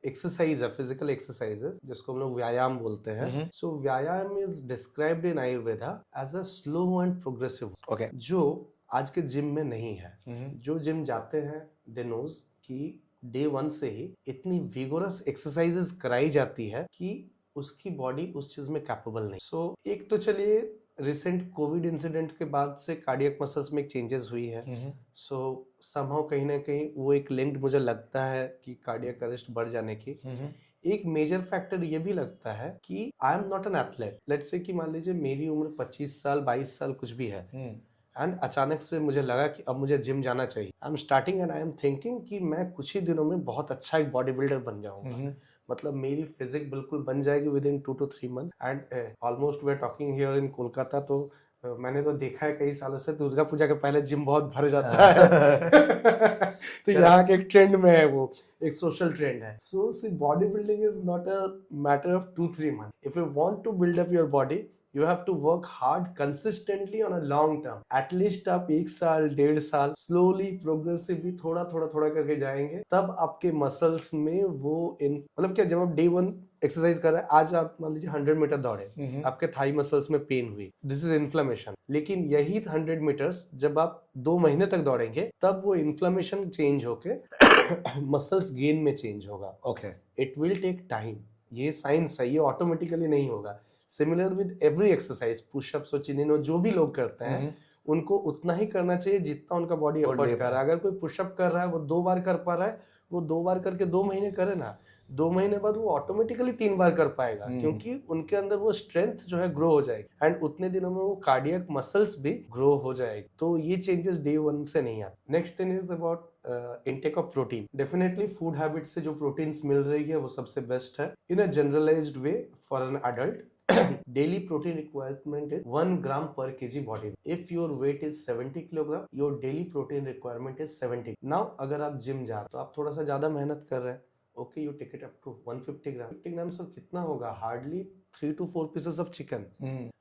एक्सरसाइज है, फिजिकल एक्सरसाइज जिसको हम लोग व्यायाम बोलते हैं, सो व्यायाम is described in Ayurveda as a slow and progressive, okay, जो आज के जिम में नहीं है। जो जिम जाते हैं दे नोज कि डे 1 से ही इतनी विगोरस एक्सरसाइजेस कराई जाती है कि उसकी बॉडी उस चीज में कैपेबल नहीं। सो एक तो चलिए रिसेंट कोविड इंसिडेंट के बाद से कार्डियक मसल्स में एक चेंजेस हुई है। सो समहाउ कहीं ना कहीं वो एक लिंक्ड मुझे लगता है कि कार्डियक अरेस्ट बढ़ जाने की। एक मेजर फैक्टर ये भी लगता है कि I am not an athlete. Let's say कि मान लीजिए मेरी उम्र 25 साल 22 साल कुछ भी है, एंड अचानक से मुझे लगा कि अब मुझे जिम जाना चाहिए। I am starting and I am thinking कि मैं कुछ ही दिनों में बहुत अच्छा एक बॉडी बिल्डर बन जाऊंगा। मतलब मेरी फिजिक बिल्कुल बन जाएगी within 2 to 3 month, and almost we are talking here in Kolkata. तो मैंने तो देखा है कई सालों से दुर्गा पूजा के पहले जिम बहुत भर जाता है। तो यहाँ के एक ट्रेंड में है, वो एक सोशल ट्रेंड है। So see body building is not a matter of 2-3 month. If you want to build up your body, you have to work hard consistently on a long term. At least आप 1 साल 1.5 साल slowly progressively थोड़ा करके जाएंगे, तब आपके मसल्स में वो मतलब क्या, जब आप डे 1 एक्सरसाइज कर रहे हैं, आज आप मान लीजिए 100 मीटर दौड़े, आपके थाई मसल्स में पेन हुई, दिस इज इन्फ्लेमेशन। लेकिन यही 100 मीटर्स जब आप 2 महीने तक दौड़ेंगे, तब वो इन्फ्लेमेशन चेंज होके मसल्स गेन में चेंज होगा। Okay, it will take time. ये साइंस है, ये ऑटोमेटिकली नहीं होगा। Similar with every exercise, pushups और चिनिन, जो भी लोग करते हैं उनको उतना ही करना चाहिए जितना उनका बॉडी एफर्ट कर रहा है। अगर कोई पुशअप कर रहा है, वो 2 बार कर पा रहा है, वो 2 बार करके 2 महीने करे ना, 2 महीने बाद वो ऑटोमेटिकली 3 बार कर पाएगा, क्योंकि उनके अंदर वो स्ट्रेंथ जो है ग्रो हो जाएगी, एंड उतने दिनों में वो कार्डियक मसल्स भी ग्रो हो जाएगी। तो ये चेंजेस डे 1 से नहीं आते। Next thing is about intake of protein. Definitely food habits से जो प्रोटीन्स मिल रही है वो सबसे बेस्ट है in a generalized way for an adult. Daily protein requirement is 1 gram per kg body. If your weight is 70 kilogram, your daily protein requirement is 70. Now अगर आप जिम जा रहे हैं तो आप थोड़ा सा ज्यादा मेहनत कर रहे हैं, okay, you take it up to 150 gram. 50 gram से कितना होगा? Hardly 3 to 4 pieces of chicken.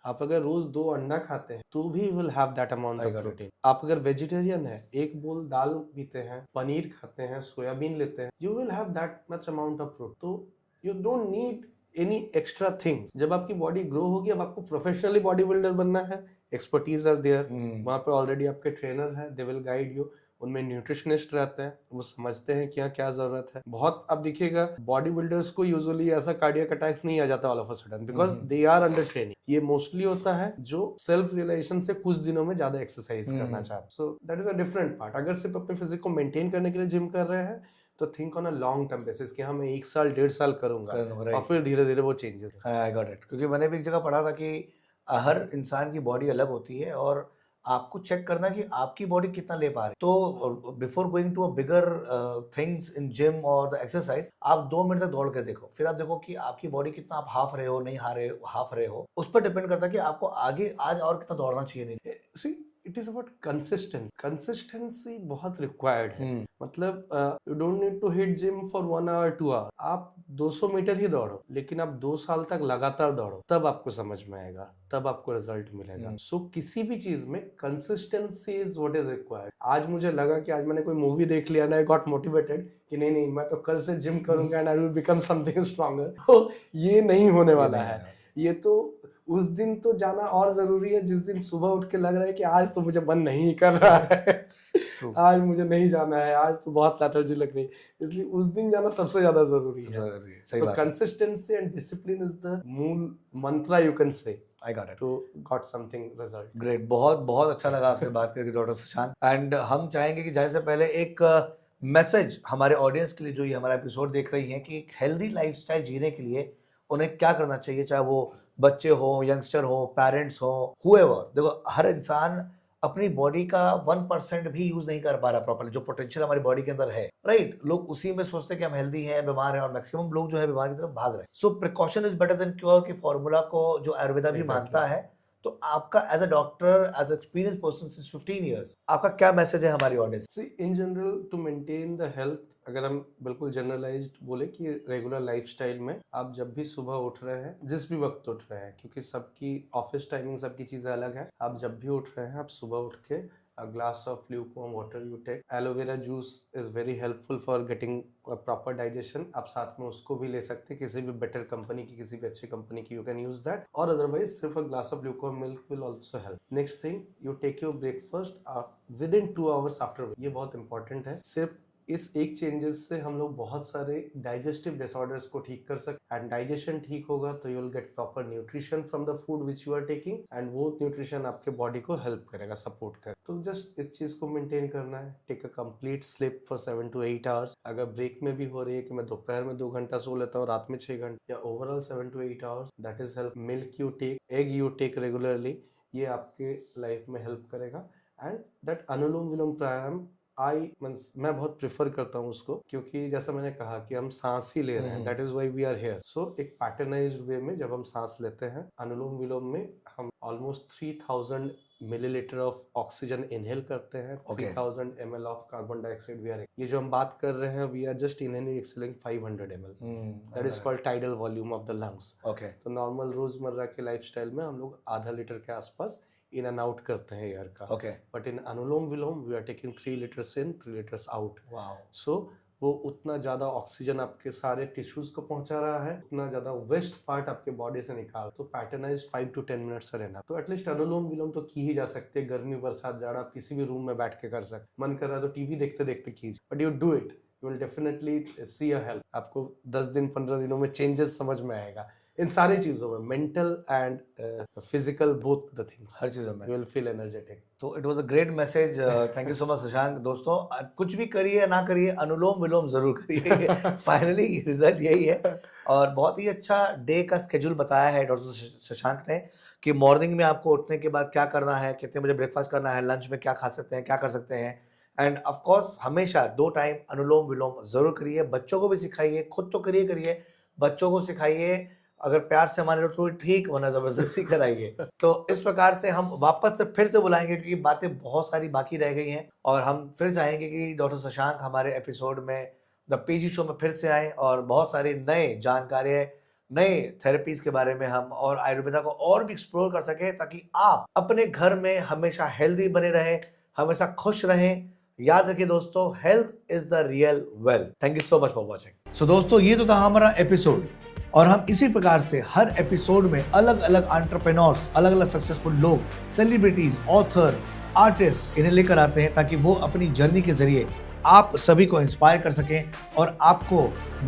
आप अगर रोज 2 अंडा खाते हैं तो भी will have that amount of protein. आप अगर वेजिटेरियन है, 1 बोल दाल पीते हैं, पनीर खाते हैं, सोयाबीन लेते हैं, you will have that much amount of protein. तो you don't need any extra thing. जब आपकी बॉडी ग्रो होगी, अब आपको प्रोफेशनली बॉडी बिल्डर बनना है, एक्सपर्टीज आर देयर, वहां पे ऑलरेडी आपके ट्रेनर है, दे विल गाइड यू। उनमें न्यूट्रिशनिस्ट रहते हैं, वो समझते हैं क्या क्या जरूरत है। बहुत अब देखिएगा बॉडी बिल्डर्स को यूजुअली ऐसा कार्डियक अटैक्स नहीं आ जाता all of a sudden, because they are under training. ये मोस्टली होता है जो सेल्फ रियलाइजेशन से कुछ दिनों में ज्यादा एक्सरसाइज करना चाहते हैं। सो that is a different part. अगर सिर्फ अपने फिजिक को मेंटेन करने के लिए जिम कर रहे हैं तो think on a long term basis कि हाँ मैं 1 साल 1.5 साल करूंगा, और फिर धीरे धीरे वो चेंजेस। I got it. क्योंकि मैंने भी एक जगह पढ़ा था कि हर इंसान की बॉडी अलग होती है और आपको चेक करना कि आपकी बॉडी कितना ले पा रही है। तो before going to a bigger things in gym और द एक्सरसाइज, आप 2 मिनट तक दौड़ कर देखो, फिर आप देखो कि आपकी बॉडी कितना आप हाफ रहे हो, नहीं हाफ रहे हो। उस पर डिपेंड करता है कि आपको आगे आज और कितना दौड़ना चाहिए। नहीं, see it is about consistency बहुत रिक्वायर्ड है। मतलब you don't need to hit gym for 1 hour 2 hour। आप 200 मीटर ही दौड़ो, लेकिन आप 2 साल तक लगातार दौड़ो, तब आपको समझ में आएगा, तब आपको रिजल्ट मिलेगा। सो किसी भी चीज में consistency is what is required. आज मुझे लगा कि आज मैंने कोई मूवी देख लिया ना, आई गॉट मोटिवेटेड कि नहीं मैं तो कल से जिम करूंगा and I will become something stronger. तो ये नहीं होने वाला है। ये तो उस दिन तो जाना और जरूरी है जिस दिन सुबह उठ के लग रहा है कि आज तो मुझे मन नहीं कर रहा है, आज मुझे नहीं जाना है, आज तो बहुत लेथर्जी लग रही है, इसलिए उस दिन जाना सबसे ज्यादा जरूरी है। सो consistency and discipline is the मूल मंत्र, you can say. I got it. तो got something result. Great. बहुत अच्छा लगा आपसे बात करके डॉक्टर सुशांत। एंड हम चाहेंगे कि जाने से पहले एक मैसेज हमारे ऑडियंस के लिए जो ये हमारा एपिसोड देख रही हैं कि एक हेल्दी लाइफस्टाइल जीने के लिए उन्हें क्या करना चाहिए, चाहे वो बच्चे हो, यंगस्टर हो, पेरेंट्स हो, हुएवर। देखो, हर इंसान अपनी बॉडी का 1% भी यूज नहीं कर पा रहा प्रॉपर्ली, जो पोटेंशियल हमारी बॉडी के अंदर है, राइट। लोग उसी में सोचते हैं कि हम हेल्दी हैं, बीमार हैं, और मैक्सिमम लोग जो है बीमार की तरफ भाग रहे हैं। So precaution is better than cure की फॉर्मूला को जो आयुर्वेदा भी मानता है, तो आपका as a doctor, as experience person since 15 years, आपका क्या मैसेज है हमारी audience? See in general to maintain the health, अगर हम बिल्कुल जनरलाइज्ड बोले कि रेगुलर लाइफस्टाइल में आप जब भी सुबह उठ रहे हैं, जिस भी वक्त उठ रहे हैं, क्योंकि सबकी ऑफिस टाइमिंग सबकी चीज़ें अलग है, आप जब भी उठ रहे हैं आप सुबह उठ के a glass of lukewarm water you take. Aloe vera juice is very helpful for getting a proper digestion. आप साथ में उसको भी ले सकते हैं, किसी भी बेटर कंपनी की, किसी भी अच्छी कंपनी की, you can use that. और अदरवाइज सिर्फ a glass of lukewarm milk will also help. Next thing, you take your breakfast within 2 hours after. ये बहुत इंपॉर्टेंट है। सिर्फ इस एक चेंजेस से हम लोग बहुत सारे डाइजेस्टिव डिसऑर्डर्स को ठीक कर सकते हैं। एंड डाइजेशन ठीक होगा तो you will get proper nutrition from the food which you are taking, and वो न्यूट्रिशन आपके बॉडी को हेल्प करेगा, सपोर्ट करेगा। तो जस्ट इस चीज को मेंटेन करना है। Take a complete sleep for 7 to 8 hours. अगर ब्रेक में भी हो रही है कि मैं दोपहर में 2 घंटा सो लेता हूँ, रात में 6 घंटे, या overall 7 to 8 hours, that is help. Milk you take, egg you take regularly, ये आपके लाइफ में हेल्प करेगा। एंड दैट अनुलोम विलोम प्राणायाम मैं बहुत प्रिफर करता हूँ उसको, क्योंकि जैसा मैंने कहा कि हम सांस ही ले रहे हैं, that is why we are here. So एक पैटर्नाइज्ड वे में जब हम सांस लेते हैं अनुलोम विलोम में, हम almost 3000 millilitre of oxygen inhale करते हैं, 3000 ml of carbon dioxide we are. ये जो हम बात कर रहे हैं, we are just inhaling exhaling 500 ml, that is called tidal volume of the lungs. तो नॉर्मल रोजमर्रा के लाइफस्टाइल में हम लोग आधा लीटर के आसपास इन एंड आउट करते हैं एयर का। But in anulom vilom we are taking 3 liters in, 3 liters out. So वो उतना ज्यादा ऑक्सीजन आपके सारे टिश्यूज को पहुंचा रहा है, उतना ज्यादा वेस्ट पार्ट आपके बॉडी से निकाल। तो पैटर्नाइज 5 to 10 मिनट्स रहना। तो एटलीस्ट अनुलोम विलोम तो की ही जा सकते हैं। गर्मी, बरसात, जाड़ा, आप किसी भी रूम में बैठ के कर सकते। मन कर रहा है तो टीवी देखते देखते कीजिए, but you do it, you will definitely see a help. आपको 10 दिन 15 दिनों में चेंजेस समझ में आएगा इन सारी चीजों में, mental and physical, both the things, हर चीजों में यू विल फील एनर्जेटिक। तो it was a great message. Thank you so much Shashank. दोस्तों, कुछ भी करिए ना करिए, अनुलोम विलोम जरूर करिए। फाइनली रिजल्ट यही है। और बहुत ही अच्छा डे का स्केड्यूल बताया है डॉक्टर शशांक ने कि मॉर्निंग में आपको उठने के बाद क्या करना है, कितने बजे ब्रेकफास्ट करना है, लंच में क्या खा सकते हैं, क्या कर सकते हैं। एंड ऑफ कोर्स हमेशा 2 टाइम अनुलोम विलोम जरूर करिए। बच्चों को भी सिखाइए, खुद तो करिए, बच्चों को सिखाइए। अगर प्यार से हमारे तो ठीक, वरना जबरदस्ती कराइए। तो इस प्रकार से हम वापस से फिर से बुलाएंगे, क्योंकि बातें बहुत सारी बाकी रह गई हैं, और हम फिर चाहेंगे कि डॉक्टर शशांक हमारे एपिसोड में, द पीजी शो में फिर से आए, और बहुत सारी नए जानकारी, नए थेरेपीज के बारे में हम और आयुर्वेदा को और भी एक्सप्लोर कर सके, ताकि आप अपने घर में हमेशा हेल्दी बने रहें, हमेशा खुश रहें। याद रखिए दोस्तों, health is the real wealth. Thank you so much for watching. So दोस्तों, ये तो था हमारा एपिसोड, और हम इसी प्रकार से हर एपिसोड में अलग अलग एंटरप्रेन्योर्स, अलग अलग सक्सेसफुल लोग, सेलिब्रिटीज, ऑथर, आर्टिस्ट इन्हें लेकर आते हैं, ताकि वो अपनी जर्नी के जरिए आप सभी को इंस्पायर कर सकें और आपको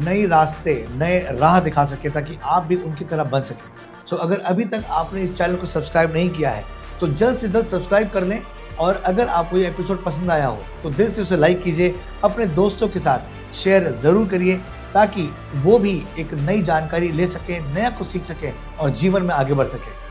नई रास्ते, नए राह दिखा सके, ताकि आप भी उनकी तरह बन सकें। सो अगर अभी तक आपने इस चैनल को सब्सक्राइब नहीं किया है तो जल्द से जल्द सब्सक्राइब कर लें, और अगर आपको ये एपिसोड पसंद आया हो तो दिल से उसे लाइक कीजिए, अपने दोस्तों के साथ शेयर जरूर करिए, ताकि वो भी एक नई जानकारी ले सकें, नया कुछ सीख सकें और जीवन में आगे बढ़ सकें।